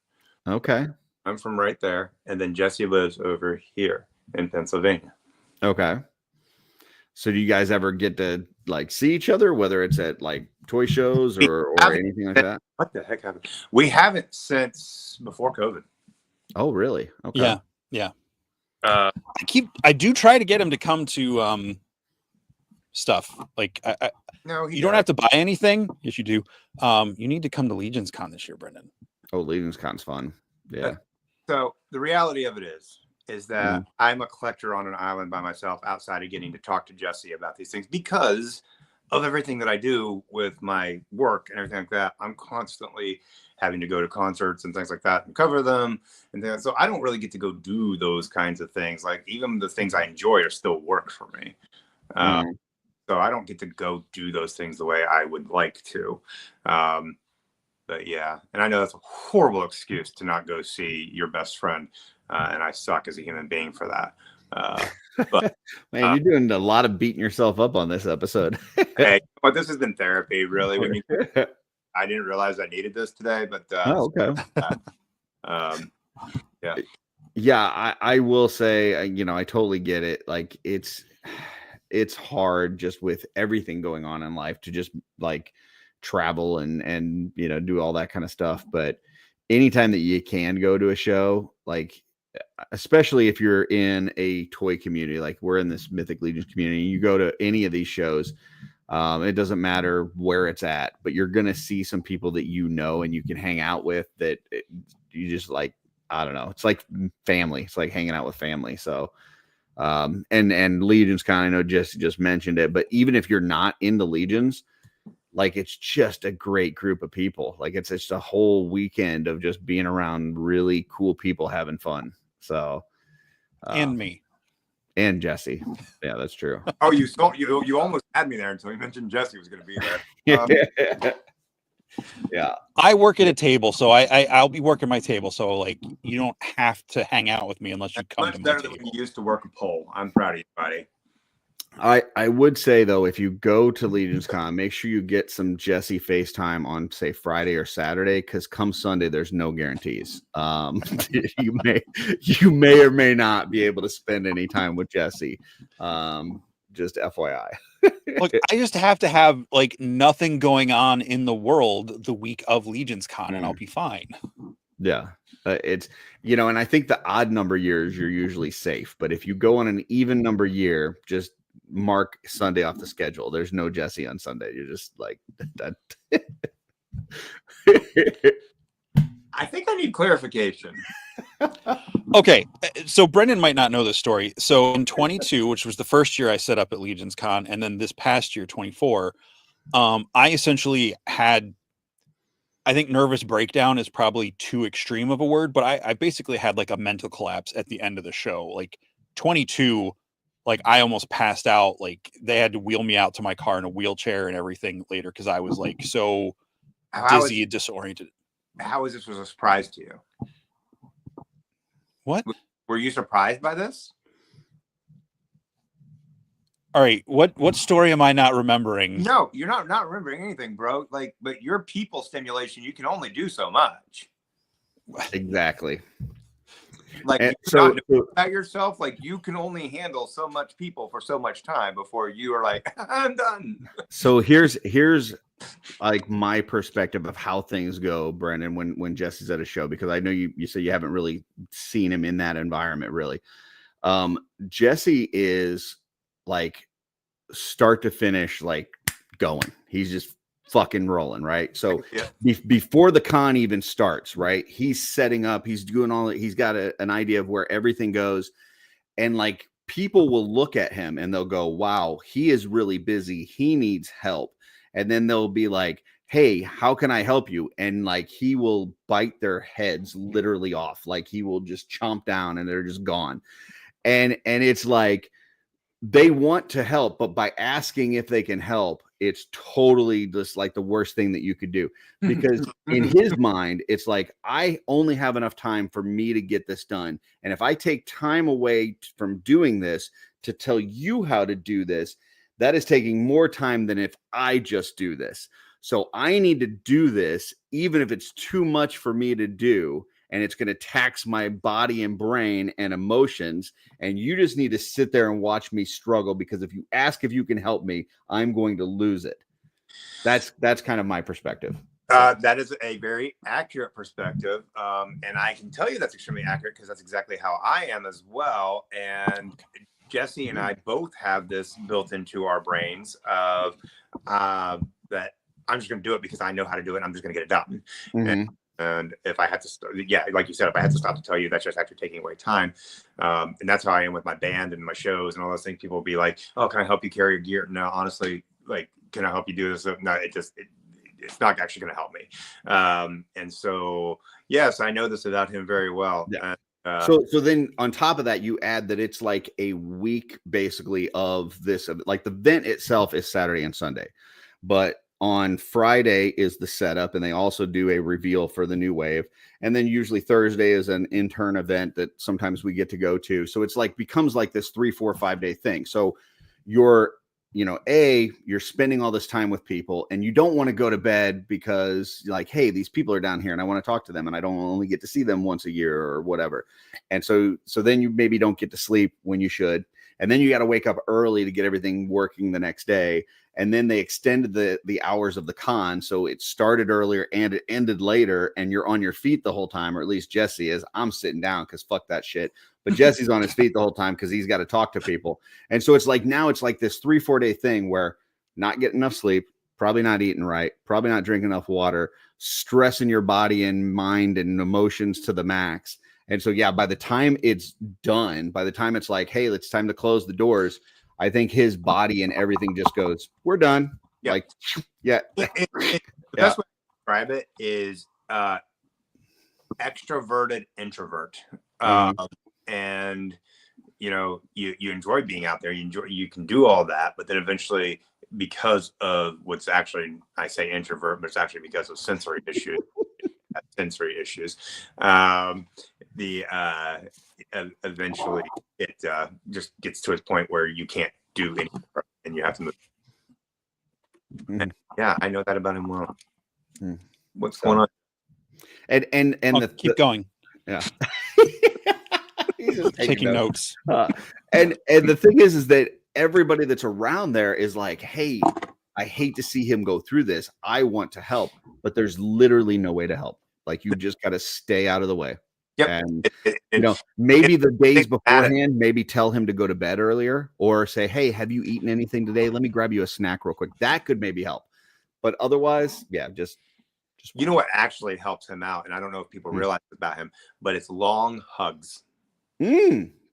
Okay. I'm from right there, and then Jesse lives over here in Pennsylvania. Okay. So, do you guys ever get to like see each other, whether it's at like toy shows or anything like that? What the heck happened? We haven't since before COVID. Oh, really? Okay. Yeah. Uh, I do try to get him to come to stuff. Like no, you don't have to buy anything. Yes, you do. You need to come to Legion's Con this year, Brendan. Oh, Legion's Con's fun. Yeah. So the reality of it is that I'm a collector on an island by myself outside of getting to talk to Jesse about these things because of everything that I do with my work and everything like that. I'm constantly having to go to concerts and things like that and cover them. And then, so I don't really get to go do those kinds of things. Like even the things I enjoy are still work for me. So I don't get to go do those things the way I would like to. But yeah, and I know that's a horrible excuse to not go see your best friend. And I suck as a human being for that. But Man, you're doing a lot of beating yourself up on this episode. hey, but this has been therapy, really. I didn't realize I needed this today, but okay. Yeah. Yeah, I will say, I totally get it. Like it's hard just with everything going on in life to just like travel and do all that kind of stuff. But anytime that you can go to a show, like especially if you're in a toy community, like we're in this Mythic Legions community, you go to any of these shows, it doesn't matter where it's at, but you're going to see some people that and you can hang out with that you just like, I don't know. It's like family. It's like hanging out with family. So, and Legions Con, I know Jesse just mentioned it, but even if you're not into Legions, like it's just a great group of people. Like it's just a whole weekend of just being around really cool people having fun. So, And me. And Jesse. Yeah, that's true. Oh, you almost had me there until you mentioned Jesse was going to be there. Yeah. I work at a table, so I'll be working my table. So like you don't have to hang out with me unless you come to my better table. than when you used to work a pole. I'm proud of you, buddy. I would say though, if you go to Legion's Con, make sure you get some Jesse FaceTime on say Friday or Saturday, because come Sunday there's no guarantees. You may or may not be able to spend any time with Jesse. Just FYI. Look, I just have to have like nothing going on in the world the week of Legion's Con, and I'll be fine. Yeah, it's and I think the odd number years you're usually safe, but if you go on an even number year, just mark Sunday off the schedule. There's no Jesse on Sunday. You're just like that. I think I need clarification. Okay, so Brendan might not know this story. So in 22, which was the first year I set up at Legion's Con, and then this past year, 24, I essentially had I think nervous breakdown is probably too extreme of a word, but I basically had like a mental collapse at the end of the show. Like 22, like I almost passed out. Like they had to wheel me out to my car in a wheelchair and everything later because I was like so dizzy and disoriented. How was this was a surprise to you? What? Were you surprised by this? All right, what story am I not remembering? No, you're not remembering anything, bro. Like, but your people stimulation, you can only do so much. Exactly. Like, And you so- not know about yourself, like you can only handle so much people for so much time before you are like, I'm done. So here's like my perspective of how things go, Brendan, when Jesse's at a show, because I know you said you haven't really seen him in that environment really. Jesse is like start to finish, like going. He's just fucking rolling, right? So Yeah. before the con even starts, right? He's setting up, he's doing all, he's got an idea of where everything goes. And like people will look at him and they'll go, wow, he is really busy. He needs help. And then they'll be like, hey, how can I help you? And like he will bite their heads literally off. Like he will just chomp down and they're just gone. And it's like they want to help, but by asking if they can help, it's totally just like the worst thing that you could do. Because in his mind, it's like, I only have enough time for me to get this done. And if I take time away from doing this to tell you how to do this, that is taking more time than if I just do this. So I need to do this, even if it's too much for me to do. And it's going to tax my body and brain and emotions. And you just need to sit there and watch me struggle, because if you ask if you can help me, I'm going to lose it. That's kind of my perspective. That is a very accurate perspective. And I can tell you that's extremely accurate because that's exactly how I am as well. And Jesse and I both have this built into our brains of that I'm just going to do it because I know how to do it. And I'm just going to get it done. Mm-hmm. And if I had to, like you said, if I had to stop to tell you, that's just actually taking away time. And that's how I am with my band and my shows and all those things. People will be like, "Oh, can I help you carry your gear?" No, honestly, like, can I help you do this? No, it's not actually going to help me. And so, yes, I know this about him very well. Yeah. And, so then on top of that, you add that it's like a week basically of this, like the event itself is Saturday and Sunday, but on Friday is the setup, and they also do a reveal for the new wave. And then usually Thursday is an intern event that sometimes we get to go to. So it's like becomes like this 3, 4, 5 day thing. So you're spending all this time with people, and you don't want to go to bed because like, hey, these people are down here and I want to talk to them, and I don't only get to see them once a year or whatever. And so then you maybe don't get to sleep when you should. And then you got to wake up early to get everything working the next day. And then they extended the hours of the con. So it started earlier and it ended later, and you're on your feet the whole time, or at least Jesse is. I'm sitting down because fuck that shit. But Jesse's on his feet the whole time because he's got to talk to people. And so it's like now it's like this 3, 4 day thing where not getting enough sleep, probably not eating right, probably not drinking enough water, stressing your body and mind and emotions to the max. And so, yeah, by the time it's done, by the time it's like, hey, it's time to close the doors, I think his body and everything just goes, we're done. Yeah. Like, yeah. The best way to describe it is extroverted introvert. And you enjoy being out there. You can do all that, but then eventually, because of what's actually, I say introvert, but it's actually because of sensory issues. Eventually it just gets to a point where you can't do anything and you have to move. And, yeah, I know that about him well. What's going on? And Keep going. Yeah. He's just taking notes. And the thing is that everybody that's around there is like, hey, I hate to see him go through this. I want to help, but there's literally no way to help. Like, you just got to stay out of the way. Yep. And maybe the days beforehand, maybe tell him to go to bed earlier, or say, hey, have you eaten anything today? Let me grab you a snack real quick. That could maybe help. But otherwise, yeah, just you know what actually helps him out, and I don't know if people realize about him, but it's long hugs.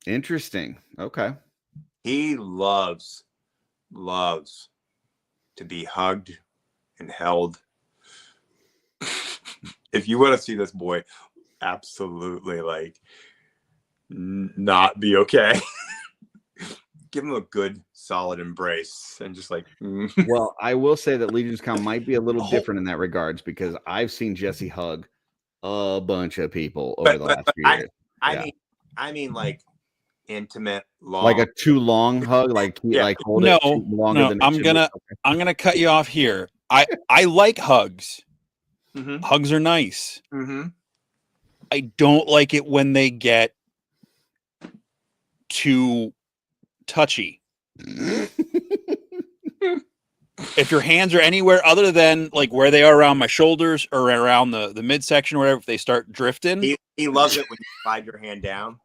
Interesting. Okay. He loves to be hugged and held. if you want to see this boy absolutely like not be okay, give him a good solid embrace and just like Well, I will say that Legion's Con might be a little different in that regards because I've seen Jesse hug a bunch of people over the last few years. I mean like intimate, long, like a too long hug, like hold it too longer than it I'm should gonna be. I'm gonna cut you off here. I like hugs. Mhm. Hugs are nice. Mhm. I don't like it when they get too touchy. If your hands are anywhere other than like where they are around my shoulders or around the midsection or whatever, if they start drifting, He loves it when you slide your hand down.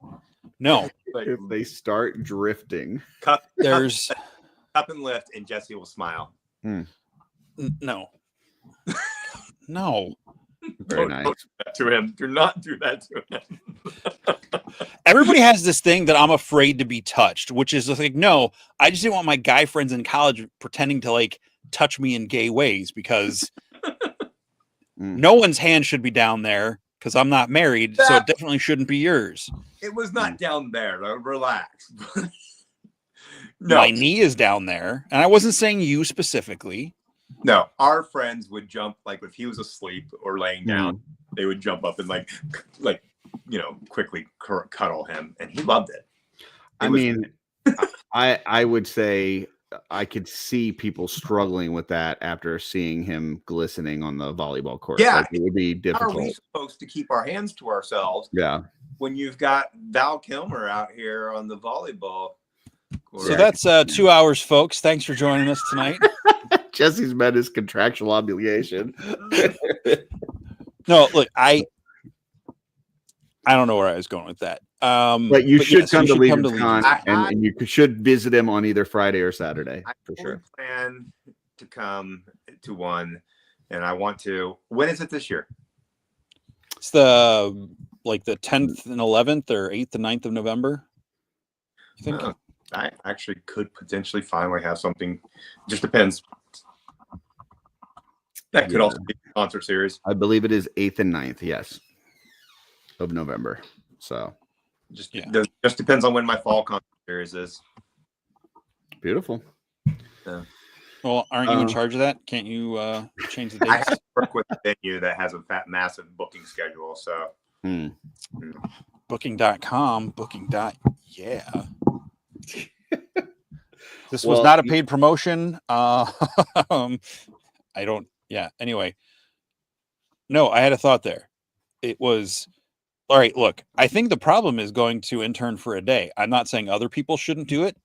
no. Like, If they start drifting, cup There's and lift, and Jesse will smile. no. No. very Don't nice. do that to him. Do not do that to him. Everybody has this thing that I'm afraid to be touched, which is like, no, I just didn't want my guy friends in college pretending to like touch me in gay ways because no one's hand should be down there because I'm not married, so it definitely shouldn't be yours. It was not down there. Though. Relax. No, My knee is down there, and I wasn't saying you specifically. no. Our friends would jump like if he was asleep or laying down, they would jump up and like quickly cuddle him, and he loved it. I would say I could see people struggling with that after seeing him glistening on the volleyball court. Yeah, like, it would be difficult. How are we supposed to keep our hands to ourselves? Yeah. When you've got Val Kilmer out here on the volleyball court. So that's 2 hours, folks. Thanks for joining us tonight. Jesse's met his contractual obligation. No, look, I don't know where I was going with that. But you should yes, come to Legion's Legion's Con, and you should visit him on either Friday or Saturday for sure. I plan to come to one, and I want to. When is it this year? It's the 10th and 11th or 8th and 9th of November. I think. I actually could potentially finally have something. Just depends. That could also be a concert series. I believe it is 8th and 9th, yes, of November. So just depends on when my fall concert series is. Beautiful. Yeah. Well, aren't you in charge of that? Can't you change the dates? I have to work with a venue that has a massive booking schedule. So booking.com, yeah. This was not a paid promotion. Anyway. No, I had a thought there. It was all right. Look, I think the problem is going to intern for a day. I'm not saying other people shouldn't do it.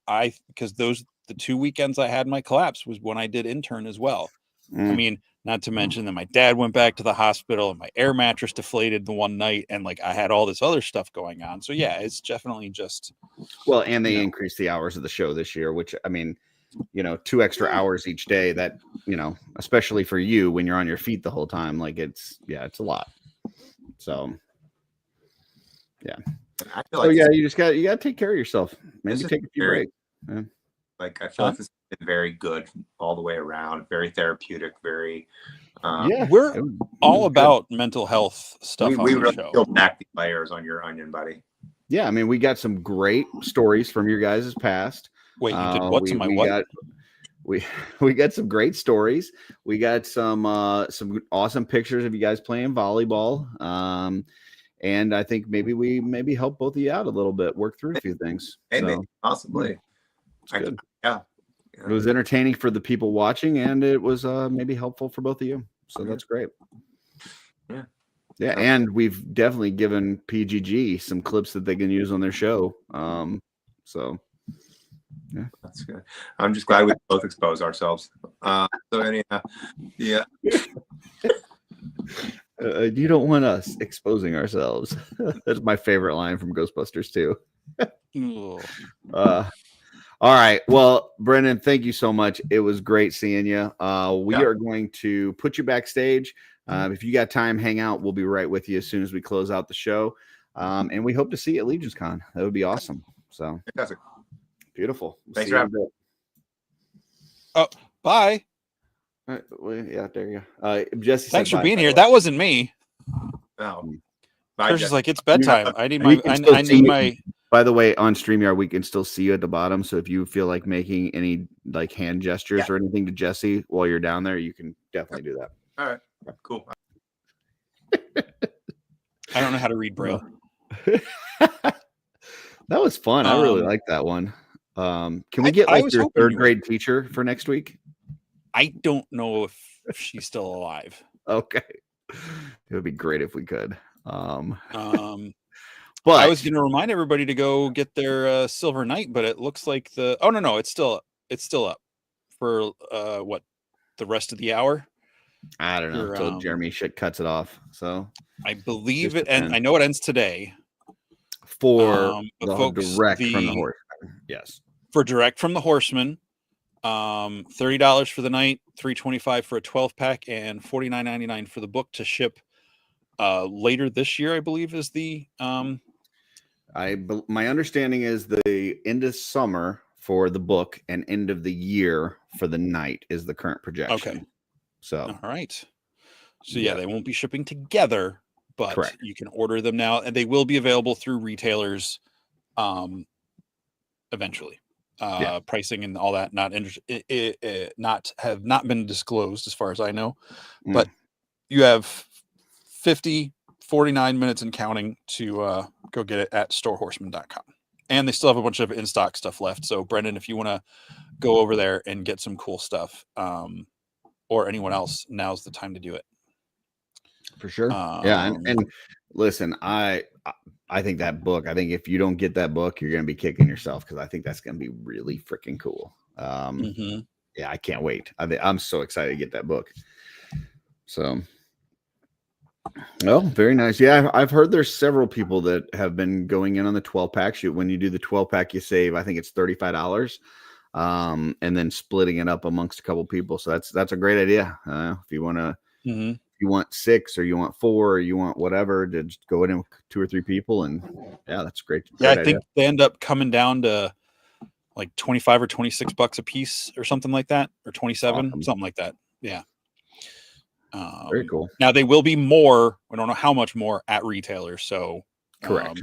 Because the 2 weekends I had my collapse was when I did intern as well. I mean, not to mention that my dad went back to the hospital and my air mattress deflated the one night, and like I had all this other stuff going on. So yeah, it's definitely just and they increased the hours of the show this year, which I mean, 2 extra hours each day. That especially for you when you're on your feet the whole time, like it's a lot. So yeah. I feel like you gotta take care of yourself. Maybe take a few breaks. Yeah. Like I feel like this has been very good all the way around. Very therapeutic. Very. We're all about mental health stuff. We on the really show. peeled back the layers on your onion, buddy. Yeah, I mean, we got some great stories from your guys' past. Wait, you did what to my what? We got some great stories. We got some awesome pictures of you guys playing volleyball. And I think maybe we help both of you out a little bit, work through a few things. Maybe, possibly. Good. Yeah. It was entertaining for the people watching, and it was maybe helpful for both of you. So that's great. Yeah. Yeah, and we've definitely given PGG some clips that they can use on their show. So yeah, that's good. I'm just glad we both expose ourselves. So anyhow, yeah. You don't want us exposing ourselves. That's my favorite line from Ghostbusters too. All right. Well, Brendan, thank you so much. It was great seeing you. We are going to put you backstage. If you got time, hang out. We'll be right with you as soon as we close out the show. And we hope to see you at Legion's Con. That would be awesome. So fantastic. Beautiful. Thanks for having me. Oh, bye. All right, well, yeah, there you go. Jesse, thanks for being here. That wasn't me. No. Chris is like, it's Yeah. bedtime. I need We my. can still I see need you. my. By the way, on StreamYard, we can still see you at the bottom. So if you feel like making any like hand gestures or anything to Jesse while you're down there, you can definitely do that. All right. Cool. I don't know how to read Braille. That was fun. I really like that one. Can we get I like was your hoping you third grade teacher for next week? I don't know if she's still alive. Okay. It would be great if we could. But I But was going to remind everybody to go get their Silver Knight, but it looks like no, it's still up for what, the rest of the hour. I don't know until Jeremy shit cuts it off. So I believe just it, and depends. I know it ends today. For but the folks, direct from the horse. Yes. For direct from the Horseman, $30 for the night, $3.25 for a 12-pack, and $49.99 for the book to ship later this year, I believe, is the my understanding is the end of summer for the book and end of the year for the night is the current projection. Okay. So all right. So yeah, they won't be shipping together, but correct. You can order them now, and they will be available through retailers eventually. Pricing and all that have not been disclosed as far as I know, but you have 49 minutes and counting to go get it at storehorseman.com. And they still have a bunch of in-stock stuff left. So Brendan, if you want to go over there and get some cool stuff, or anyone else, now's the time to do it. For sure. And listen, I think that book, I think if you don't get that book, you're going to be kicking yourself, because I think that's going to be really freaking cool. Yeah, I can't wait. I'm so excited to get that book. So, well, very nice. Yeah, I've heard there's several people that have been going in on the 12-pack. When you do the 12-pack, you save, I think it's $35, and then splitting it up amongst a couple people. So that's a great idea. If you want to, if you want 6 or you want 4 or you want whatever, to just go in with 2 or 3 people, and that's great. Yeah, I think they end up coming down to like 25 or 26 bucks a piece or something like that, or 27, something like that. Yeah. Very cool. Now they will be more. I don't know how much more at retailers. So correct.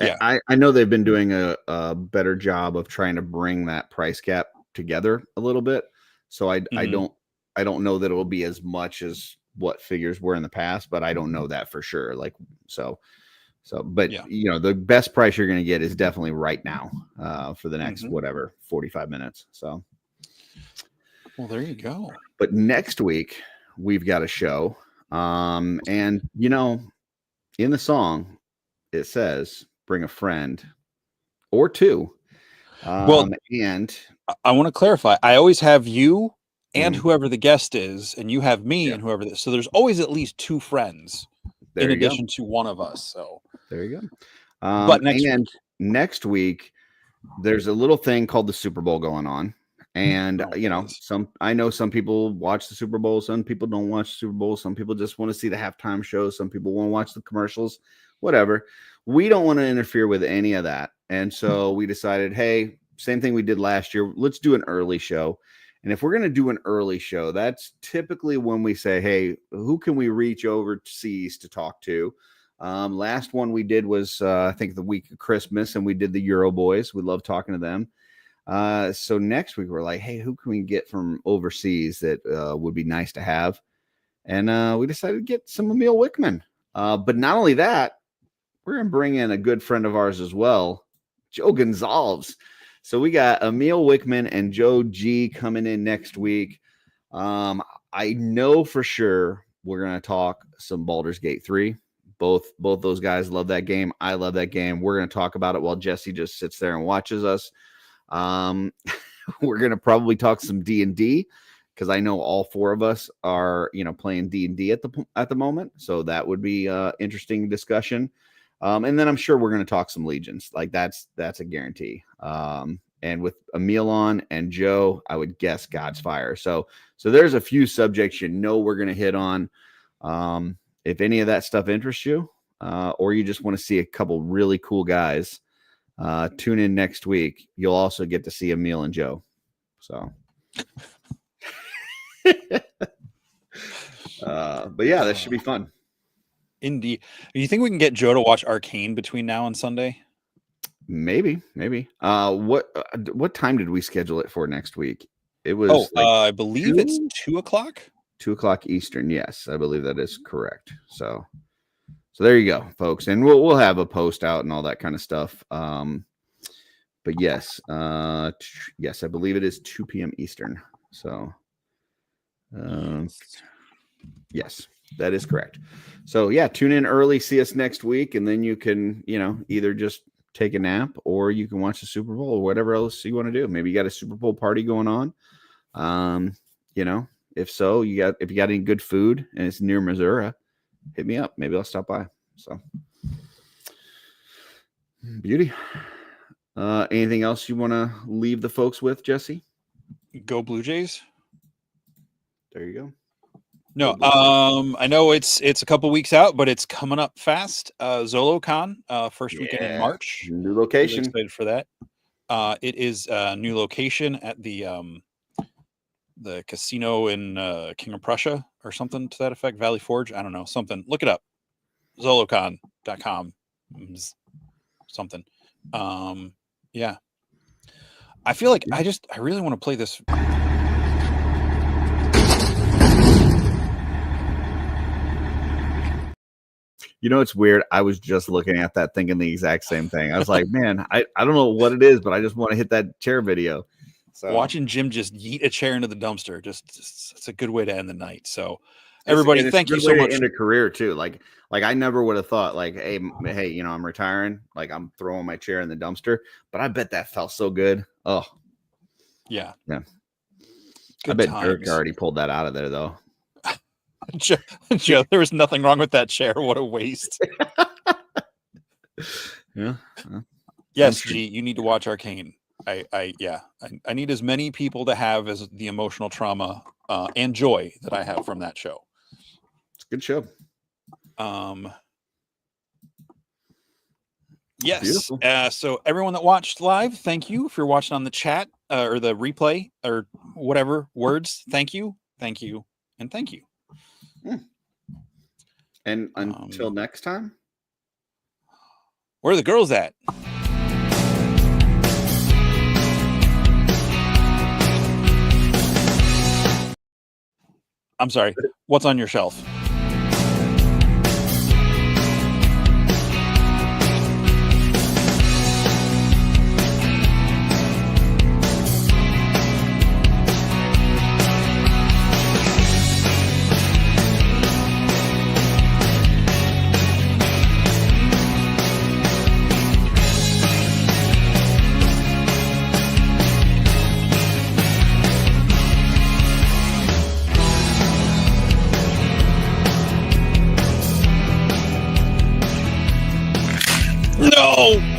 Yeah, I know they've been doing a better job of trying to bring that price gap together a little bit. So I don't know that it will be as much as what figures were in the past, but I don't know that for sure. But the best price you're going to get is definitely right now, for the next 45 minutes. So, well, there you go. But next week we've got a show, and in the song it says bring a friend or 2. And I want to clarify. I always have you and whoever the guest is, and you have me and whoever this. So there's always at least 2 friends in addition to one of us. So there you go. But next week there's a little thing called the Super Bowl going on. And I know some people watch the Super Bowl, some people don't watch the Super Bowl, some people just want to see the halftime show, some people want to watch the commercials, whatever. We don't want to interfere with any of that. And so we decided, hey, same thing we did last year, let's do an early show. And if we're going to do an early show, that's typically when we say, hey, who can we reach overseas to talk to? Last one we did was, I think, the week of Christmas, and we did the Euro Boys. We love talking to them. So next week we're like, hey, who can we get from overseas that would be nice to have? And we decided to get some Emil Wickman. But not only that, we're going to bring in a good friend of ours as well, Joe Gonzalez. So we got Emil Wickman and Joe G coming in next week. I know for sure we're going to talk some Baldur's Gate 3. Both those guys love that game. I love that game. We're going to talk about it while Jesse just sits there and watches us. We're going to probably talk some D&D, because I know all 4 of us are, playing D&D at the moment. So that would be interesting discussion. And then I'm sure we're going to talk some Legions. Like that's a guarantee. And with Emil on and Joe, I would guess God's Fire. So there's a few subjects we're going to hit on. If any of that stuff interests you, or you just want to see a couple really cool guys, tune in next week. You'll also get to see Emil and Joe. So, but yeah, that should be fun. Indeed. Do you think we can get Joe to watch Arcane between now and Sunday? Maybe. What time did we schedule it for next week? It was I believe it's 2:00. 2:00 Eastern. Yes, I believe that is correct. So there you go, folks, and we'll have a post out and all that kind of stuff. But yes, yes, I believe it is 2 p.m. Eastern. So, yes, that is correct. So yeah, tune in early, see us next week, and then you can, either just take a nap or you can watch the Super Bowl or whatever else you want to do. Maybe you got a Super Bowl party going on. If so, if you got any good food and it's near Missouri, hit me up. Maybe I'll stop by. So beauty. Anything else you want to leave the folks with, Jesse? Go Blue Jays. There you go. No, I know it's a couple weeks out, but it's coming up fast. ZoloCon, first weekend in March. New location. Really excited for that. It is a new location at the casino in King of Prussia or something to that effect. Valley Forge. I don't know. Something. Look it up. Zolocon.com. Something. Yeah. I feel like I really want to play this. It's weird. I was just looking at that thinking the exact same thing. I was like, man, I don't know what it is, but I just want to hit that chair video. So watching Jim just yeet a chair into the dumpster, just it's a good way to end the night. So everybody, thank you so much. In a career too. Like I never would have thought like, hey, I'm retiring. Like I'm throwing my chair in the dumpster, but I bet that felt so good. Oh yeah. Good I bet times. Dirk already pulled that out of there though. Joe, there was nothing wrong with that chair. What a waste. Yeah. Yes, G, you need to watch Arcane. I need as many people to have as the emotional trauma and joy that I have from that show. It's a good show. Yes. So everyone that watched live, thank you. If you're watching on the chat or the replay or whatever words, thank you, and thank you. And until next time, where are the girls at? I'm sorry. What's on your shelf? No!